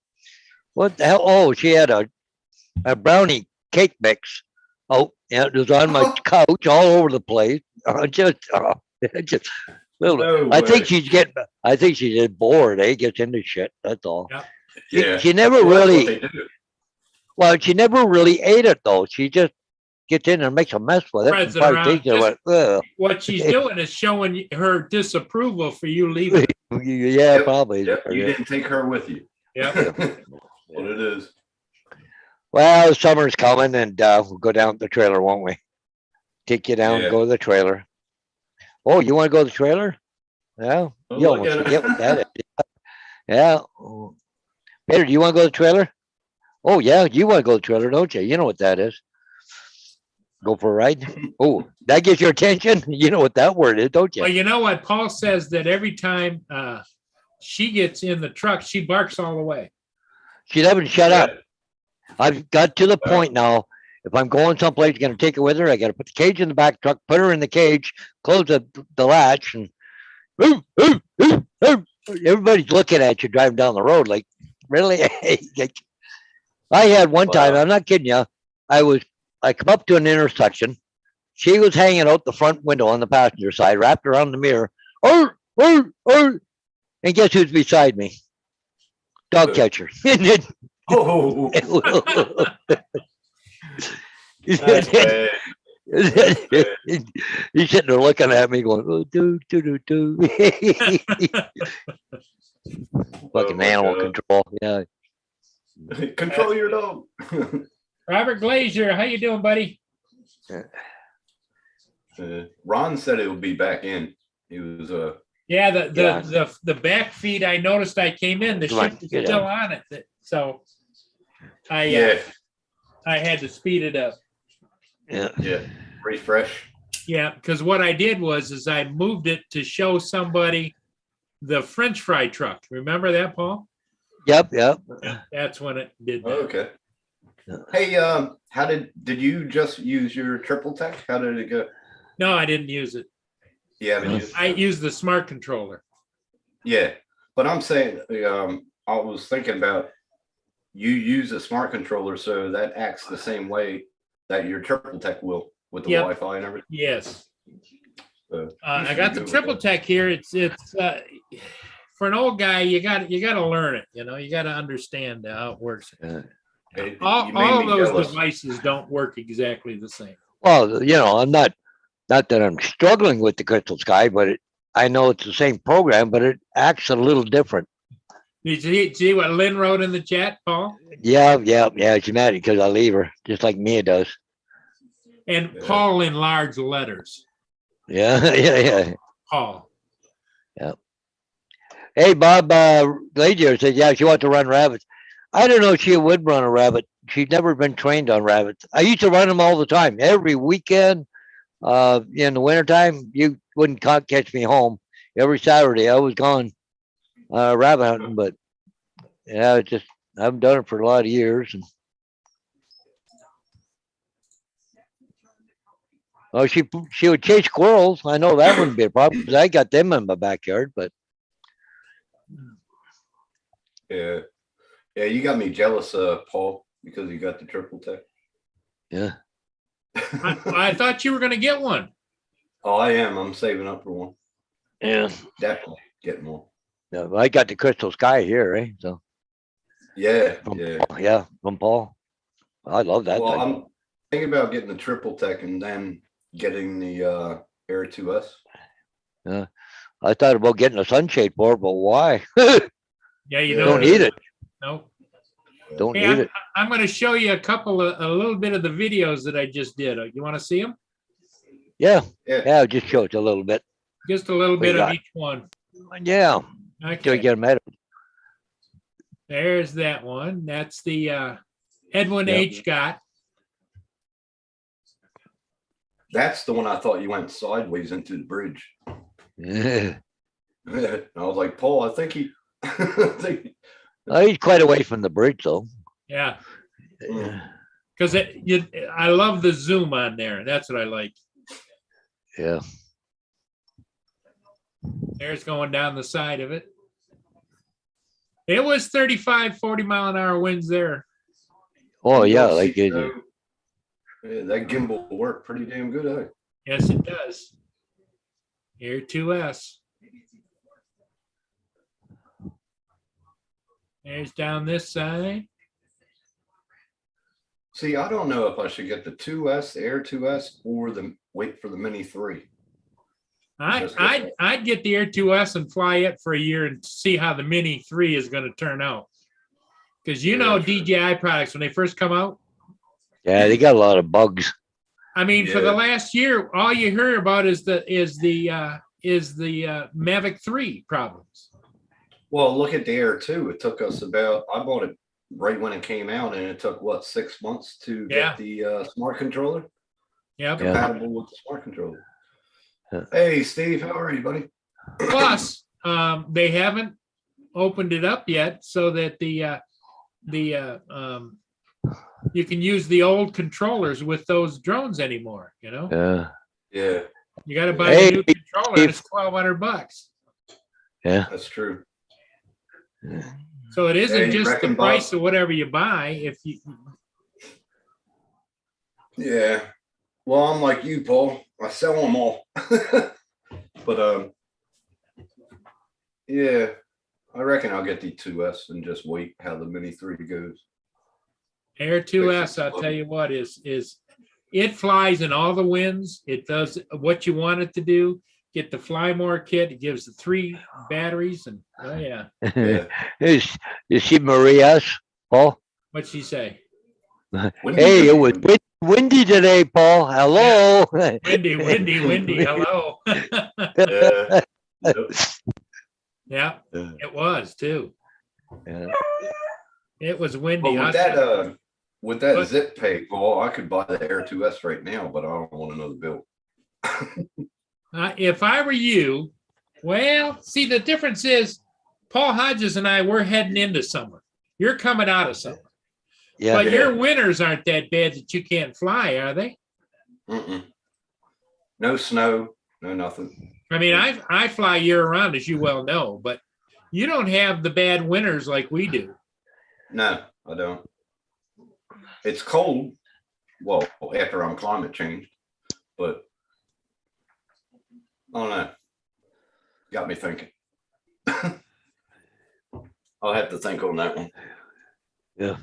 what the hell? Oh, she had a brownie cake mix. Oh, yeah, it was on my couch all over the place. Just little. No I think way. she's getting. I think she's just bored. Gets into shit. That's all. Yeah. Yeah. She never Well, that's what really. they do. Well, she never really ate it though. She just gets in and makes a mess with it. Spreads and it probably around, tastes it, went, "Ugh." What she's doing is showing her disapproval for you leaving. Yeah, Yep, probably. Yep, you didn't take her with you. Yeah. What it is. Well, summer's coming and we'll go down to the trailer, won't we? Take you down, Yeah. go to the trailer. Oh, you want to go to the trailer? Yeah. Oh, You look almost at it. forget what that is. Yeah. Oh. Peter, do you want to go to the trailer? Oh, yeah. You want to go to the trailer, don't you? You know what that is. Go for a ride. Oh, that gets your attention? You know what that word is, don't you? Well, you know what? Paul says that every time she gets in the truck, she barks all the way. She doesn't shut up. Yeah. I've got to the point now. If I'm going someplace, going to take her with her. I got to put the cage in the back truck, put her in the cage, close the latch, and everybody's looking at you driving down the road. Like, really? I had one time. Wow. I'm not kidding you. I come up to an intersection. She was hanging out the front window on the passenger side, wrapped around the mirror. And guess who's beside me? Dog Who? catcher. And then Oh, that's bad. He's sitting there looking at me going, "Oh, do." Fucking Oh, animal like, control. Yeah. Control your dog. Robert Glazier, how you doing, buddy? Ron said it would be back in. He was Yeah, Yeah. the back feed, I noticed I came in, the Come on, ship is get still on it. So I had to speed it up. Yeah. refresh. Yeah, because what I did is I moved it to show somebody the French fry truck. Remember that, Paul? Yep. That's when it did that. Okay. Hey, how did you just use your triple tech? How did it go? No, I didn't use it. Yeah, I used the smart controller. yeah, but I'm saying, I was thinking about you use a smart controller, so that acts the same way that your triple tech will with the Yep. Wi-Fi and everything. Yes. So, I got the triple tech here. It's for an old guy, you got to learn it. You know, you got to understand how it works. you All made of me those jealous. devices don't work exactly the same. Well, I'm not that I'm struggling with the Crystal Sky, but I know it's the same program, but it acts a little different. Did you see what Lynn wrote in the chat, Paul? Yeah. She's mad because I leave her, just like Mia does. And Yeah. Paul in large letters. Yeah. Paul. Hey, Bob Glazier said, yeah, she wants to run rabbits. I don't know if she would run a rabbit. She's never been trained on rabbits. I used to run them all the time, every weekend. In the wintertime, you wouldn't catch me home. Every Saturday, I was gone rabbit hunting. But yeah, it's just I haven't done it for a lot of years. And, oh, she would chase squirrels. I know that wouldn't be a problem because I got them in my backyard. But Yeah, you got me jealous, Paul, because you got the triple tech. yeah, I thought you were going to get one. Oh, I am. I'm saving up for one. yeah. Definitely getting one. No, I got the Crystal Sky here, eh? So Yeah, from yeah. Paul, yeah, from Paul. I love that Well, thing. I'm thinking about getting the triple tech and then getting the Air 2S. I thought about getting a sunshade for it, but why? Yeah, you Yeah. Don't need it. No. Don't Hey, need it. I'm going to show you a little bit of the videos that I just did. You want to see them? Yeah, Yeah. yeah. Just show it a little bit. Just a little What you bit of got? each one. Yeah, till Okay. you get them at There's that one. That's the Edwin Yep. H. got. That's the one I thought you went sideways into the bridge. it. I was like, Paul, I think he. He's quite away from the bridge, though. Yeah. Mm. Because I love the zoom on there. That's what I like. Yeah. There's going down the side of it. It was 35, 40 mile an hour winds there. Oh yeah, You'll like see, it. yeah, that gimbal worked pretty damn good, eh? Yes, it does. Air 2S. There's down this side. See, I don't know if I should get the 2S, the Air 2S, or wait for the Mini 3. I'd get the Air 2S and fly it for a year and see how the Mini 3 is going to turn out. Because Yeah, true. DJI products, when they first come out, Yeah, they got a lot of bugs. I mean, for the Yeah. last year, all you hear about is the Mavic 3 problems. Well, look at the Air 2. It took us I bought it right when it came out, and it took, 6 months to Yeah. get the smart controller Yep. Yeah. compatible with the smart controller. Yeah. Hey, Steve, how are you, buddy? Plus, they haven't opened it up yet so that you can use the old controllers with those drones anymore. You know, Yeah, Yeah, you got to buy Hey, a new controller. And it's $1,200. yeah. that's true. So it isn't Hey, you just the reckon, price Bob? of whatever you buy. If you, Yeah. Well, I'm like you, Paul. I sell them all. But yeah, I reckon I'll get the 2S and just wait how the Mini 3 goes. Air 2S, I'll tell you what, is it flies in all the winds. It does what you want it to do. get the Fly More kit. It gives the 3 batteries and, oh yeah. Yeah. Is she Maria's, Paul? What'd she say? Windy, Hey, it was windy. windy today, Paul. Hello. Windy. Hello. Yeah. Yep. Yeah, it was too. Yeah. It was windy. Well, with But- that zip pay, Paul, I could buy the Air 2S right now, but I don't want another bill. If I were you, well, see, the difference is Paul Hodges and I, we're heading into summer. You're coming out of summer. Yeah. But your winters aren't that bad that you can't fly, are they? Mm-mm. No snow, no nothing. I mean, I fly year round, as you well know, but you don't have the bad winters like we do. No, I don't. It's cold. Well, after I'm climate changed, but I don't know. Got me thinking. I'll have to think on that one. Yeah.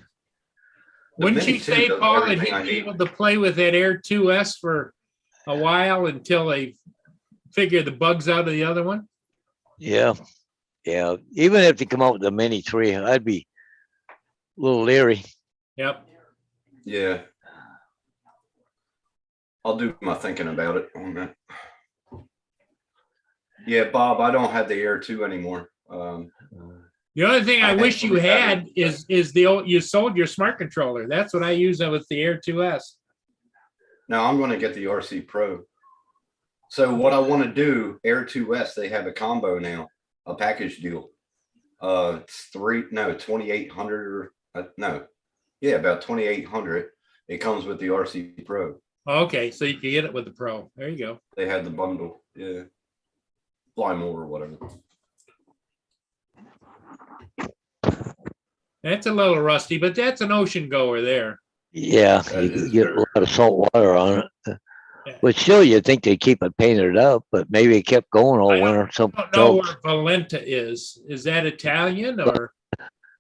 The Wouldn't Mini you 2 say, does Paul, that everything I he'd be need. able to play with that Air 2S for a while until they figure the bugs out of the other one? Yeah. Yeah. Even if they come out with the Mini 3, I'd be a little leery. Yep. Yeah. I'll do my thinking about it on that. Yeah, Bob, I don't have the Air 2 anymore. The only thing I I wish you actually had haven't. is the old, you sold your smart controller. That's what I use with the Air 2S. Now I'm going to get the RC Pro. So what I want to do, Air 2S, they have a combo now, a package deal. It's 2,800 or yeah, about 2,800. It comes with the RC Pro. Okay, so you can get it with the Pro. There you go. They had the bundle, yeah. Fly more or whatever. That's a little rusty, but that's an ocean goer there. Yeah. That You is could get a very- lot of salt water on it. Yeah. But still, you'd think they'd keep it painted up, but maybe it kept going all I don't- winter. Some I don't know folks. where Valenta is. Is that Italian or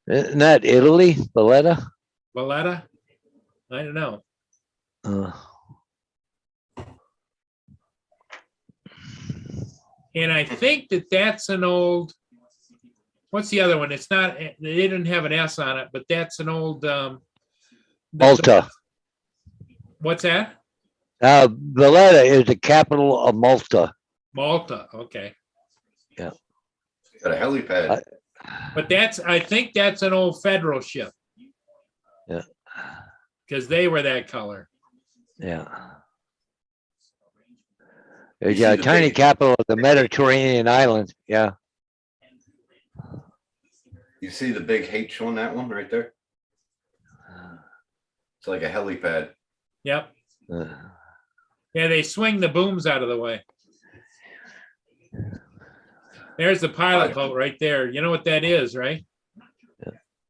Isn't that Italy, Valletta? Valletta? I don't know. Uh, And I think that's an old, what's the other one? It's not, they didn't have an S on it, but that's an old, Malta. What's that? Valletta is the capital of Malta. Malta, okay. Got a helipad. But I think that's an old federal ship. Yeah. Because they were that color. Yeah. You It's see a the tiny big- capital of the Mediterranean island. Yeah. You see the big H on that one right there? It's like a helipad. Yep. Uh, Yeah, they swing the booms out of the way. There's the pilot boat right there. You know what that is, right?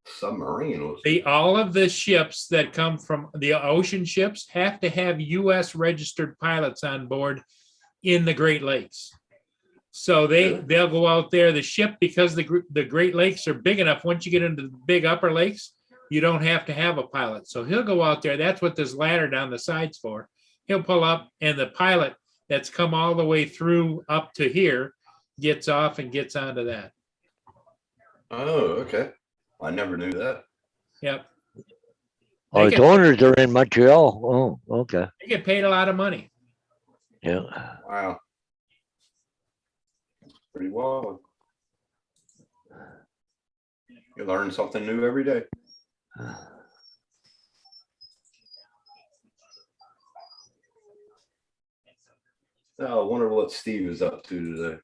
Submarine. All of the ships that come from the ocean ships have to have US registered pilots on board in the Great Lakes. So they'll go out there, the ship, because the Great Lakes are big enough, once you get into the big upper lakes, you don't have to have a pilot. So he'll go out there. That's what this ladder down the side's for. He'll pull up and the pilot that's come all the way through up to here gets off and gets onto that. Oh, okay. I never knew that. Yep. oh, They its get- owners are in Montreal. Oh, okay. They get paid a lot of money. Yeah. Wow. Pretty wild. You learn something new every day. Oh, I wonder what Steve is up to today.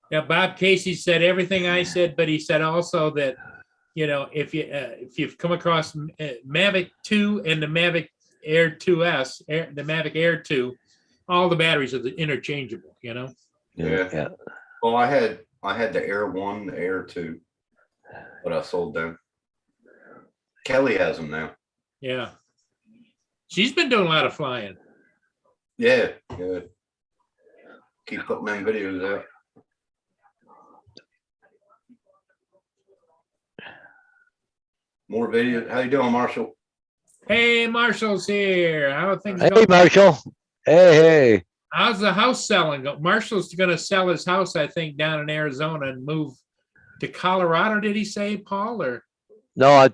Yeah, Bob Casey said everything I said, but he said also that, you know, if you've come across Mavic 2 and the Mavic Air 2S, the Mavic Air 2, all the batteries are interchangeable, you know? Yeah. Yeah. Well, I had the Air 1, the Air 2, but I sold them. Kelly has them now. Yeah. She's been doing a lot of flying. Yeah, good. Keep putting them videos out. More videos. How you doing, Marshall? Hey, Marshall's here. How are things Hey, going? Marshall. Hey, hey. How's the house selling? Marshall's gonna sell his house, I think, down in Arizona and move to Colorado, did he say, Paul, or? No, I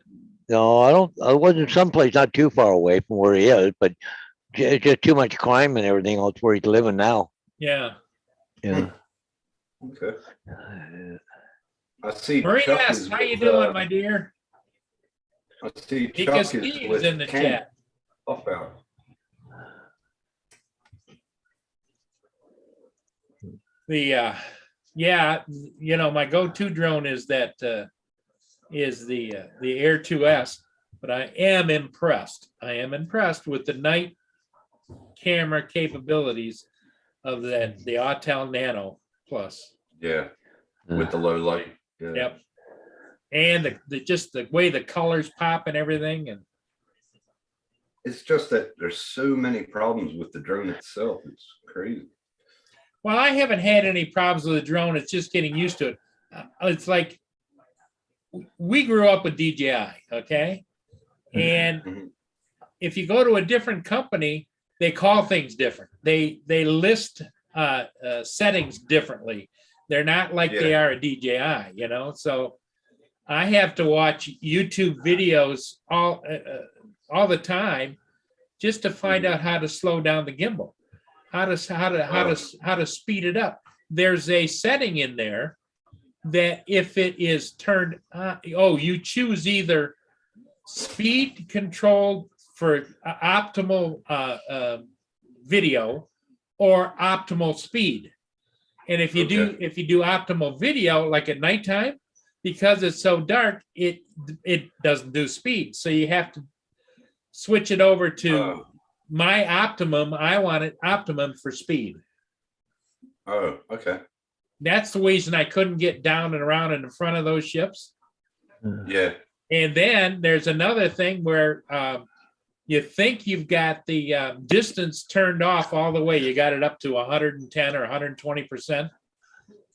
don't. I wasn't someplace not too far away from where he is, but it's just too much crime and everything else where he's living now. Yeah. Yeah. Okay. I see. Marie Chuck S., is how you with, doing, my dear? I see Because Chuck is Steve's with in the Ken. chat. Off out. Yeah, my go-to drone is that is the Air 2S, but I am impressed. I am impressed with the night camera capabilities of the Autel Nano Plus. Yeah. With the low light. Yeah. Yep. And just the way the colors pop and everything. And It's just that there's so many problems with the drone itself. It's crazy. well, I haven't had any problems with the drone. It's just getting used to it. It's like we grew up with DJI, okay? And Mhm. if you go to a different company, they call things different. They list settings differently. They're not like they are a DJI, So I have to watch YouTube videos all the time just to find out how to slow down the gimbal, how to speed it up. There's a setting in there that if it is turned on, you choose either speed control for optimal video or optimal speed. And if you do optimal video, like at nighttime, because it's so dark, it doesn't do speed. So you have to switch it over to my optimum. I want it optimum for speed. Oh, okay. That's the reason I couldn't get down and around in the front of those ships. Yeah. And then there's another thing where you think you've got the distance turned off all the way. You got it up to 110 or 120%.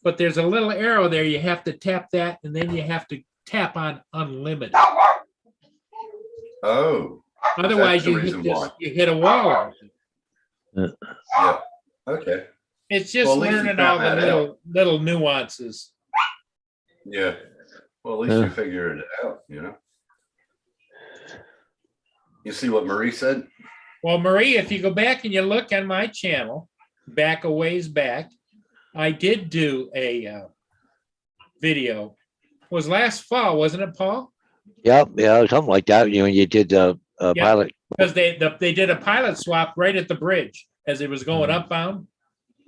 But there's a little arrow there. You have to tap that, and then you have to tap on unlimited. Oh. Otherwise, That's the reason why. you hit a wall. Yeah. Okay. It's just Well, at least you learning all found the that little nuances. Yeah. Well, at least you figured it out, You see what Marie said? Well, Marie, if you go back and you look on my channel, back a ways back, I did do a video. It was last fall, wasn't it, Paul? Yep, yeah, something like that. You did the pilot. Because they did a pilot swap right at the bridge as it was going upbound.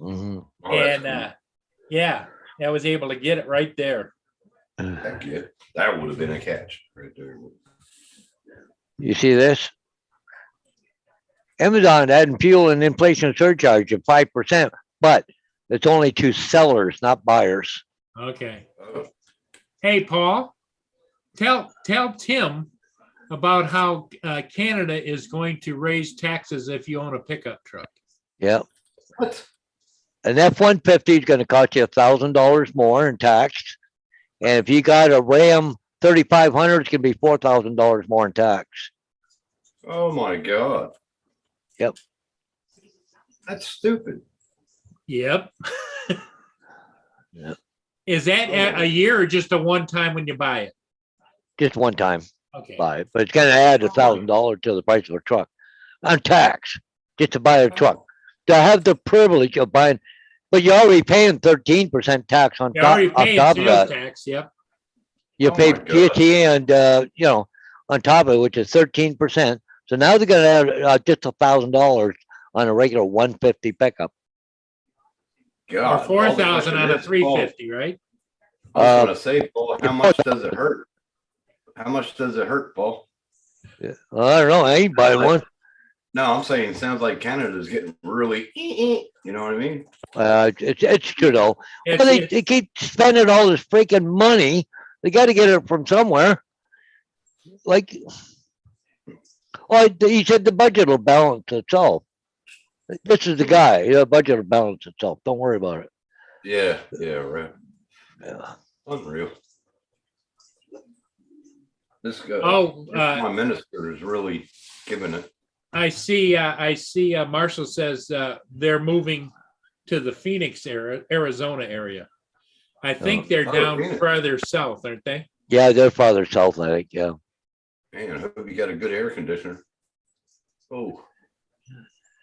Mm-hmm. Oh, And cool. I was able to get it right there. Heck yeah. That would have been a catch right there. You see this? Amazon adding fuel and inflation surcharge of 5%, but it's only to sellers, not buyers. Okay. Oh, Hey, Paul, tell Tim about how Canada is going to raise taxes if you own a pickup truck. Yep. what? An F-150 is going to cost you $1,000 more in tax. And if you got a Ram 3500, it's going to be $4,000 more in tax. Oh my God. Yep. That's stupid. Yep. Yep. Is that a year or just a one time when you buy it? Just one time Okay. buy it, but it's going to add $1,000 to the price of a truck on tax just to buy a truck. To have the privilege of buying, but you're already paying 13% tax on You're top, already on paying top of sales that. tax. Yep. You Oh pay my God. GST and on top of it, which is 13%. So now they're going to add just $1,000 on a regular 150 pickup. Or God. 4,000 on a Paul, 350, right? I was going to say, Paul, how much does it hurt? How much does it hurt, Paul? Well, I don't know. I ain't buying one. No, I'm saying it sounds like Canada's getting really, you know what I mean? It's true though. It's- Well, it's- they keep spending all this freaking money. They got to get it from somewhere. Like, well, he said the budget will balance itself. This is the guy. The budget will balance itself. Don't worry about it. Yeah, right. Yeah. Unreal. This guy, Oh, my minister is really giving it I see, Marshall says, they're moving to the Phoenix Arizona area. I think they're down Phoenix. further south, aren't they? Yeah, they're farther south, I think, yeah. Man, I hope you got a good air conditioner. Oh,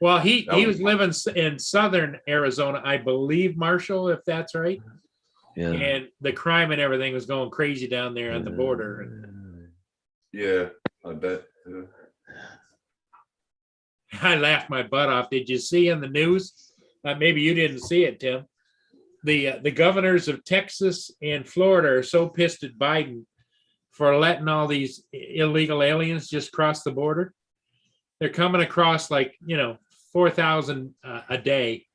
Well, he That was living in southern Arizona, I believe, Marshall, if that's right. Yeah. And the crime and everything was going crazy down there on the border. yeah, I bet. I laughed my butt off. Did you see in the news? Maybe you didn't see it, Tim. The governors of Texas and Florida are so pissed at Biden for letting all these illegal aliens just cross the border. They're coming across 4,000 a day.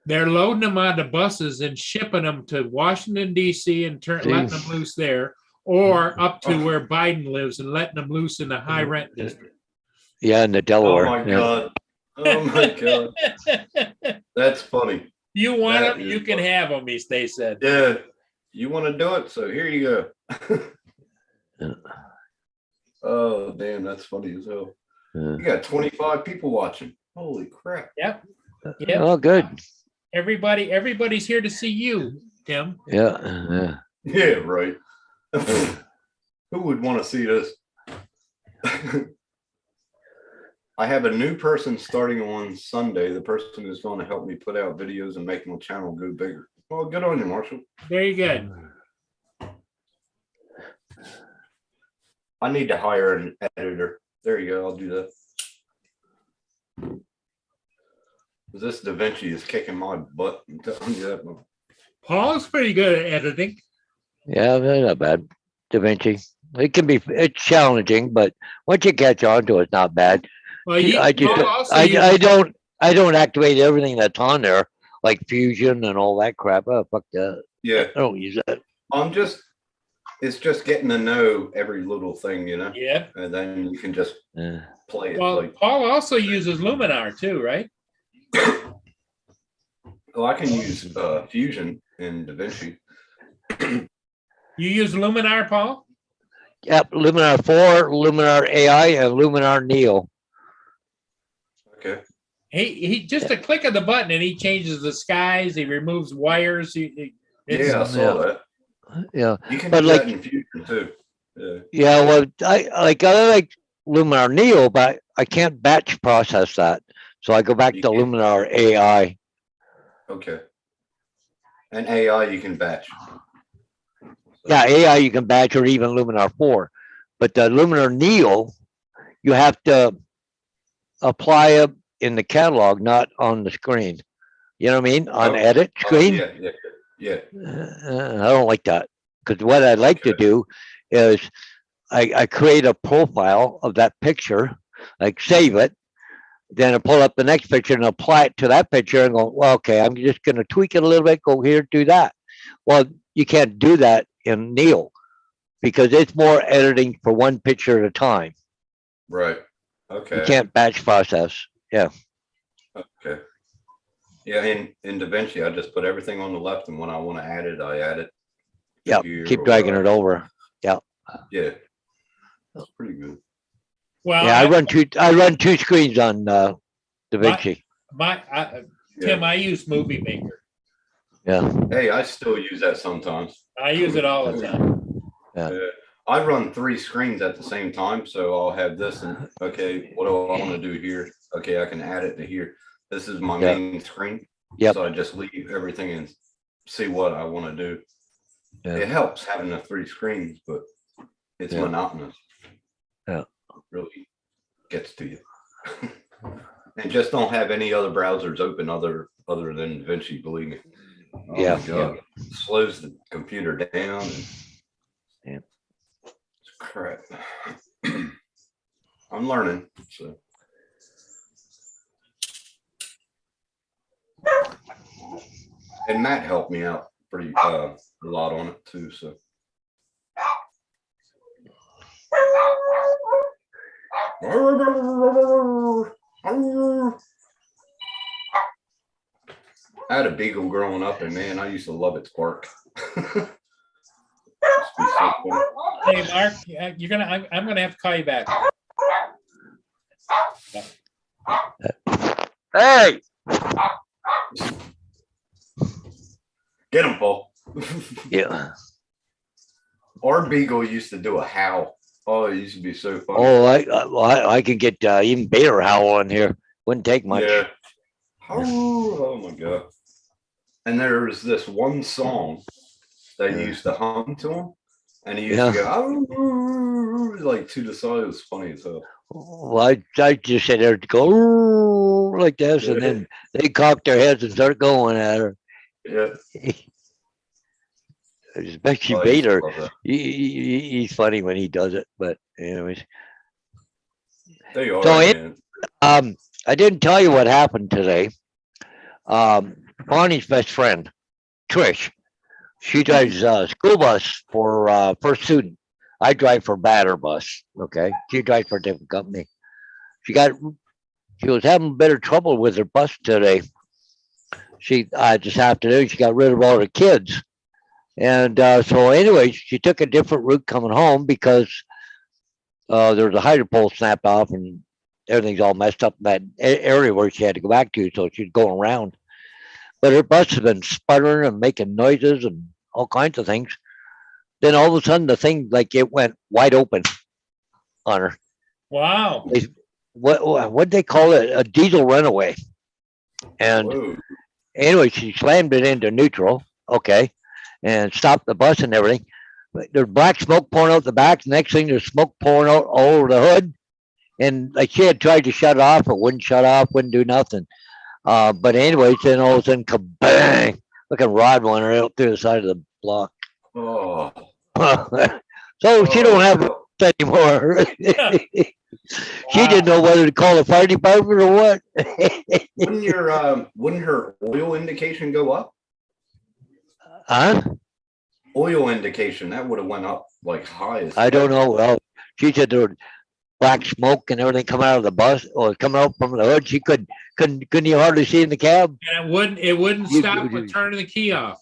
They're loading them onto buses and shipping them to Washington, D.C. and letting them loose there, or up to where Biden lives and letting them loose in the high rent district. Yeah, in the Oh Delaware. my God. Oh my God. That's funny. You want That them, is you can funny. have them, they said. Yeah. You want to do it? So here you go. Yeah. Oh, damn. That's funny as hell. Yeah. You got 25 people watching. Holy crap. Yep. Oh, good. Everybody's here to see you, Tim. Yeah. Yeah, right. Who would want to see this? I have a new person starting on Sunday. The person is going to help me put out videos and make my channel go bigger. Well, good on you, Marshall. Very good. I need to hire an editor. There you go. I'll do that. This DaVinci is kicking my butt. I'm telling you that much. Paul's pretty good at editing. Yeah, they're not bad. Da Vinci. It's challenging, but once you catch on to it, it's not bad. Well, I don't activate everything that's on there, like Fusion and all that crap. Oh, fuck that. Yeah. I don't use that. It's just getting to know every little thing, Yeah. and then you can just Yeah. play it. Well, Paul also uses Luminar too, right? Well, I can use Fusion in DaVinci. You use Luminar, Paul? Yep, Luminar 4, Luminar AI, and Luminar Neo. Okay. He just a click of the button and he changes the skies. He removes wires. Yeah, I saw that. Yeah. You can But do like- that in Fusion too. Yeah. Yeah, well, I like Luminar Neo, but I can't batch process that. So I go back You to can't. Luminar AI. Okay. And AI you can batch. Yeah, AI you can batch, or even Luminar 4. But the Luminar Neo, you have to apply it in the catalog, not on the screen. You know what I mean? On Oh, edit screen. Yeah. I don't like that, because what I like to Okay. do is I create a profile of that picture, like save it, then I pull up the next picture and apply it to that picture and go, well, okay, I'm just going to tweak it a little bit, go here, do that. Well, you can't do that in Neo because it's more editing for one picture at a time. Right. You Okay. can't batch process. Okay. Yeah, in DaVinci, I just put everything on the left, and when I want to add it, I add it. Yep, here keep or dragging it wherever. over. Yeah. That's pretty good. Well, Yeah, I run two screens on DaVinci. Tim, I use Movie Maker. Yeah. Hey, I still use that sometimes. I use it all the time. I run 3 screens at the same time, so I'll have this and okay, what do I want to do here? Okay, I can add it to here. This is my Yeah. main screen. Yep. So I just leave everything and see what I want to do. Yeah. It helps having the 3 screens, but it's Yeah. monotonous. Yeah. Really gets to you. And just don't have any other browsers open other than DaVinci, believe me. Oh my Yeah, God. It slows the computer down. Yeah. It's crap. I'm learning. So. And Matt helped me out pretty a lot on it too. So. I had a beagle growing up, and man, I used to love its bark. Used to be so funny. Hey, Mark, I'm gonna have to call you back. Hey, Get him, Paul. yeah. Our beagle used to do a howl. Oh, it used to be so funny. Oh, I can get even better howl in here. Wouldn't take much. Yeah. Oh my god. And there's this one song that Yeah. used to hum to him, and he used to go "Oh," like to the side. It was funny as hell. Well, I just sit there to go "Ooh," like this, and then they cock their heads and start going at her. Yeah. Especially Oh, I used to Bader. love that. He's funny when he does it. But anyways, They are, So man. I didn't tell you what happened today. Bonnie's best friend, Trish, she drives a school bus for first student. I drive for Batter Bus. Okay, she drives for a different company. She was having a bit of trouble with her bus today. She this afternoon she got rid of all her kids, and so anyway, she took a different route coming home because there was a hydro pole snapped off and everything's all messed up in that area where she had to go back to. So she's going around, but her bus has been sputtering and making noises and all kinds of things. Then all of a sudden, the thing like it went wide open on her. Wow. What they call it? A diesel runaway. And Whoa. anyway, she slammed it into neutral. Okay, and stopped the bus and everything. But there's black smoke pouring out the back. The next thing, there's smoke pouring out all over the hood. And like she had tried to shut it off, it wouldn't shut off, wouldn't do nothing. But anyways, then all of a sudden, kabang! Like a rod went right out through the side of the block. Oh. So she don't have it anymore. She didn't know whether to call the fire department or what. Wouldn't her oil indication go up? Huh? Oil indication that would have went up like high as I don't know. Well, she said there was black smoke and everything coming out of the bus or coming out from the hood. She couldn't you hardly see in the cab? And it wouldn't stop with turning the key off.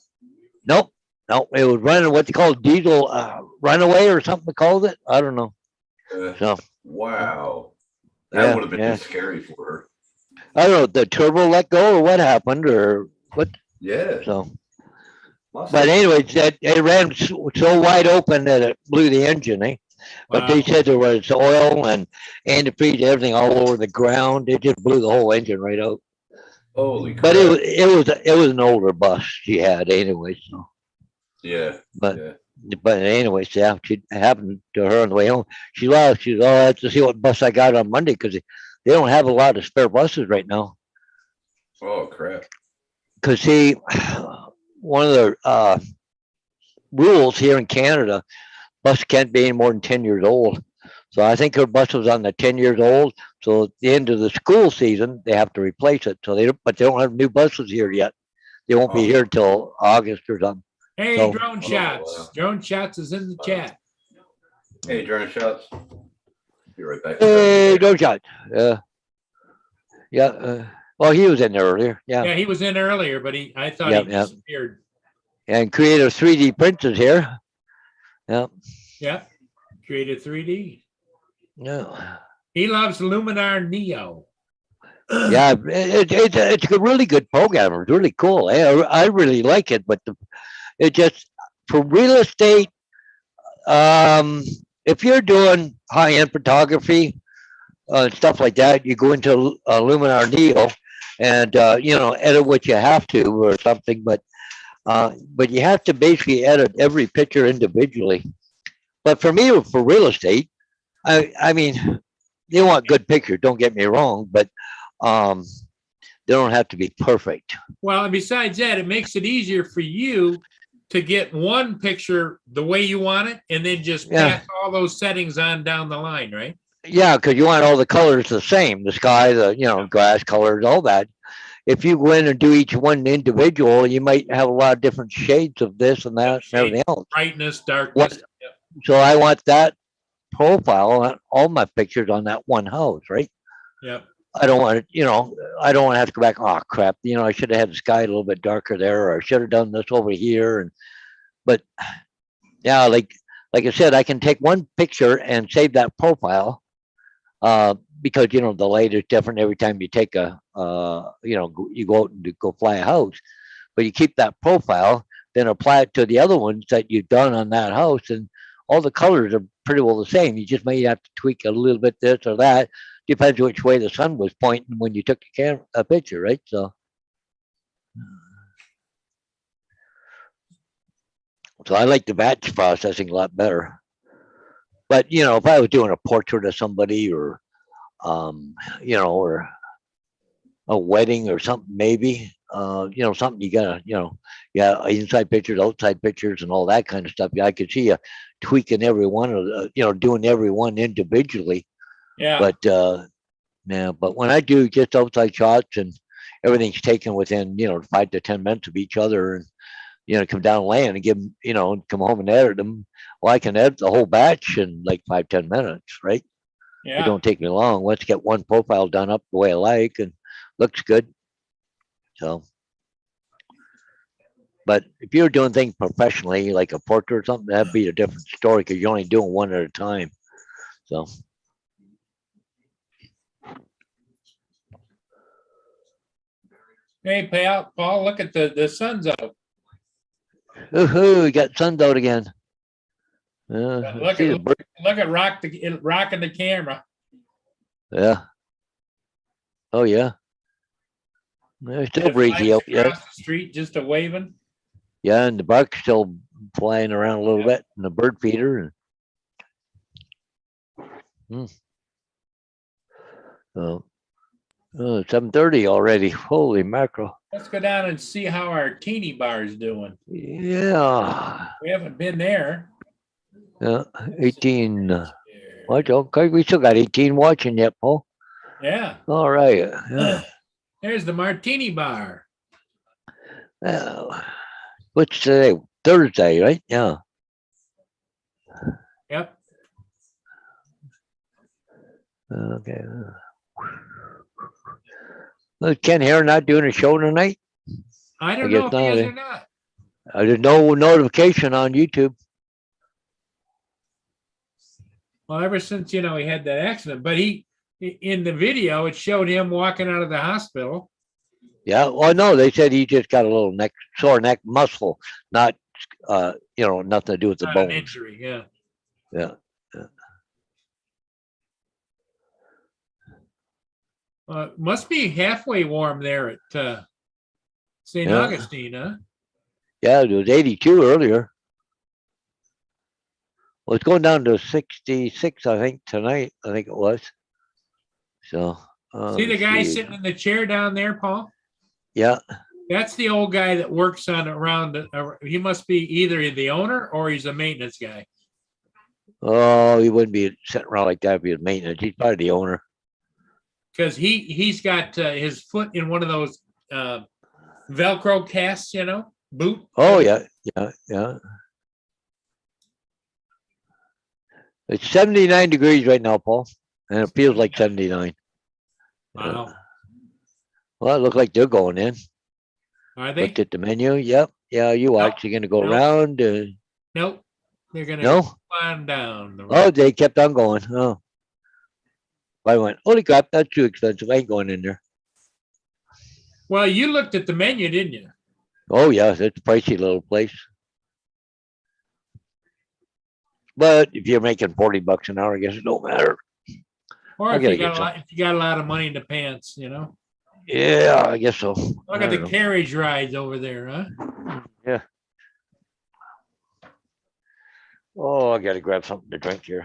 Nope. It was running what they call diesel runaway or something they called it. I don't know. So Wow. That Yeah, would have been yeah. scary for her. I don't know, the turbo let go or what happened or what. Yeah. So, Must but have. anyways, it ran so wide open that it blew the engine. But they Wow. said there was oil and antifreeze, everything all over the ground. It just blew the whole engine right out. Holy crap. But it was an older bus she had anyway. So, Yeah. but Yeah. but anyways, yeah, it happened to her on the way home. She laughed. She said, "Oh, I have to see what bus I got on Monday because they don't have a lot of spare buses right now." Oh crap. Because see, one of the rules here in Canada, bus can't be any more than 10 years old. So I think her bus was on the 10 years old. So at the end of the school season, they have to replace it. So but they don't have new buses here yet. They won't be Oh. here till August or something. Hey, So- Drone Oh, Shots. wow. Drone Shots is in the chat. Hey, drone shots. Be right back. Hey, no shot. Yeah. Well, he was in there earlier. Yeah. Yeah, he was in earlier, but I thought Yep, he yep. disappeared. And Creative 3D printers here. Yeah. Yeah. Created 3D. Yeah. He loves Luminar Neo. Yeah, it's a really good program. It's really cool. I really like it, but it just for real estate. If you're doing high-end photography stuff like that, you go into Luminar Neo and edit what you have to or something. But you have to basically edit every picture individually. But for me, for real estate, I mean, they want good pictures. Don't get me wrong, but they don't have to be perfect. Well, and besides that, it makes it easier for you to get one picture the way you want it and then just Yeah. pass all those settings on down the line, right? Yeah, because you want all the colors the same, the sky, grass colors, all that. If you go in and do each one individual, you might have a lot of different shades of this and that and everything else. Brightness, darkness. Yep. So I want that profile on all my pictures on that one house, right? Yep. I don't want it, I don't want to have to go back. Oh crap! I should have had the sky a little bit darker there, or I should have done this over here. But yeah, like I said, I can take one picture and save that profile, Because you know the light is different every time you take a you go out and go fly a house, but you keep that profile, then apply it to the other ones that you've done on that house, and all the colors are pretty well the same. You just may have to tweak a little bit this or that, depends which way the sun was pointing when you took the a picture, right? So I like the batch processing a lot better. But you know, if I was doing a portrait of somebody or or a wedding or something, maybe, something you gotta, inside pictures, outside pictures, and all that kind of stuff. Yeah, I could see you tweaking every one of doing every one individually. Yeah. But but when I do just outside shots and everything's taken within 5 to 10 minutes of each other, and come down and land and give them, and come home and edit them. Well, I can edit the whole batch in like 5-10 minutes, right? It Yeah. don't take me long. Let's get one profile done up the way I like and looks good. So, but if you're doing things professionally, like a portrait or something, that'd be a different story because you're only doing one at a time. So, Hey, Paul, look at the sun's out. woohoo, we got sun's out again. Look see the at bird. rocking the camera. Yeah. Oh yeah. It's still The breezy out. flags Yeah. across the street, just a waving. Yeah, and the buck's still flying around a little Yeah. bit, and the bird feeder. And, oh, 7:30 already. Holy mackerel! Let's go down and see how our teeny bar is doing. Yeah, We haven't been there. 18. What? Okay, we still got 18 watching yet, Paul. Yeah. All right. Yeah. There's the martini bar. What's today? Thursday, right? Yeah. Yep. Okay. Is Ken Hare not doing a show tonight? I don't guess know if he is not, or not. There's no notification on YouTube. Well, ever since he had that accident, but in the video it showed him walking out of the hospital. Yeah. Well, no, they said he just got a little sore neck muscle, not nothing to do with the Not an bones. injury. Yeah. Yeah. Must be halfway warm there at St. Yeah. Augustine, huh? Yeah, it was 82 earlier. Well, it's going down to 66, I think, tonight. I think it was. So. See the let's guy see. sitting in the chair down there, Paul? Yeah. That's the old guy that works on around. He must be either the owner or he's a maintenance guy. Oh, he wouldn't be sitting around like that if he was maintenance. He's probably the owner. Because he's got his foot in one of those Velcro casts, boot. Oh, yeah. Yeah. Yeah. It's 79 degrees right now, Paul, and it feels like 79. Wow. Well, it looks like they're going in. Are they? Looked at the menu. Yep. Yeah, you watch. You're going to go Nope. around. Nope. They're going to No? go on down. Oh, they kept on going. Oh. I went, holy crap, that's too expensive. I ain't going in there. Well, you looked at the menu, didn't you? Oh, yeah, it's a pricey little place. But if you're making $40 an hour, I guess it don't matter. Or I if gotta you get got if you got a lot of money in the pants, Yeah, I guess so. Look I at don't the know. carriage rides over there, huh? Yeah. Oh, I got to grab something to drink here.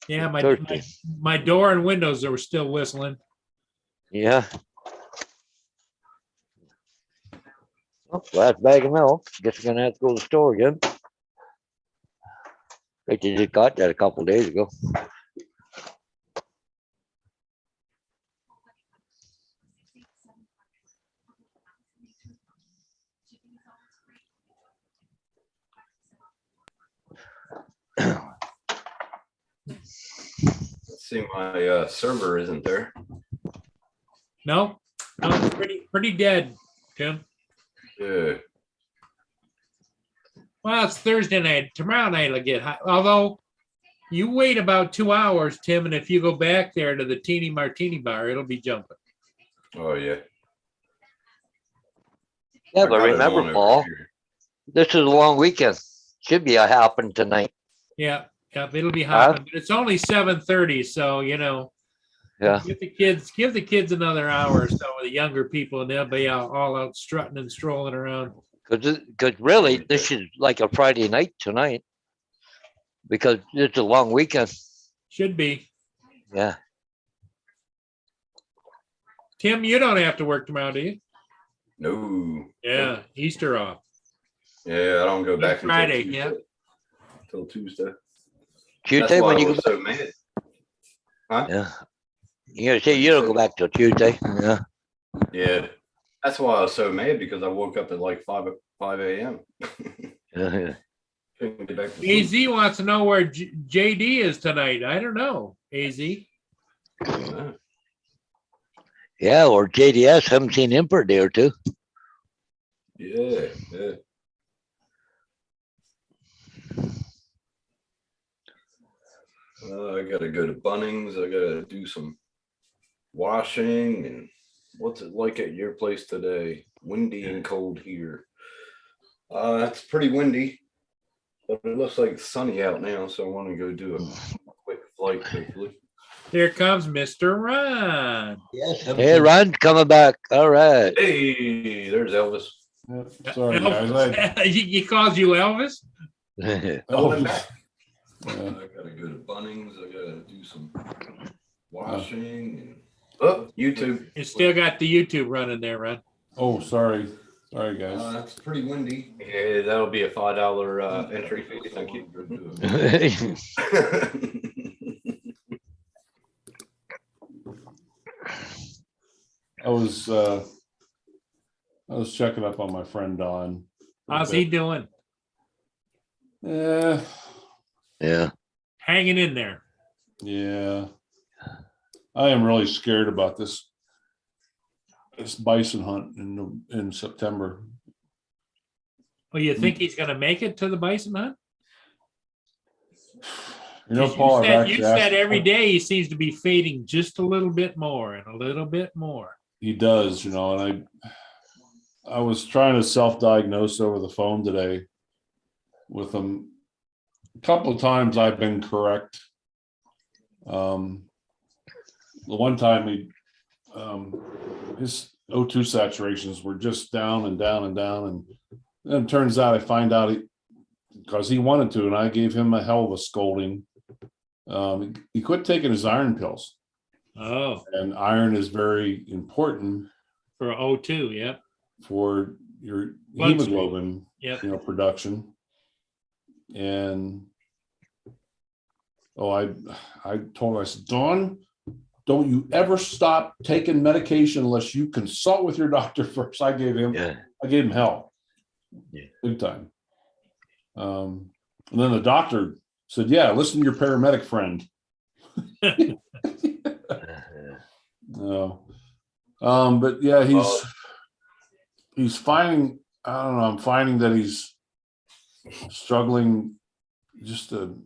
Yeah, Thirsty. my door and windows are still whistling. Yeah. Oh, last bag of milk. Guess we're gonna have to go to the store again. Bet you just got that a couple days ago. Let's see, my server isn't there. No, it's pretty dead, Tim. Yeah. Well, it's Thursday night. Tomorrow night it'll get hot. Although You wait about 2 hours, Tim, and if you go back there to the Teeny Martini Bar, it'll be jumping. Oh, yeah. Yeah, I but got it remember, on over Paul, here. this is a long weekend. Should be a happen tonight. Yeah, it'll be Huh? hopping. But it's only 7:30, so Yeah. give the kids another hour or so with the younger people, and they'll be all out strutting and strolling around. Because really, this is like a Friday night tonight. Because it's a long weekend. Should be. Yeah. Tim, you don't have to work tomorrow, do you? No. Yeah, Easter off. Yeah, I don't go back until Friday, Tuesday. yeah. Till Tuesday. Tuesday That's why when I you go was back. so mad. Huh? Yeah. You're gonna say you don't go back till Tuesday. Yeah. Yeah. That's why I was so mad, because I woke up at like 5 a.m. Yeah. Couldn't get back to sleep. AZ wants to know where JD is tonight. I don't know, AZ. Yeah. Yeah, or JDS. Haven't seen him for a day or two. Yeah. I gotta go to Bunnings. I gotta do some washing. And what's it like at your place today? Windy and cold here. It's pretty windy, but it looks like it's sunny out now, so I want to go do a quick flight quickly. Here comes Mr. Ron. Yes. Hey, Ron, coming back. All right. Hey, there's Elvis. Sorry, guys. He calls you Elvis? Elvis. I gotta go to Bunnings. I gotta do some washing. And oh, YouTube. You still got the YouTube running there, Ron. Oh, sorry. Sorry, guys. It's pretty windy. Yeah, that'll be a $5 entry fee. Thank you. I was checking up on my friend Don. How's he doing? Yeah, Yeah. Hanging in there. yeah. I am really scared about this bison hunt in September. Well, you think he's going to make it to the bison hunt? You know, Paul, I've You actually said asked- every day he seems to be fading just a little bit more and a little bit more. He does, you know, and I was trying to self-diagnose over the phone today with him. A couple of times I've been correct. The one time his O2 saturations were just down and down and down, and then it turns out I find out because he wanted to, and I gave him a hell of a scolding. He quit taking his iron pills. Oh, And iron is very important for O2, yep. for your Blood hemoglobin, Yep. production. And I told him, I said, Dawn, don't you ever stop taking medication unless you consult with your doctor first. I gave him hell. Yeah. Big time. And then the doctor said, yeah, listen to your paramedic friend. No. But yeah, he's finding, I don't know, I'm finding that he's struggling just to,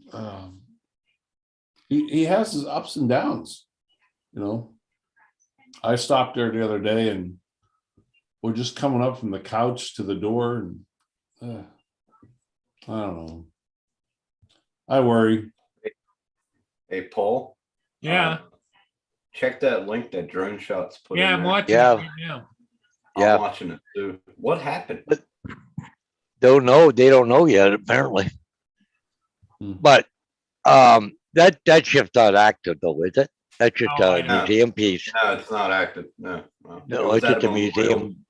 he has his ups and downs, I stopped there the other day and we're just coming up from the couch to the door and I don't know. I worry. Hey, Paul. Yeah. Check that link that Drone Shots put in Yeah, I'm there. watching Yeah. it right now. Yeah. I'm watching it too. What happened? Don't know. They don't know yet, apparently. Hmm. But that ship's not active though, is it? That's just No, I a know. museum piece. No, it's not active. No. No, it's just a museum.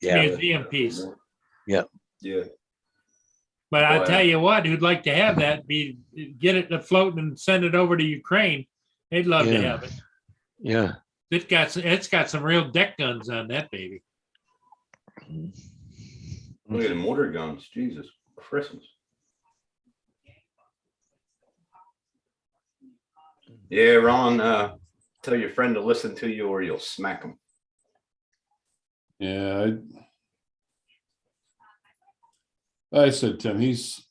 Yeah. Museum piece. Yeah. But I'll Boy. tell you what, who'd like to have that, get it afloat and send it over to Ukraine. They'd love to Yeah. have it. Yeah. It's got some real deck guns on that baby. Look at the mortar guns. Jesus Christmas. Yeah, Ron, tell your friend to listen to you or you'll smack him. Yeah, I said, Tim, he's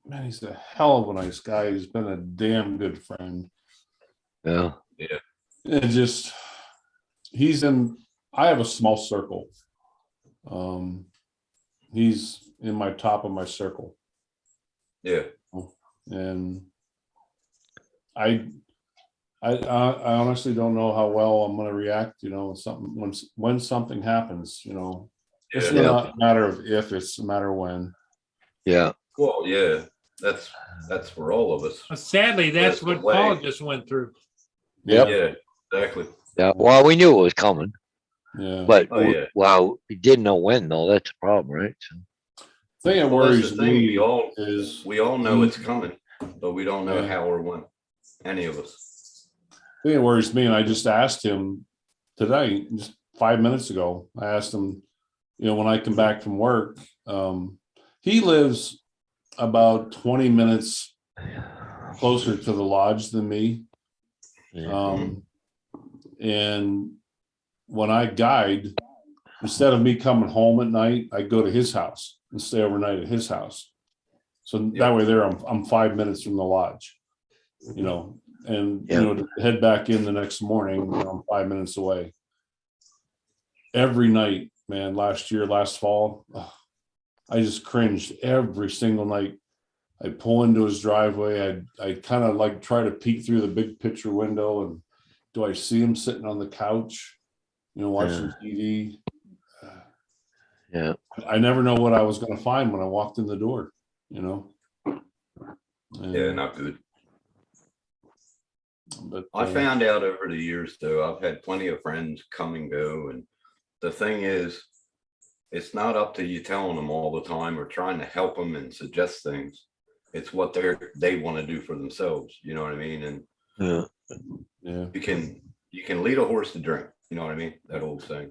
man, he's a hell of a nice guy. He's been a damn good friend. Yeah. And just, I have a small circle. He's in my top of my circle. Yeah. And I honestly don't know how well I'm going to react, when something happens, it's Yeah. not a matter of if, it's a matter of when. Yeah. Well, yeah, that's for all of us. Sadly, that's That's the what way. Paul just went through. Yep. Yeah, exactly. Yeah. Well, we knew it was coming, Yeah. but Oh, yeah. well, we didn't know when though. That's the problem, right? So, Thing that Well, that's worries the thing. me We all is know it's coming, but we don't know Yeah. how or when. Any of us. thing that worries me, and I just asked him today, just 5 minutes ago, I asked him, when I come back from work, he lives about 20 minutes closer to the lodge than me. And when I guide, instead of me coming home at night, I go to his house and stay overnight at his house. So that way there, I'm 5 minutes from the lodge, and, to head back in the next morning, I'm 5 minutes away. Every night, man, last fall, I just cringed every single night. I pull into his driveway. I kind of like try to peek through the big picture window, and do I see him sitting on the couch, watching TV? yeah. I never know what I was going to find when I walked in the door, And, Yeah, not good. But I found out over the years, though, I've had plenty of friends come and go. And the thing is, it's not up to you telling them all the time or trying to help them and suggest things. It's what they want to do for themselves. You know what I mean? And yeah, you can lead a horse to drink. You know what I mean? That old saying.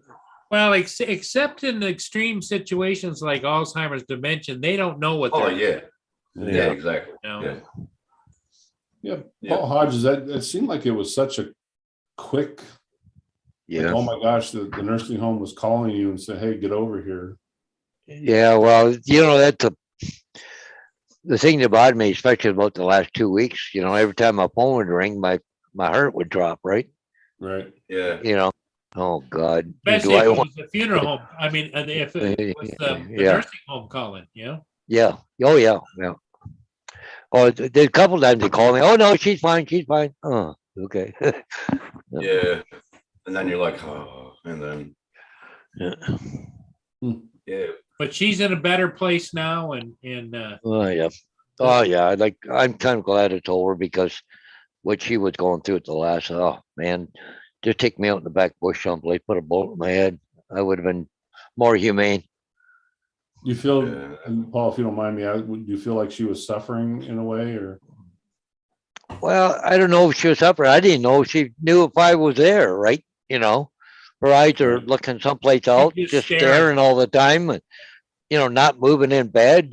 Well, except in extreme situations like Alzheimer's, dementia, they don't know what Oh, they're yeah, exactly. doing. Yeah. Paul Hodges, that seemed like it was such a quick. Yeah. Like, oh my gosh, the nursing home was calling you and said, "Hey, get over here." Yeah. Well, that's the thing that bothered me, especially about the last 2 weeks. Every time my phone would ring, my heart would drop. Right. Right. Yeah. Oh God. Especially if it was a funeral home. I mean, if it was the nursing home calling, Yeah. Oh yeah. Yeah. Oh, there's a couple times they call me. Oh no, she's fine. She's fine. Oh, okay. Yeah. And then you're like, oh, and then yeah. But she's in a better place now, and Oh yeah. Oh yeah. I'm kind of glad I told her, because what she was going through at the last. Oh man, just take me out in the back bush someplace, put a bullet in my head. I would have been more humane. You feel, and Paul, if you don't mind me, do you feel like she was suffering in a way, or? Well, I don't know if she was suffering. I didn't know if she knew if I was there, right? Her eyes are looking someplace else, just staring all the time, and not moving in bed.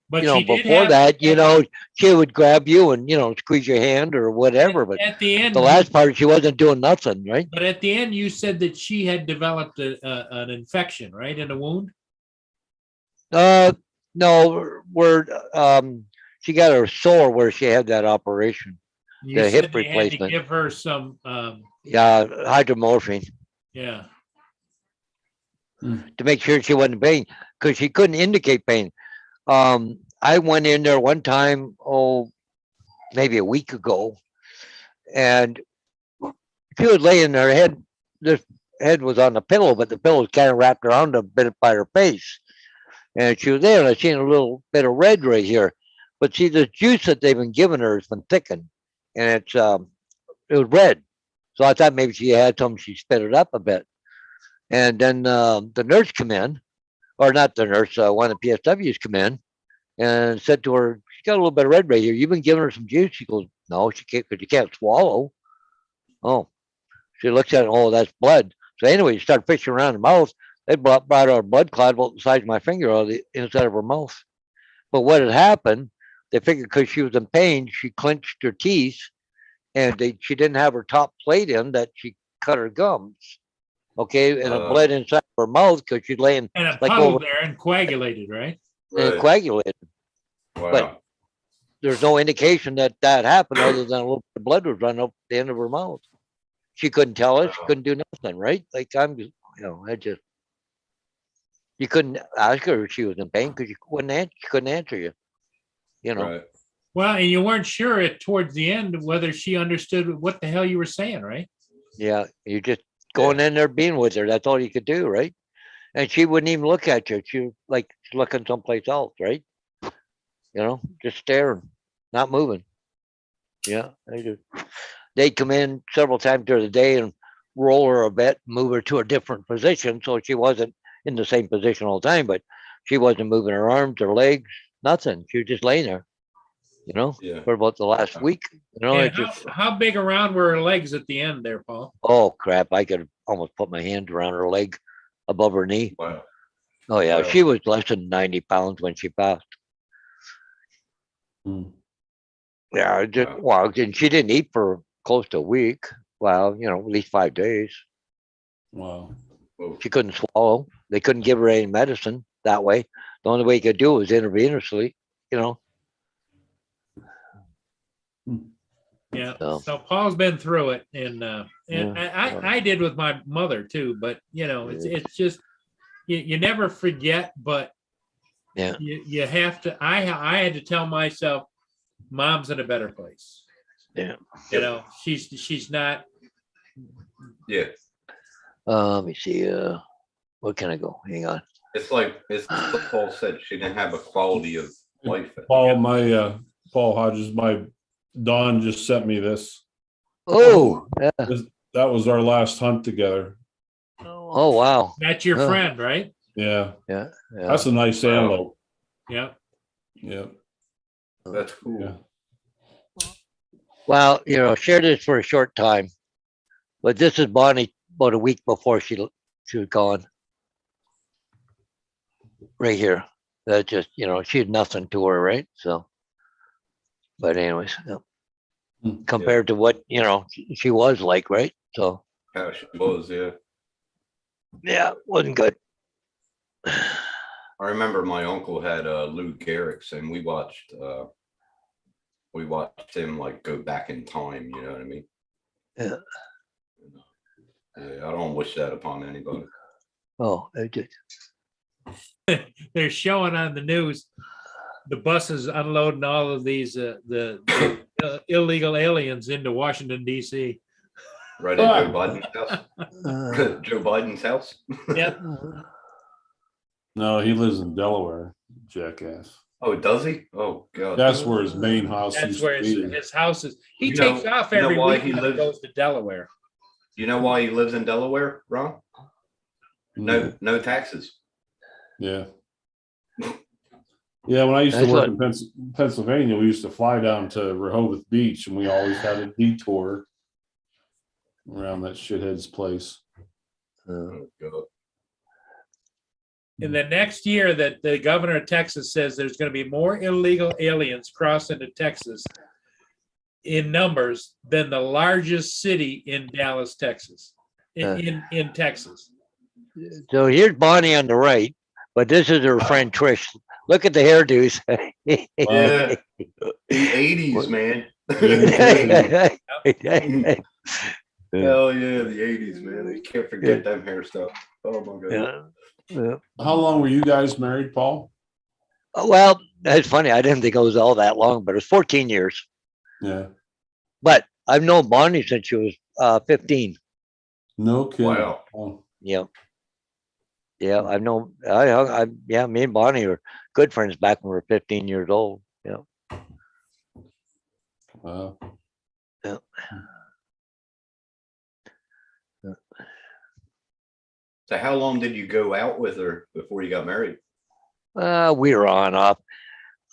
but Before that, she would grab you and squeeze your hand or whatever. But at the end, the last part, she wasn't doing nothing, right? But at the end, you said that she had developed an infection, right, in a wound. No, she got her sore where she had that operation, You the said hip they had to replacement. give her some, Hydromorphine yeah. to make sure she wasn't in pain, because she couldn't indicate pain. I went in there one time, maybe a week ago, and she was laying her head. This head was on the pillow, but the pillow was kind of wrapped around a bit by her face. And she was there, and I seen a little bit of red right here. But see, the juice that they've been giving her has been thickened, and it was red. So I thought maybe she had something. She spit it up a bit, and then the nurse come in, or not the nurse, one of the PSWs come in, and said to her, "She's got a little bit of red right here. You've been giving her some juice." She goes, "No, she can't, because she can't swallow." Oh, she looks at it. Oh, that's blood. So anyway, she started fishing around the mouth. They brought out a blood clot about the size of my finger on the inside of her mouth. But what had happened, they figured because she was in pain, she clenched her teeth, and she didn't have her top plate in, that she cut her gums. Okay, and it bled inside of her mouth because she's laying And it like puddled over there and coagulated, right? and coagulated. Wow. But there's no indication that that happened other than a little bit of blood was running up the end of her mouth. She couldn't tell us. She couldn't do nothing, right? Like I'm just, I just, you couldn't ask her if she was in pain because she couldn't answer you. Right. Well, and you weren't sure towards the end whether she understood what the hell you were saying, right? Yeah, you just going in there being with her. That's all you could do, right? And she wouldn't even look at you. She was like looking someplace else, right? Just staring, not moving. Yeah, they'd come in several times during the day and roll her a bit, move her to a different position, so she wasn't in the same position all the time. But she wasn't moving her arms or legs, nothing. She was just laying there, Yeah. for about the last week. And it just, how big around were her legs at the end there, Paul? oh crap! I could almost put my hand around her leg, above her knee. Wow. Oh yeah, Wow. she was less than 90 pounds when she passed. Hmm. Yeah, and she didn't eat for close to a week. Well, at least 5 days. Wow. Whoa. She couldn't swallow. They couldn't give her any medicine that way. The only way you could do it was intravenously, Yeah. So- So Paul's been through it, and Yeah. I did with my mother too. But it's just you never forget, but Yeah. you have to. I had to tell myself, Mom's in a better place. Yeah. She's not. Yeah. Let me see. What can I go? Hang on. It's like Paul said, she didn't have a quality of life. Paul, Paul Hodges, my Don just sent me this. Oh, yeah. That was our last hunt together. Oh, wow. That's your Oh. friend, right? Yeah. Yeah. Yeah. That's a nice antelope. Yeah. Yeah. That's cool. Yeah. Well, share this for a short time, but this is Bonnie about a week before she was gone. Right here. That just, she had nothing to her, right? So, but anyways, compared to what, she was like, right? So, How she was, yeah. yeah, wasn't good. I remember my uncle had Lou Gehrig's, and we watched him like go back in time, you know what I mean? Yeah. Yeah, I don't wish that upon anybody. Oh, it just, They're showing on the news the buses unloading all of these the illegal aliens into Washington D.C. Right at Joe Biden's house. uh, Joe Biden's house. Yep. No, he lives in Delaware, jackass. Oh, does he? Oh God. That's where his main house That's used where to be. his house is. He You know- takes off you know every why week he and lives- goes to Delaware. You know why he lives in Delaware, Ron? No taxes. Yeah. Yeah, when I used to That's work in Pennsylvania, we used to fly down to Rehoboth Beach, and we always had a detour around that shithead's place. Oh, God. In the next year that the governor of Texas says there's going to be more illegal aliens cross into Texas in numbers than the largest city in Dallas, Texas. In Texas. so here's Bonnie on the right, but this is her friend Trish. Look at the hairdos. Yeah. The 80s, man. Hell yeah, the 80s, man. You can't forget them hair stuff. Oh my God. Yeah. How long were you guys married, Paul? Well, that's funny. I didn't think it was all that long, but it was 14 years. Yeah. But I've known Bonnie since she was 15. No kidding. Wow. Oh, Yeah. Yeah, I've known. Yeah, me and Bonnie were good friends back when we were 15 years old. Yeah. wow. Yeah. So how long did you go out with her before you got married? We were on and off.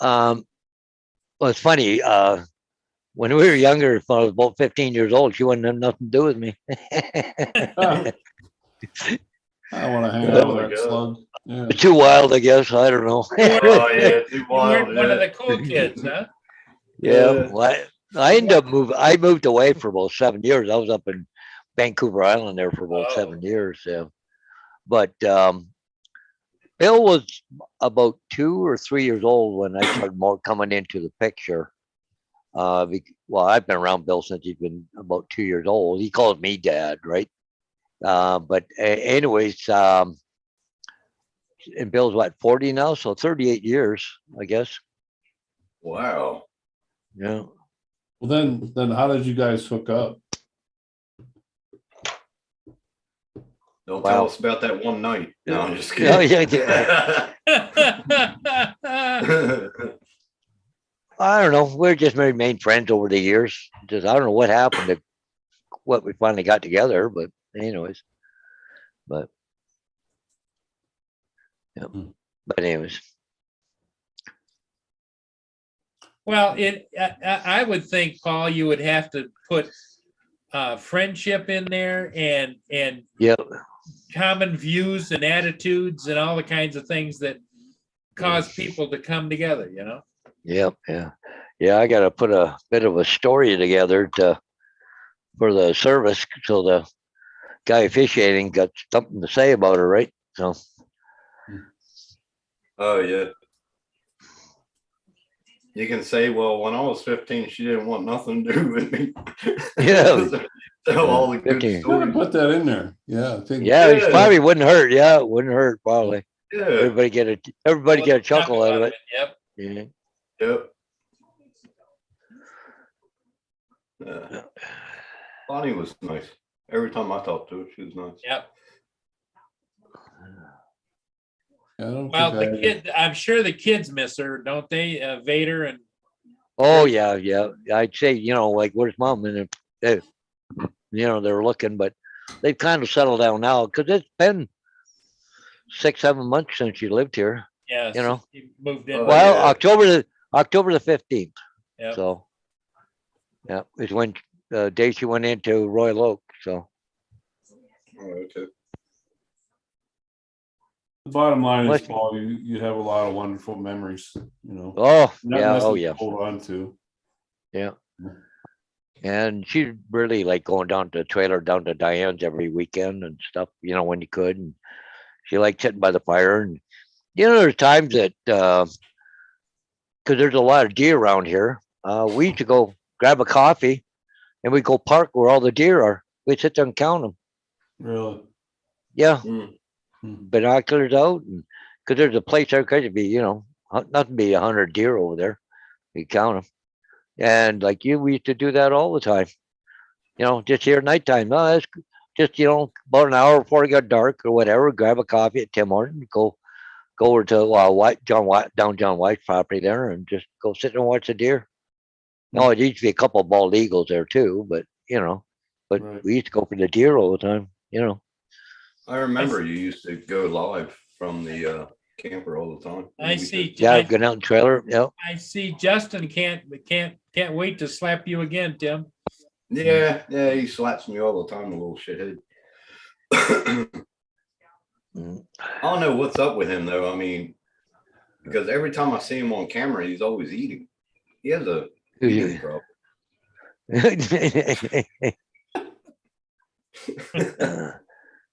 Well, it's funny. When we were younger, when I was about 15 years old, she wouldn't have nothing to do with me. I want to hang Oh out with my that God. slug. Yeah. Too wild, I guess. I don't know. Oh yeah, too You wild. weren't one of Yeah. the cool kids, huh? Yeah, well, I ended up moving. I moved away for about 7 years. I was up in Vancouver Island there for about Oh. 7 years. Yeah, but Bill was about 2 or 3 years old when I started more coming into the picture. Well, I've been around Bill since he's been about 2 years old. He calls me dad, right? Anyways, and Bill's what, 40 now, so 38 years, I guess. Wow. Yeah. Well, then how did you guys hook up? Don't Wow. tell us about that one night. No, I'm just Oh, kidding. I don't know. We're just remained friends over the years. Just I don't know what happened to what we finally got together, but anyways, but yeah. But anyways, Well, I would think, Paul, you would have to put friendship in there and yeah, common views and attitudes and all the kinds of things that cause people to come together, you know? yeah. I got to put a bit of a story together for the service, so the guy officiating got something to say about it, right? So. Oh yeah. You can say, well, when I was 15, she didn't want nothing to do with me. Yeah. Tell all the good 15. You gotta stories. put that in there. Yeah, I think. Yeah, it Yeah. probably wouldn't hurt. Yeah, it wouldn't hurt probably. Yeah. Everybody get a chuckle out of it. Yep. Yeah. Yep. Yeah. Bonnie was nice. Every time I talked to her, she was nice. Yep. I don't Well, think the I- kid, I'm sure the kids miss her, don't they? Vader and Oh yeah. I'd say, like, where's mom? And they're looking, but they've kind of settled down now because it's been 6-7 months since she lived here. yeah, You know. she moved in. Oh, Well, yeah. October the 15th. Yep. So yeah, is when the day she went into Royal Oak. So Oh, okay. The bottom line is, Let's- Paul, you have a lot of wonderful memories, Not nothing to yeah. hold on to. Yeah. And she really like going down to the trailer down to Diane's every weekend and stuff, when you could. And she liked sitting by the fire. And, there's times that, because there's a lot of deer around here, we used to go grab a coffee and we go park where all the deer are. We sit there and count them. Really. Yeah. Mm. Binoculars out. And because there's a place there could be, nothing be 100 deer over there. You count them. And like we used to do that all the time. Just here at nighttime. No, that's just, about an hour before it got dark or whatever, grab a coffee at Tim Horton, go over to John White's property there and just go sit and watch the deer. No, it used to be a couple of bald eagles there too, but Right. we used to go for the deer all the time, I remember you used to go live from the camper all the time. I see. Yeah, going out in trailer. Yeah. I see. Justin can't wait to slap you again, Tim. Yeah, he slaps me all the time, a little shithead. Mm. I don't know what's up with him though. I mean, because every time I see him on camera, he's always eating. He has a eating problem.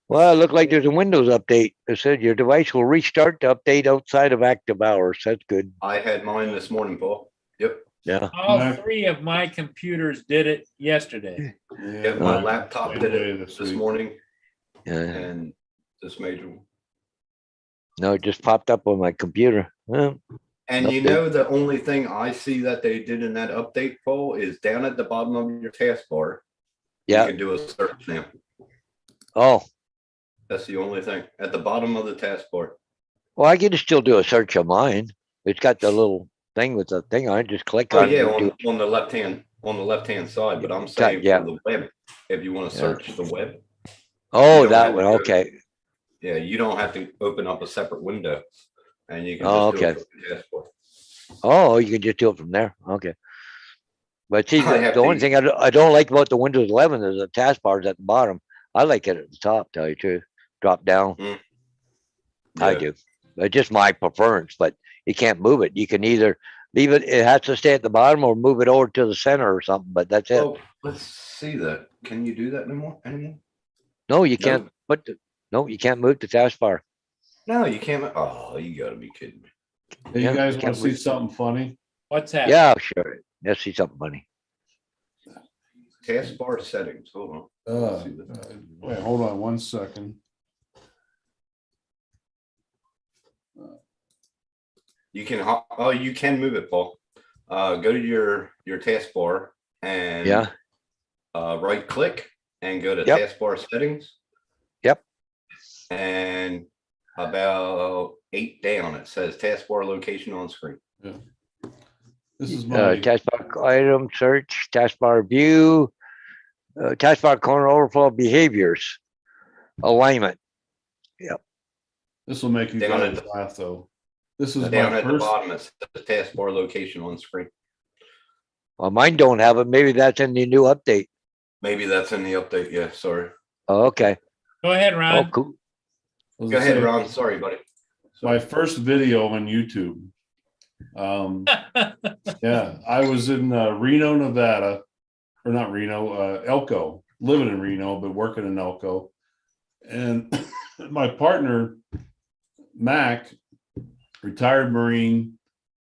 Well, it looked like there's a Windows update. It said your device will restart to update outside of active hours. That's good. I had mine this morning, Paul. Yep. Yeah. All Yeah. 3 of my computers did it yesterday. Yeah, my laptop did it this this week. morning Yeah. and this major one. No, it just popped up on my computer. Well, And you Update. know, the only thing I see that they did in that update, Paul, is down at the bottom of your taskbar. yeah. You can do a search now. Oh, That's the only thing at the bottom of the taskbar. well, I can still do a search of mine. It's got the little thing with the thing on it. Just click Oh on yeah, it. and do- on the left hand side. But I'm saying yeah. for the web, if you want to Yeah. search the web, Oh, don't that have one. to go- Okay. yeah, you don't have to open up a separate window, and you can Oh, just do it okay. from the taskbar. Oh, you can just do it from there. Okay. But see, I have the only to- thing I don't like about the Windows 11 is the taskbar is at the bottom. I like it at the top, tell you the truth. Drop down. I Yeah. do. It's just my preference, but you can't move it. You can either leave it, it has to stay at the bottom, or move it over to the center or something, but that's it. Oh, let's see that. Can you do that anymore? No, you no. can't you can't move the taskbar. No, you can't. Oh, you gotta be kidding me. Hey, Yeah, you guys can't want to see wait. something funny? What's that? Yeah, sure. Let's see something funny. Taskbar settings, hold on. Wait, hold on one second. You can, you can move it, Paul. Go to your taskbar and Yeah. Right click and go to Yep. taskbar settings. Yep. And about 8 down, it says taskbar location on screen. This is my, Taskbar item search, taskbar view, taskbar corner overflow behaviors, alignment. this will make you Down guys at the- laugh though. This is Down my at the first, bottom, it says taskbar location on screen. Well, mine don't have it. Maybe that's in the new update. Maybe that's in the update. Yeah, sorry. Oh, okay. Go ahead, Oh, Ron. cool. was Go gonna ahead, say, Ron. Sorry, buddy. my first video on YouTube. Yeah, I was in Reno, Nevada, or not Reno, Elko, living in Reno, but working in Elko. And my partner, Mac, retired Marine,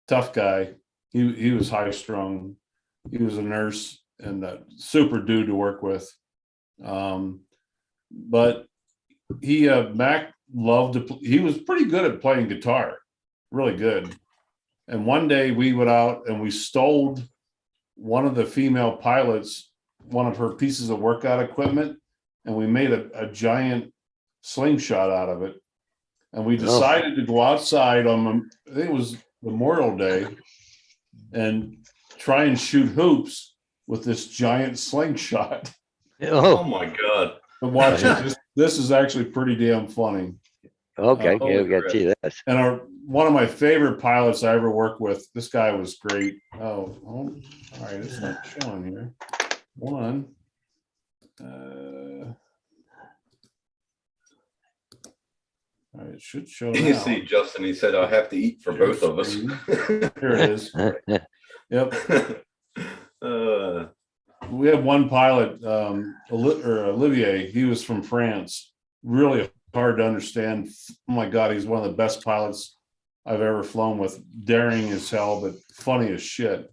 tough guy. He was high strung. He was a nurse and a super dude to work with. But he, Mac loved to, he was pretty good at playing guitar, really good. And one day we went out and we stole one of the female pilots, one of her pieces of workout equipment, and we made a giant slingshot out of it. And we decided to go outside on, I think it was Memorial Day, and try and shoot hoops with this giant slingshot. Oh Oh, my God. And watch it. This is actually pretty damn funny. okay. holy Yeah, we got to crap. see this. And one of my favorite pilots I ever worked with, this guy was great. All right, it's not showing here. One. All right, it should show You now. see, Justin, he said, I have to eat for both of us. Here it is. Yep. Uh, We had one pilot, Olivier. He was from France. Really hard to understand. Oh my God, he's one of the best pilots I've ever flown with. Daring as hell, but funny as shit.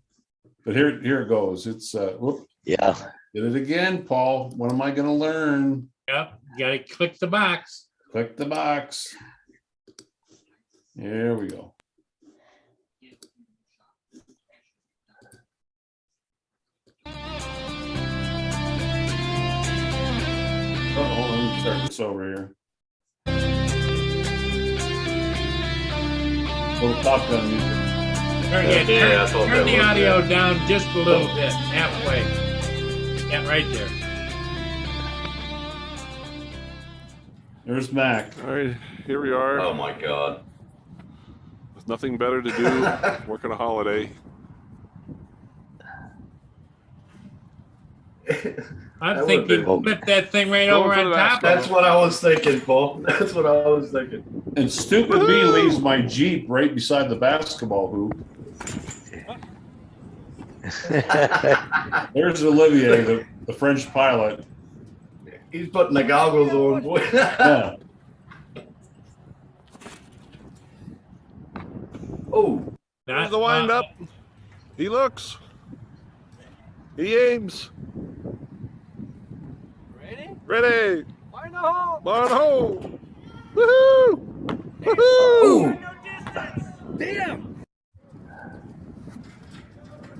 But here it goes. It's whoop, Yeah. did it again, Paul. When am I going to learn? Yep, you gotta click the box. Click the box. Here we go. Oh, let me start this over here. Little Top Gun music. Yeah, I thought Turn that the was audio it. down just a little bit, halfway. Yeah, right there. There's Mac. All right, here we are. oh my God. With nothing better to do, working a holiday. I'm That thinking would've flip that thing right Going over for on the top of That's it. what I was thinking, Paul. That's what I was thinking. And stupid B leaves my Jeep right beside the basketball hoop. There's Olivier, the French pilot. He's putting the goggles on, boy. Yeah. Oh, Not- The wind up. He looks. He aims. Ready? Barn hole. Barn hole. Woohoo! Woohoo!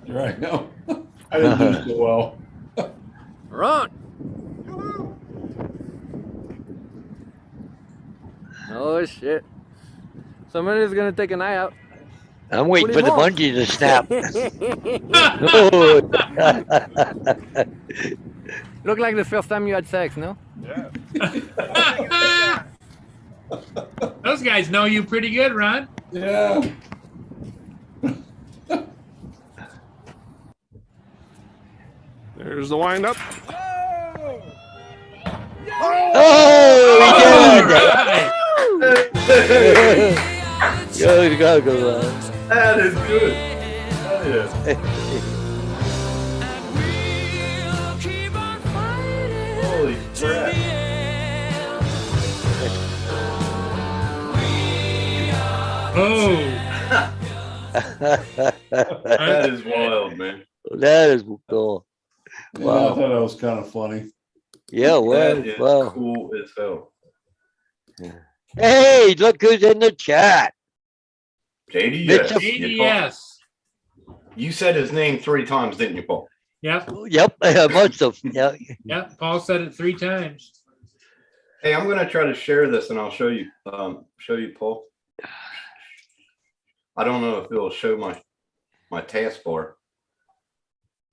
You're right. No, I didn't do so well. Run. Oh shit. Somebody's gonna take an eye out. I'm waiting Put for him the on. bungee to snap. Look like the first time you had sex, no? Those guys know you pretty good, Ron. Yeah. There's the wind up. Oh, we did it. that Go, go, go. is good. Oh, yeah. Holy crap. Oh, That is wild, man. That is cool. Yeah, I Wow. thought that was kind of funny. Yeah, That well, is well. cool as hell. Hey, look who's in the chat. JDS. Mitchell- JDS. You said his name 3 times, didn't you, Paul? Yep, Yep, I must have. Yeah. yep. Paul said it 3 times. Hey, I'm gonna try to share this and I'll show you, Paul. I don't know if it'll show my taskbar.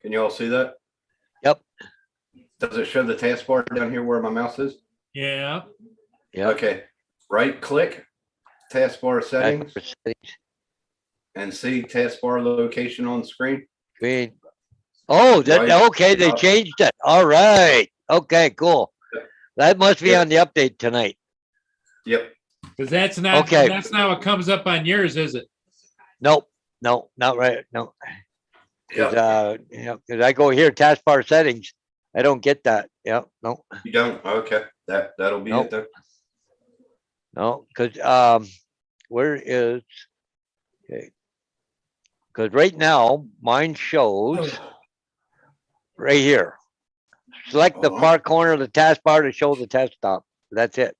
Can you all see that? Yep. Does it show the taskbar down here where my mouse is? Yeah. Yeah. Okay. Right click, taskbar settings, and see taskbar location on screen. Green. Oh, that Right. okay. They changed it. All right. Okay, cool. That must be Yep. on the update tonight. Yep. Because that's not, Okay. that's not what comes up on yours, is it? Nope. No, not right. No. Cause, Yep. cause I go here, taskbar settings. I don't get that. Yeah, no, You don't? Okay. That'll be Nope. it then. no, cause, where is, okay. Cause right now mine shows right here. Select the Uh-huh. far corner of the taskbar to show the desktop. That's it.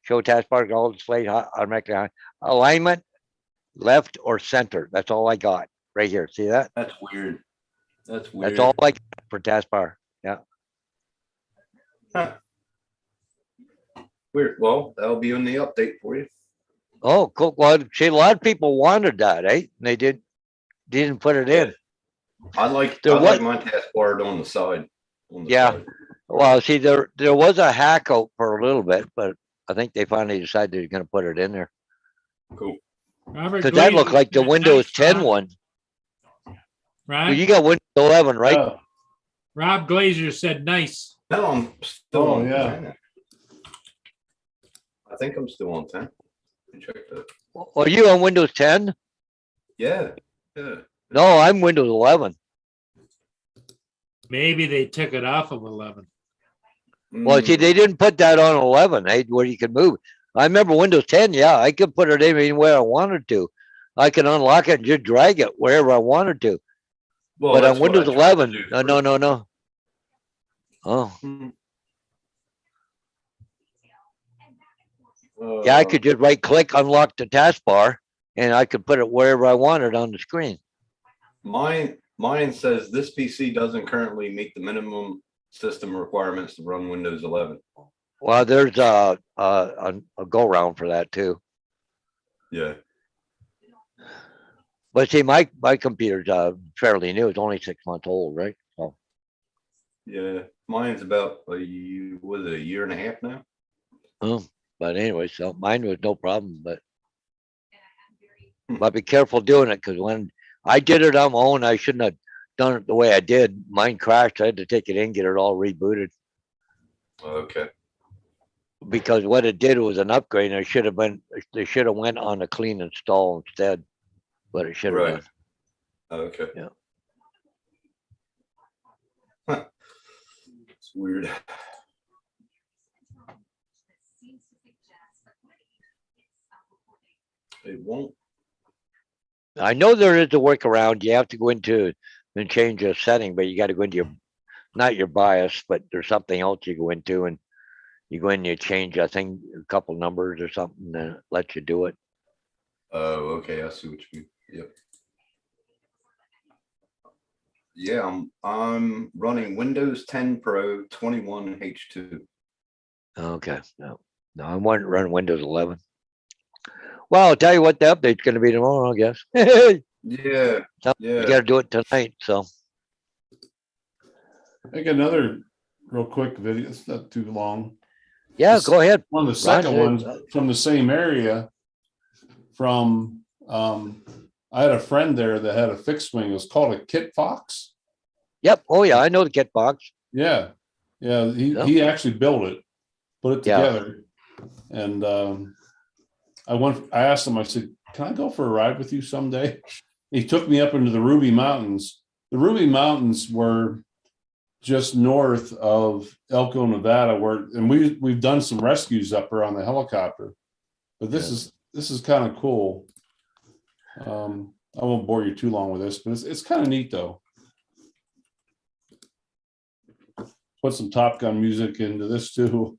Show taskbar, all display automatically on. Alignment, left or center. That's all I got right here. See that? That's weird. That's weird. That's all I got for taskbar. Yeah. Huh. Weird. Well, that'll be in the update for you. Oh, cool. Well, see, a lot of people wanted that, eh? And they didn't put it in. I like There was- my taskbar on the side. Yeah. side. Well, see, there was a hack out for a little bit, but I think they finally decided they're gonna put it in there. Cool. Robert Cause that Glazer looked like the said, Windows "Nice, 10 Rob." one. Well, Right? you got Windows 11, right? Yeah. Rob Glazer said, nice. No, I'm still Oh, on yeah. 10. I think I'm still on 10. Let me check that. Are you on Windows 10? Yeah. Yeah. No, I'm Windows 11. Maybe they took it off of 11. Well, see, they didn't put that on 11, eh, where you could move. I remember Windows 10, yeah, I could put it in anywhere I wanted to. I could unlock it and just drag it wherever I wanted to. Well, But that's on what Windows I tried to 11, do no, first. no. Oh, yeah, I could just right click, unlock the taskbar, and I could put it wherever I wanted on the screen. Mine says this PC doesn't currently meet the minimum system requirements to run Windows 11. Well, there's a go around for that too. Yeah. But see, my computer's fairly new. It's only 6 months old, right? So, Yeah. Mine's about a year and a half now. but anyway, so mine was no problem, but be careful doing it, because when I did it on my own, I shouldn't have done it the way I did. Mine crashed. I had to take it in, get it all rebooted, Okay. because what it did was an upgrade. They should have went on a clean install instead, but it should have Right. done. Okay. Yeah. Huh. It's weird. It won't. I know there is a workaround. You have to go into and change a setting, but you got to go into your, not your BIOS, but there's something else you go into, and you go in and you change, I think, a couple numbers or something that lets you do it. Oh, okay. I see what you mean. Yep. Yeah, I'm running Windows 10 Pro 21 H2. Okay, no, I want to run Windows 11. Well, I'll tell you what the update's going to be tomorrow, I guess. Yeah. So, Yeah. You got to do it tonight, so. I think another real quick video. It's not too long. Yeah, This- go ahead. One of the second Ron, ones from the same area. From I had a friend there that had a fixed wing. It was called a Kit Fox. Yep. Oh, yeah, I know the kit box. Yeah, yeah. Yep. He actually built it, put it Yeah. together, and I asked him. I said, "Can I go for a ride with you someday?" He took me up into the Ruby Mountains. The Ruby Mountains were just north of Elko, Nevada, and we've done some rescues up there on the helicopter. But this is kind of cool. I won't bore you too long with this, but it's kind of neat though. put some Top Gun music into this too.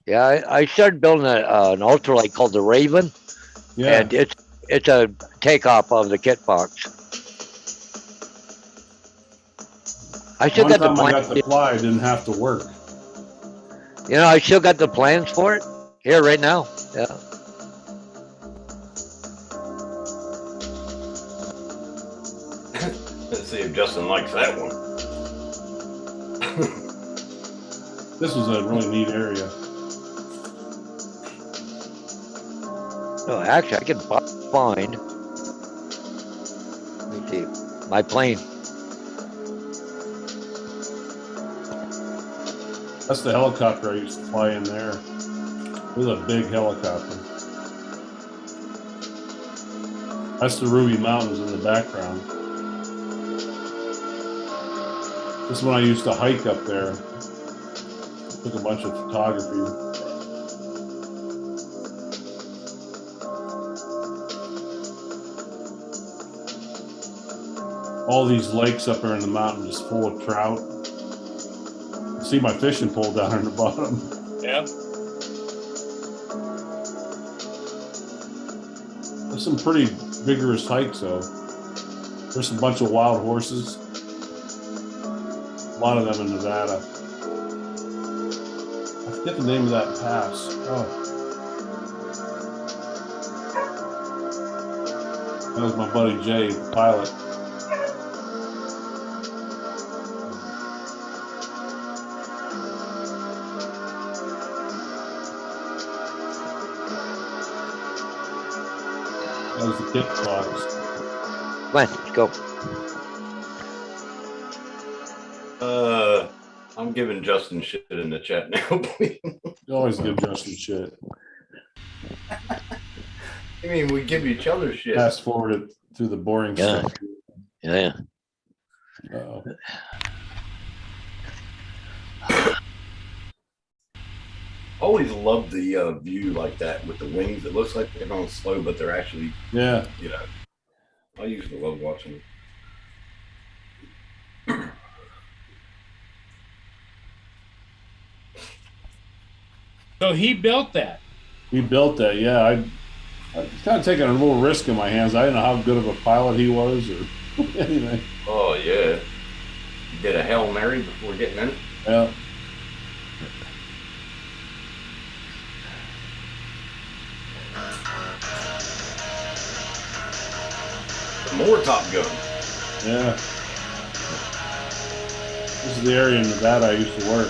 Yeah, I started building an ultralight called the Raven, Yeah, and it's a takeoff of the kit box. I still one got the time I got plans. the fly, I didn't have to work. You know, I still got the plans for it here right now. Yeah. Let's see if Justin likes that one. This was a really neat area. No, actually, I can find. Let me see my plane. That's the helicopter I used to fly in there. It was a big helicopter. That's the Ruby Mountains in the background. This is when I used to hike up there. Took a bunch of photography. All these lakes up there in the mountain just full of trout. See my fishing pole down in the bottom. Yeah. There's some pretty vigorous hikes though. There's a bunch of wild horses. A lot of them in Nevada. I forget the name of that pass. Oh. That was my buddy Jay, the pilot. That was the kit box. Come on, let's go. I'm giving Justin shit in the chat now, please. You always give Justin shit. I mean, we give each other shit. Fast forward it through the boring Yeah. stuff. Yeah. Uh-oh. Always loved the view like that with the wings. It looks like they're going slow, but they're actually, Yeah. you know, I used to love watching it. So he built that. He built that, yeah. I was kind of taking a little risk in my hands. I didn't know how good of a pilot he was or anything. Oh, yeah. You did a Hail Mary before getting in it? Yeah. More Top Gun. Yeah. This is the area in Nevada I used to work.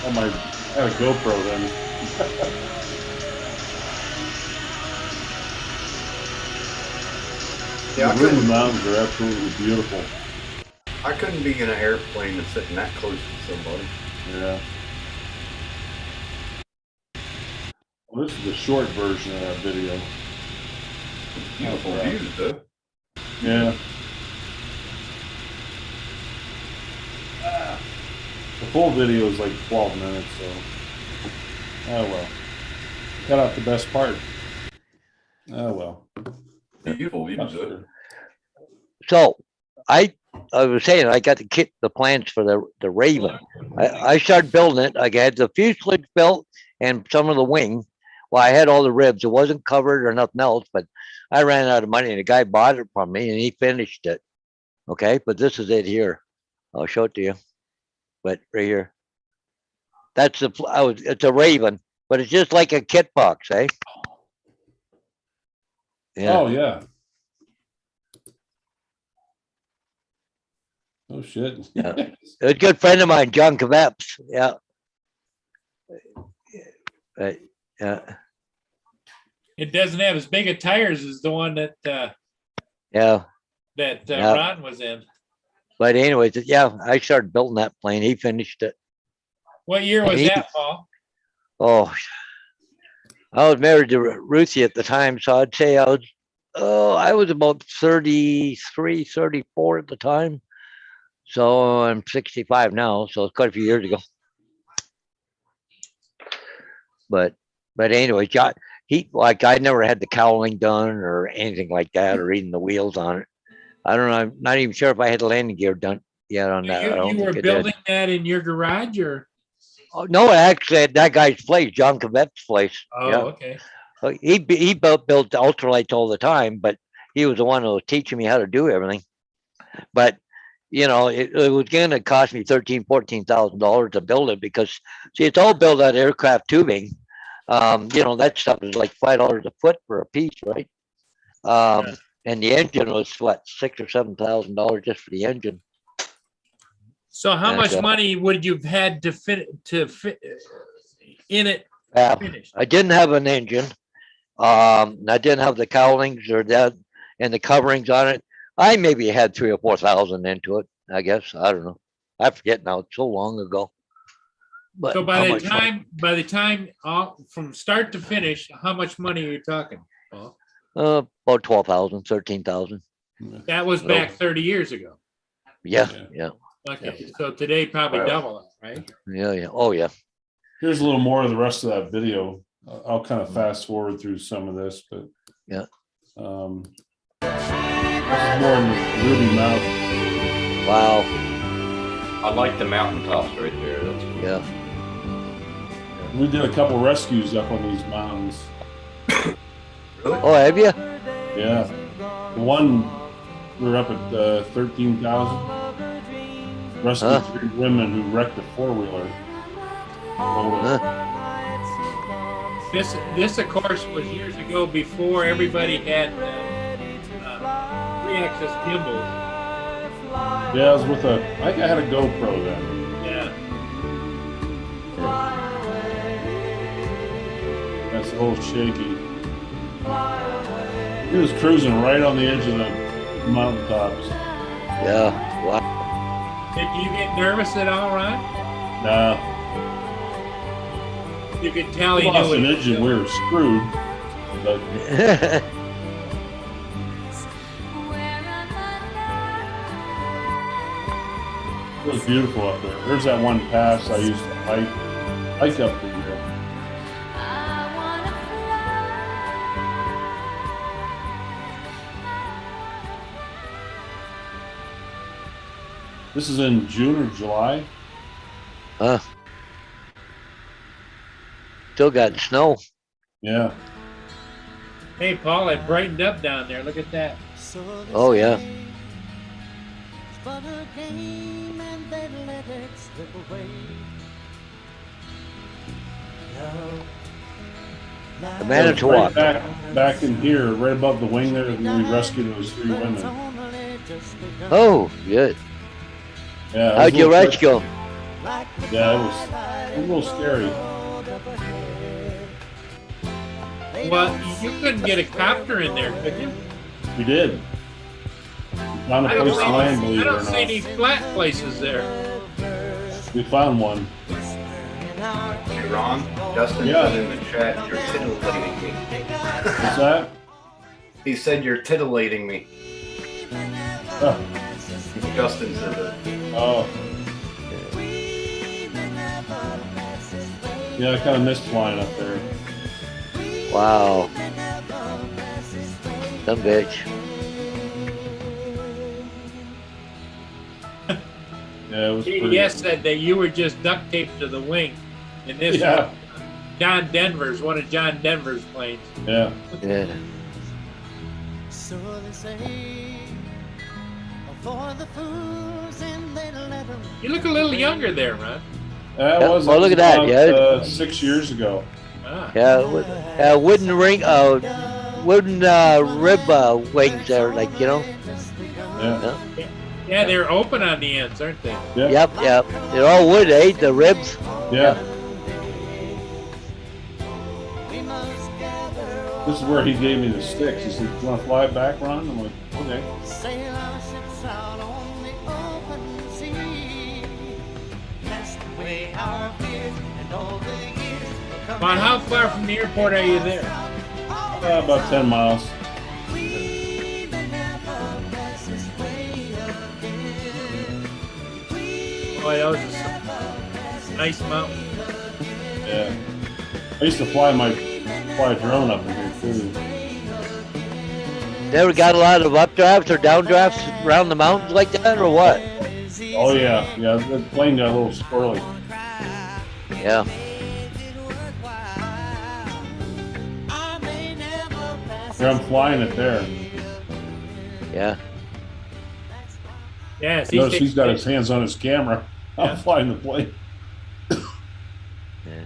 Oh my, I had a GoPro then. Yeah, the Ruby Mountains are absolutely beautiful. I couldn't be in an airplane and sitting that close to somebody. Yeah. Well, this is the short version of that video. Beautiful Oh, views, though. Yeah. The full video is like 12 minutes, so. Oh well. Cut out the best part. Oh well. Beautiful views, though. So I was saying I got the plans for the Raven. I started building it. I had the fuselage built and some of the wing. Well, I had all the ribs. It wasn't covered or nothing else, but I ran out of money and the guy bought it from me and he finished it. Okay, but this is it here. I'll show it to you. But right here, that's it's a Raven, but it's just like a kit box, eh? Yeah. Oh yeah. Oh shit. Yeah. A good friend of mine, John Kveps. Yeah. Right. Yeah. It doesn't have as big of tires as the one that Yeah. Yeah. Ron was in. But anyways, yeah, I started building that plane. He finished it. What year was He- that, Paul? Oh, I was married to Ruthie at the time, so I'd say I was about 33, 34 at the time. So I'm 65 now, so it's quite a few years ago. But anyway, John, I never had the cowling done or anything like that, or even the wheels on it. I don't know. I'm not even sure if I had the landing gear done yet on that. I don't You were think I did. building that in your garage, or? Oh, no, actually, at that guy's place, John Cavet's place. Oh, Yeah. okay. He built ultralights all the time, but he was the one who was teaching me how to do everything. But it was going to cost me $14,000 to build it because, see, it's all built out of aircraft tubing. That stuff is like $5 a foot for a piece, right? And the engine was what, $6,000 or $7,000 just for the engine. So how And, much money would you've had to fit in it? Finished? I didn't have an engine. I didn't have the cowlings or that and the coverings on it. I maybe had 3,000 or 4,000 into it. I guess I don't know. I forget now. It's so long ago. But So how by much the time from start to finish, how much money are you talking? Paul? about 12,000, 13,000. That was back 30 years ago. Yeah. Okay, so today probably double it, right? Yeah. Oh, yeah. Here's a little more of the rest of that video. I'll kind of fast forward through some of this, but yeah. This is more in the Ruby Mouth. Wow. I like the mountaintops right there. That's cool. Yeah. We did a couple rescues up on these mountains. Oh, have you? Yeah. The one, we were up at 13,000. Rescued 3 women who wrecked a 4-wheeler. This of course was years ago before everybody had 3-axis gimbals. Yeah, I was with I think I had a GoPro then. Yeah. That's a little shaky. He was cruising right on the edge of the mountaintops. Yeah. Wow. Did you get nervous at all, Ron? Nah. You could tell he Lost knew an it. engine, we were screwed. But it was beautiful up there. There's that one pass I used to hike up through there. This is in June or July. Still got snow. Yeah. Hey, Paul, it brightened up down there. Look at that. Oh, yeah. The Manitowoc. Right back in here, right above the wing there, we rescued those 3 women. Oh, good. Yeah. How'd you rescue them? Yeah, it was a little scary. Well, you couldn't get a copter in there, could you? We did. We found a place to land, believe I it or don't see not. any flat places there. We found one. Hey, Ron, Justin Yeah. put in the chat, you're titillating me. What's that? He said you're titillating me. Oh. Justin said that. Oh. Yeah, I kind of missed flying up there. Wow. Some bitch. Yeah, it was pretty. CBS said that you were just duct taped to the wing. And this Yeah. John Denver's, one of John Denver's planes. Yeah. Yeah. You look a little younger there, Ron. That Yeah, was. well, look at that, about, yeah. 6 years ago. Ah. Yeah. Wooden ring, wooden rib wings there, like, Yeah. Yeah, they're open on the ends, aren't they? Yep. They're all wood, eh? The ribs. Yeah. This is where he gave me the sticks. He said, "You want to fly it back, Ron?" I'm like, "Okay." Ron, how far from the airport are you there? About 10 miles. Boy, that was a nice mountain. Yeah. I used to fly a drone up in here too. Never got a lot of updrafts or downdrafts around the mountains like that, or what? Oh yeah, yeah. The plane got a little squirrely. Yeah. Here I'm flying it there. Yeah. Yes, Notice he's got his hands on his camera. I'm Yeah. flying the plane. Yeah.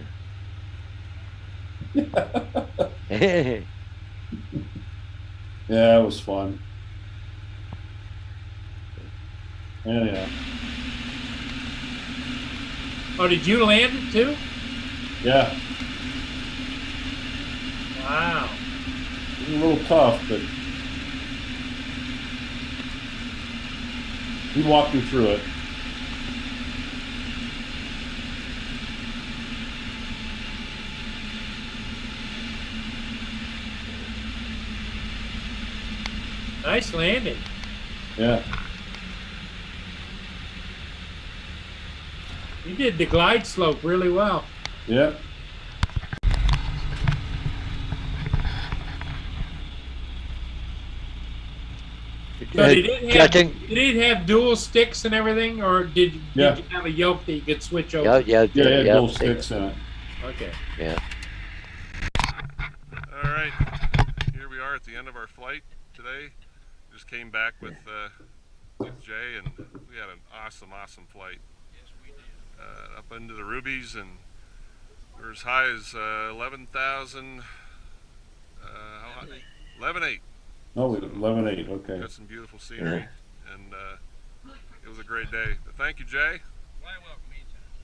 Yeah, it was fun. Anyhow, Oh, did you land it too? yeah, Wow. it was a little tough, but he walked me through it. Nice landing. Yeah, You did the glide slope really well. yeah. So did Judging- it have dual sticks and everything, or did Yeah. you have a yoke that you could switch over? Yeah, Yeah, it had yeah. little sticks in it. Okay. All right, here we are at the end of our flight today. Just came back with Jay, and we had an awesome flight. Up into the Rubies, and we were as high as 11,000. How high? 11.8. No, 11.8. Okay. Got some beautiful scenery, and it was a great day. But thank you, Jay.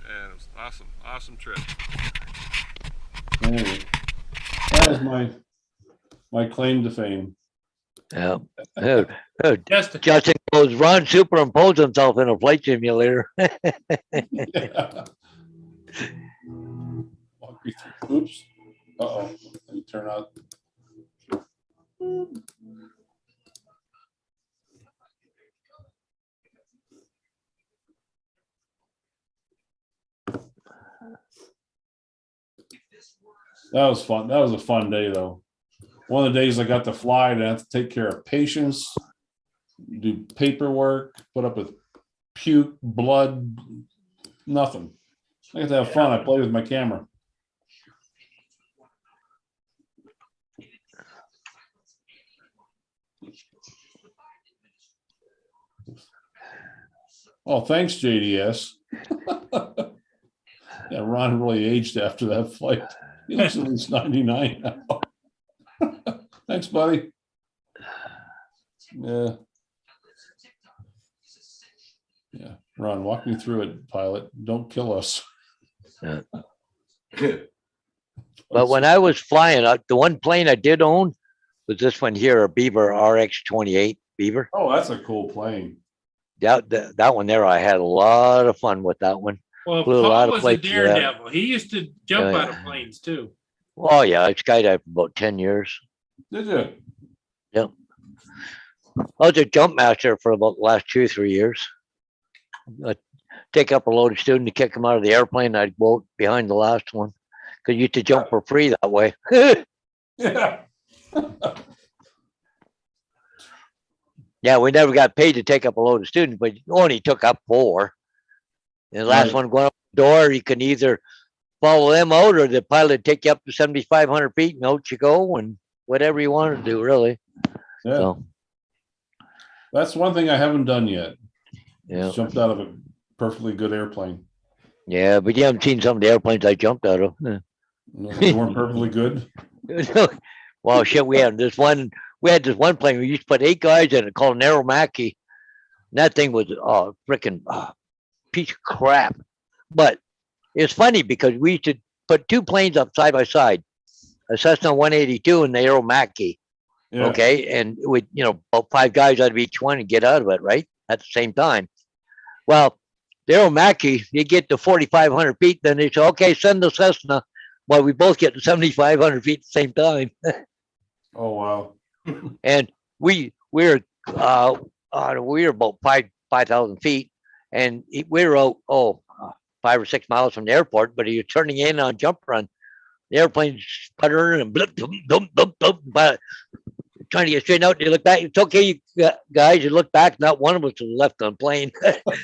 And it was awesome trip. Anyway, that was my claim to fame. Yeah. Oh, Just Justin goes, Ron superimposed himself in a flight simulator. Yeah. Walk me through. Oops. Uh-oh. Let me turn out. That was fun. That was a fun day, though. One of the days I got to fly, and I have to take care of patients, do paperwork, put up with puke, blood, nothing. I get to have fun. I play with my camera. Oh, thanks, JDS. Yeah, Ron really aged after that flight. He looks at least 99 now. Thanks, buddy. Yeah. Yeah. Ron, walk me through it, pilot. Don't kill us. But when I was flying, the one plane I did own was this one here, a Beaver RX-28 Beaver. Oh, that's a cool plane. That one there, I had a lot of fun with that one. well, Flew a lot Paul of was a places with that. daredevil. He used to jump Yeah, out yeah. of planes too. Oh yeah, I skydived for about 10 years. Did you? Yep. I was a jump master for about the last 2 or 3 years. I'd take up a loaded student to kick them out of the airplane. I'd go behind the last one because you used to jump for free that way. Yeah. Yeah, we never got paid to take up a load of students, but only took up 4. And the last Right. one going up the door, you can either follow them out or the pilot take you up to 7,500 feet and out you go and whatever you want to do, really. Yeah. So, That's one thing I haven't done yet. yeah. Jumped out of a perfectly good airplane. Yeah, but you haven't seen some of the airplanes I jumped out of. No, they weren't perfectly good. Well, shit, we had this one plane, we used to put 8 guys in it called an Aeromacchi. And that thing was a freaking piece of crap. But it's funny because we used to put 2 planes up side by side, a Cessna 182 and the Aeromacchi. Yeah. Okay. And we, about 5 guys out of each one and get out of it, right? At the same time. Well, the Aeromacchi, you get to 4,500 feet, then they say, okay, send the Cessna well, we both get 7,500 feet at the same time. Oh, wow. And we're about 5,000 feet, and we were out 5 or 6 miles from the airport. But he was turning in on jump run. The airplane's sputtering and blip, dum, dum, dum, dum, but trying to get straight out. You look back. It's okay, you guys. You look back. Not one of us was left on plane.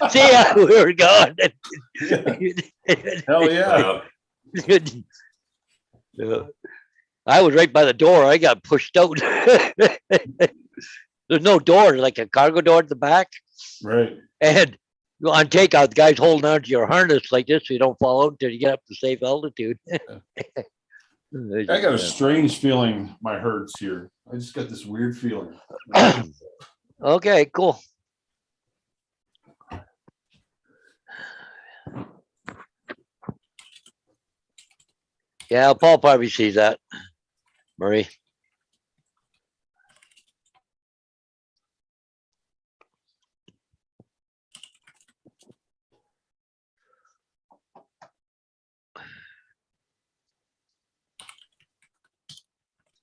See ya. We were gone. Hell yeah. I was right by the door. I got pushed out. There's no door, like a cargo door at the back. Right. And on takeout, the guy's holding on to your harness like this so you don't fall out until you get up to safe altitude. I got a strange feeling my herd's here. I just got this weird feeling. Okay, cool. Yeah, Paul probably sees that, Murray.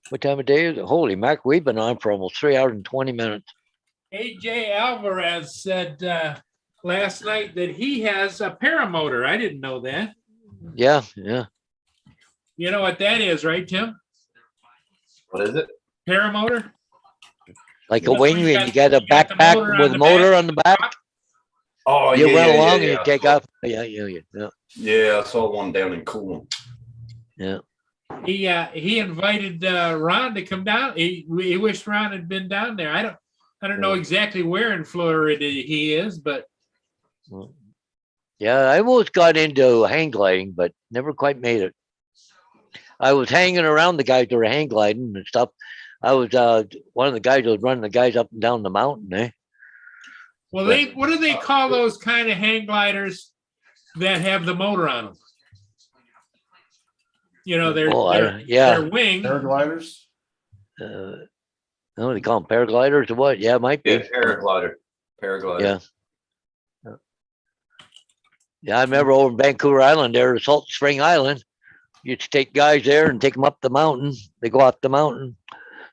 What time of day is it? Holy mac, we've been on for almost 3 hours and 20 minutes. AJ Alvarez said last night that he has a paramotor. I didn't know that. Yeah, yeah. You know what that is, right, Tim? What is it? Paramotor? Like a That's wing, when you and you got- got a you got the backpack motor on with the a motor back. on the back. Oh, You yeah, run yeah, along yeah, and you yeah. take off. Yeah. Yeah, I saw one down in Coolum. Yeah. He invited Ron to come down. He wished Ron had been down there. I don't know exactly where in Florida he is, but Yeah, I almost got into hang gliding, but never quite made it. I was hanging around the guys that were hang gliding and stuff. I was one of the guys that was running the guys up and down the mountain, eh? well, what do they call those kind of hang gliders that have the motor on them? You know, they're wing. Paragliders? No, they call them paragliders or what? Yeah, it might be. Yeah, paraglider. Yeah. Yeah, I remember over in Vancouver Island there, Salt Spring Island. You used to take guys there and take them up the mountain. They go up the mountain,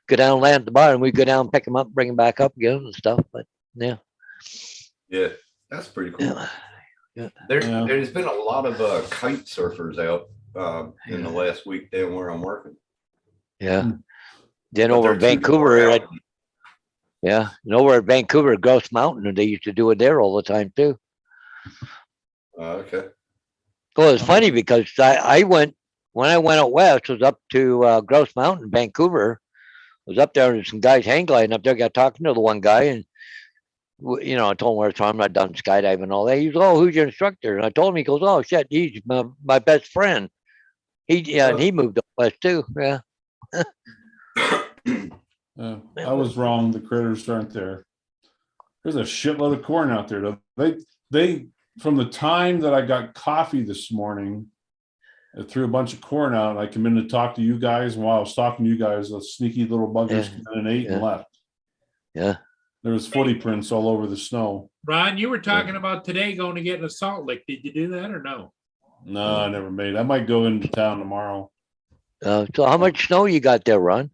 go down, land at the bottom. We go down, pick them up, bring them back up again and stuff. But yeah. Yeah, that's pretty cool. Yeah. There's been a lot of kite surfers out in the last week down where I'm working. Yeah. Then But over in they're too far Vancouver, out. and over at Vancouver, Grouse Mountain, and they used to do it there all the time too. Okay. Well, it's funny because I went, when I went out west, was up to Grouse Mountain, Vancouver. I was up there and some guys hang gliding up there, got talking to the one guy, and I told him where it's from. I'm not done skydiving and all that. He goes, "Oh, who's your instructor?" And I told him, he goes, "Oh shit, he's my best friend." And he moved up west too. Yeah. I was wrong. The critters aren't there. There's a shitload of corn out there. They from the time that I got coffee this morning, I threw a bunch of corn out. I come in to talk to you guys. And while I was talking to you guys, those sneaky little buggers came in and ate and left. Yeah. There was footy prints all over the snow. Ron, you were talking about today going to get in a salt lick. Did you do that or no? No, I never made it. I might go into town tomorrow. So how much snow you got there, Ron?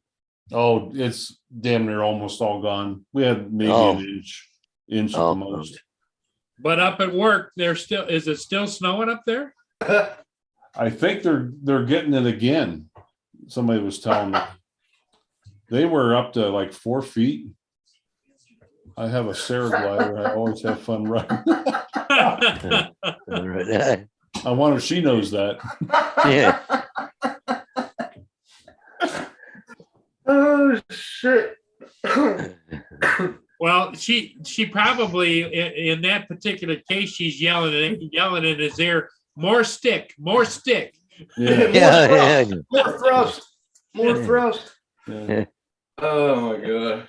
Oh, it's damn near almost all gone. We had maybe an inch at the most. But up at work, is it still snowing up there? I think they're getting it again. Somebody was telling me they were up to like 4 feet. I have a Sarah glider. I always have fun riding. I wonder if she knows that. Yeah. Oh shit. Well, she probably in that particular case, she's yelling in his ear, more stick. Yeah. More thrust. Yeah. Oh my god.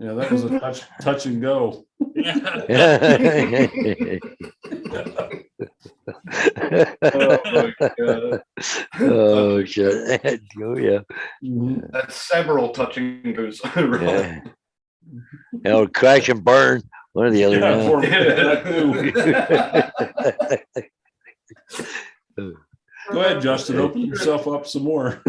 Yeah, that was a touch and go. Oh my god. Oh shit. Oh yeah. That's several touching goes. Yeah. Or crash and burn. One or the other. Yeah, Yeah. for me, that too. Go ahead, Justin. Open yourself up some more.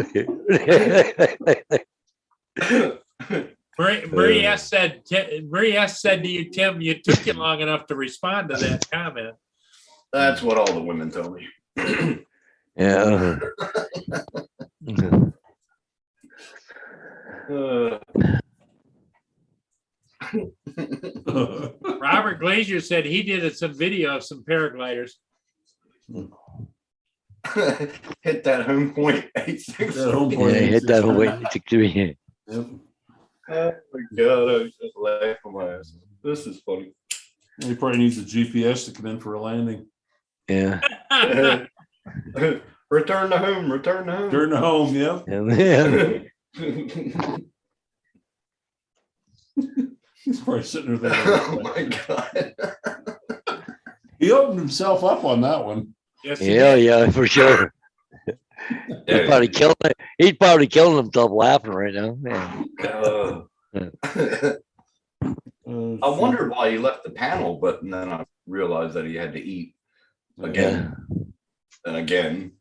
Marie S. said to you, Tim, you took you long enough to respond to that comment. That's what all the women tell me. Yeah. Robert Glazier said he did some video of some paragliders. Hit that home point 86. That home point. Yeah, hit that away. 63. Yep. Oh my god, I was just laughing my ass. This is funny. He probably needs a GPS to come in for a landing. Yeah. Return to home, return to home. Turn to home, yeah. Yeah. He's probably sitting there Oh thinking, my god. he opened himself up on that one. Yes, he Yeah, did. yeah, for sure. He's probably killing it. He's probably killing himself laughing right now. Man. I wondered why he left the panel, but then I realized that he had to eat again and again.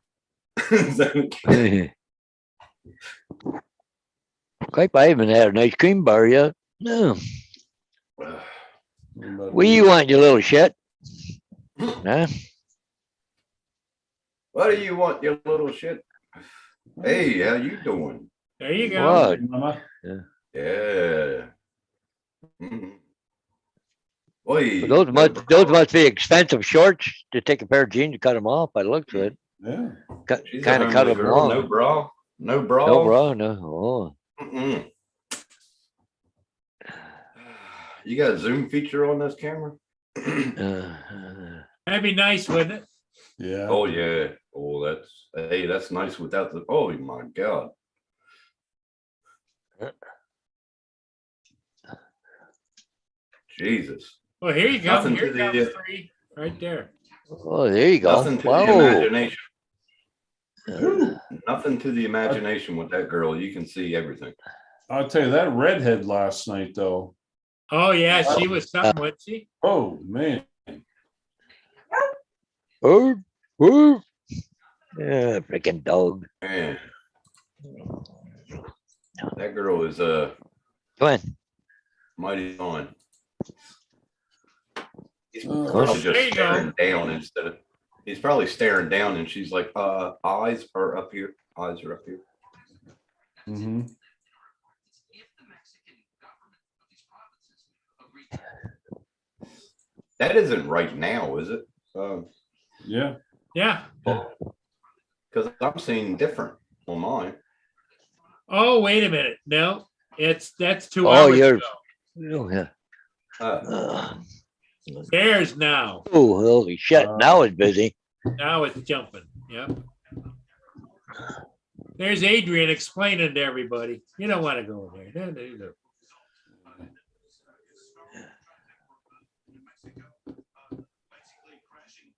Quite, I haven't had an ice cream bar yet. No. What do you want, you little shit? Huh? What do you want, you little shit? Hey, how you doing? There you go. What? Yeah. Mhm. Oi, Those must be expensive shorts to take a pair of jeans to cut them off. By the looks of it, Yeah. she's a kind of cut homely them girl, long. no bra. No bra. No, bro, no. Oh. Mm-mm. You got a zoom feature on this camera? That'd be nice, wouldn't it? Yeah. Oh yeah. Oh, that's nice without the. Oh my god. Jesus. Well, here you go. Nothing Here to the, comes three right there. Oh, there you go. Nothing to the Whoa. imagination. Nothing to the imagination with that girl. You can see everything. I'll tell you that redhead last night though. Oh yeah, she was something, wasn't she? Oh man. Oh, oh. Yeah, freaking dog. Man. That girl is Come on. mighty fine. He's Oh, probably there just you staring down instead of. He's probably staring down, and she's like, eyes are up here. Eyes are up here. Mm-hmm. That isn't right now, is it? Yeah. Yeah. Because I'm seeing different on mine. Oh, wait a minute. No, that's 2 Oh, hours you're. ago. Oh, yeah. There's now. Oh, holy shit. Now it's busy. Now it's jumping. Yep. There's Adrian explaining to everybody. You don't want to go in there. There you go.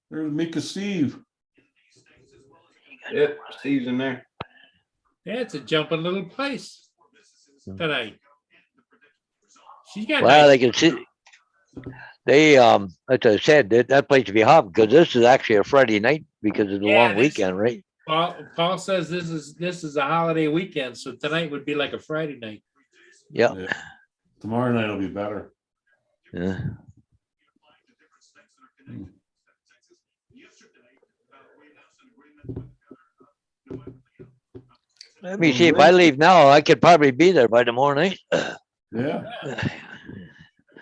There's Mika Steve. Yep, Steve's in there. Yeah, it's a jumping little place tonight. She's got Well, nice- they can see. They, as I said, that place to be hot because this is actually a Friday night because of the Yeah, long this- weekend, right? Paul says this is a holiday weekend, so tonight would be like a Friday night. Yeah. Yeah. Tomorrow night will be better. Yeah. Let me see. If I leave now, I could probably be there by tomorrow night. Yeah.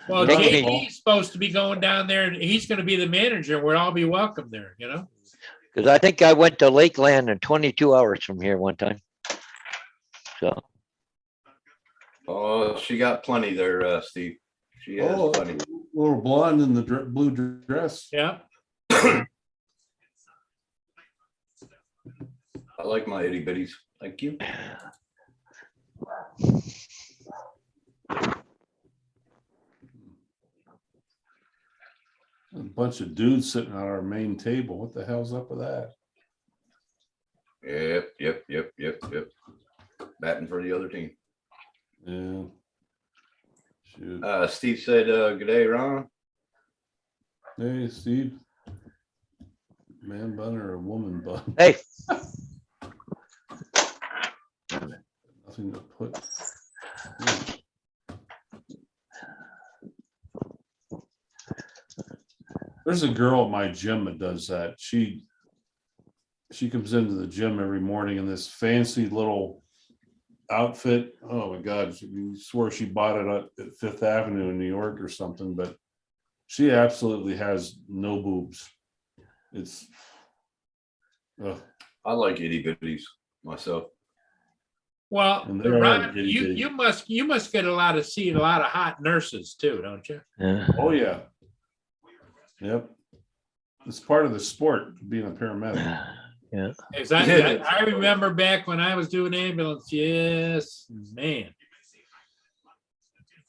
Well, Next JD's week. supposed to be going down there, and he's going to be the manager. We'll all be welcome there. You know. Because I think I went to Lakeland in 22 hours from here one time. So, Oh, she got plenty there, Steve. She has Oh, plenty. little blonde in the blue dress. Yeah. I like my itty bitties. Thank you. A bunch of dudes sitting at our main table. What the hell's up with that? Yep. Batting for the other team. Yeah. Shoot. Steve said, good day, Ron. Hey, Steve. Man bun or a woman bun? Hey, Nothing to put. There's a girl at my gym that does that. She comes into the gym every morning in this fancy little outfit. Oh my God. You swear she bought it at Fifth Avenue in New York or something, but she absolutely has no boobs. It's, ugh. I like itty bitties myself. Well, And they are Ron, itty you bitty. you must get a lot of hot nurses too, don't you? yeah. Oh yeah. Yep. It's part of the sport, being a paramedic. Yeah. 'Cause I remember back when I was doing ambulance. Yes, man.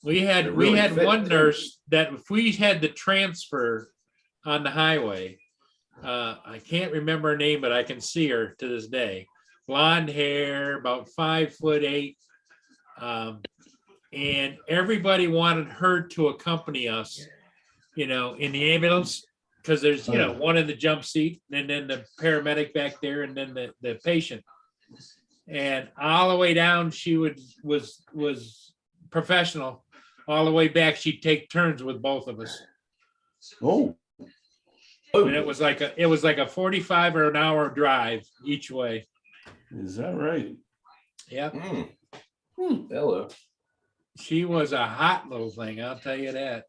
We had It really fit, one too. nurse that if we had to transfer on the highway, I can't remember her name, but I can see her to this day. Blonde hair, about 5'8", and everybody wanted her to accompany us, in the ambulance, because there's one in the jump seat, and then the paramedic back there, and then the patient. And all the way down, she was professional. All the way back, she'd take turns with both of us. Oh, And it was like a 45 or an hour drive each way. is that right? Yep. Hello. She was a hot little thing, I'll tell you that.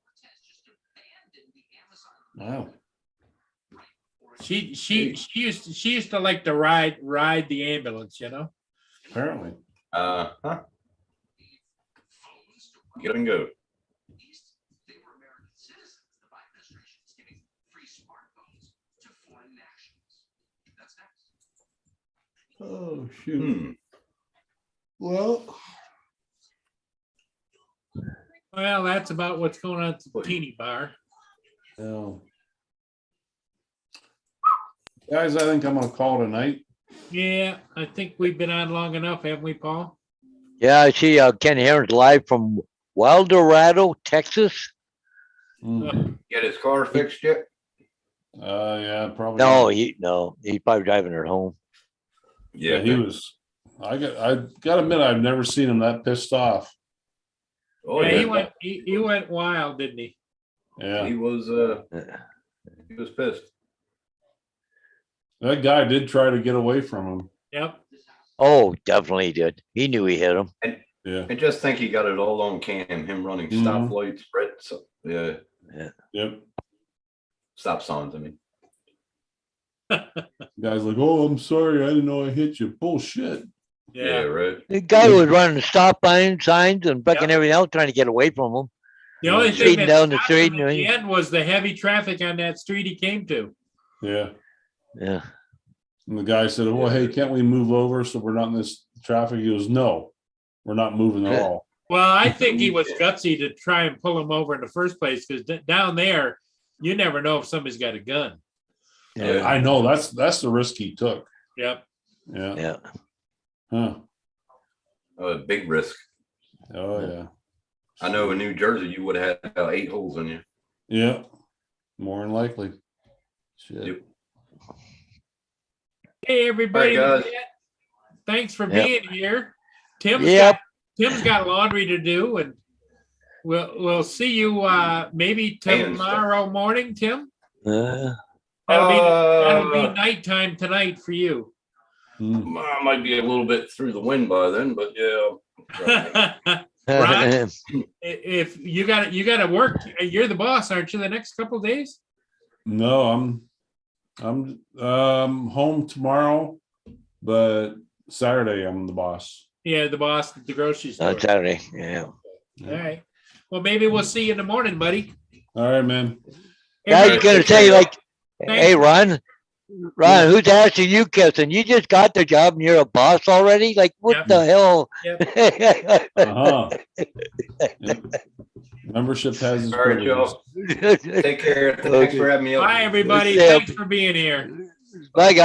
Wow. She used to like to ride the ambulance, Apparently. Huh. Get and go. Oh shoot. Well, Well, that's about what's going on at the teeny bar. no. Guys, I think I'm gonna call tonight. Yeah, I think we've been on long enough, haven't we, Paul? Yeah, I see Ken Herron's live from Wildorado, Texas. Get his car fixed yet? Yeah, probably. No, he's probably driving her home. Yeah, he was. I gotta admit, I've never seen him that pissed off. Oh Yeah, he went wild, didn't he? Yeah, He was pissed. that guy did try to get away from him. Yep. Oh, definitely did. He knew he hit him. Yeah. And just think he got it all on cam, him running stoplights, Yep. stop signs, I mean. Guy's like, "Oh, I'm sorry, I didn't know I hit you." Bullshit. Yeah, right. The guy was running stop signs and breaking everything else, trying to get away from him. The only thing Speeding that down the stopped street him and at the end was the heavy traffic on that street he came to. Yeah. Yeah. And the guy said, "Well, hey, can't we move over so we're not in this traffic?" He goes, "No, we're not moving at all." Well, I think he was gutsy to try and pull him over in the first place, because down there, you never know if somebody's got a gun. Yeah. I know that's the risk he took. Yep. Yeah. Yeah. Huh. A big risk. Oh yeah. I know in New Jersey you would have had about 8 holes in you. Yeah. More than likely. Shit. Yep. Hey, everybody. All right, guys. Thanks for Yep. being here. Tim's got laundry to do, and we'll see you maybe tomorrow morning, Tim. That'll be nighttime tonight for you. I might be a little bit through the wind by then, but yeah. Ron, if you got to work, you're the boss, aren't you? The next couple of days. No, I'm home tomorrow, but Saturday I'm the boss. Yeah, the boss at the grocery store. On Saturday. Yeah. All right. Well, maybe we'll see you in the morning, buddy. All right, man. I was gonna say, like, hey, Ron, who's asking you, kissing? You just got the job and you're a boss already? Like, what Yep. the hell? Yep. Uh-huh. Yep. Membership has its All right, privileges. y'all. Take care. Thanks for having me up. Bye, everybody. Yeah. Thanks for being here. Bye, guys.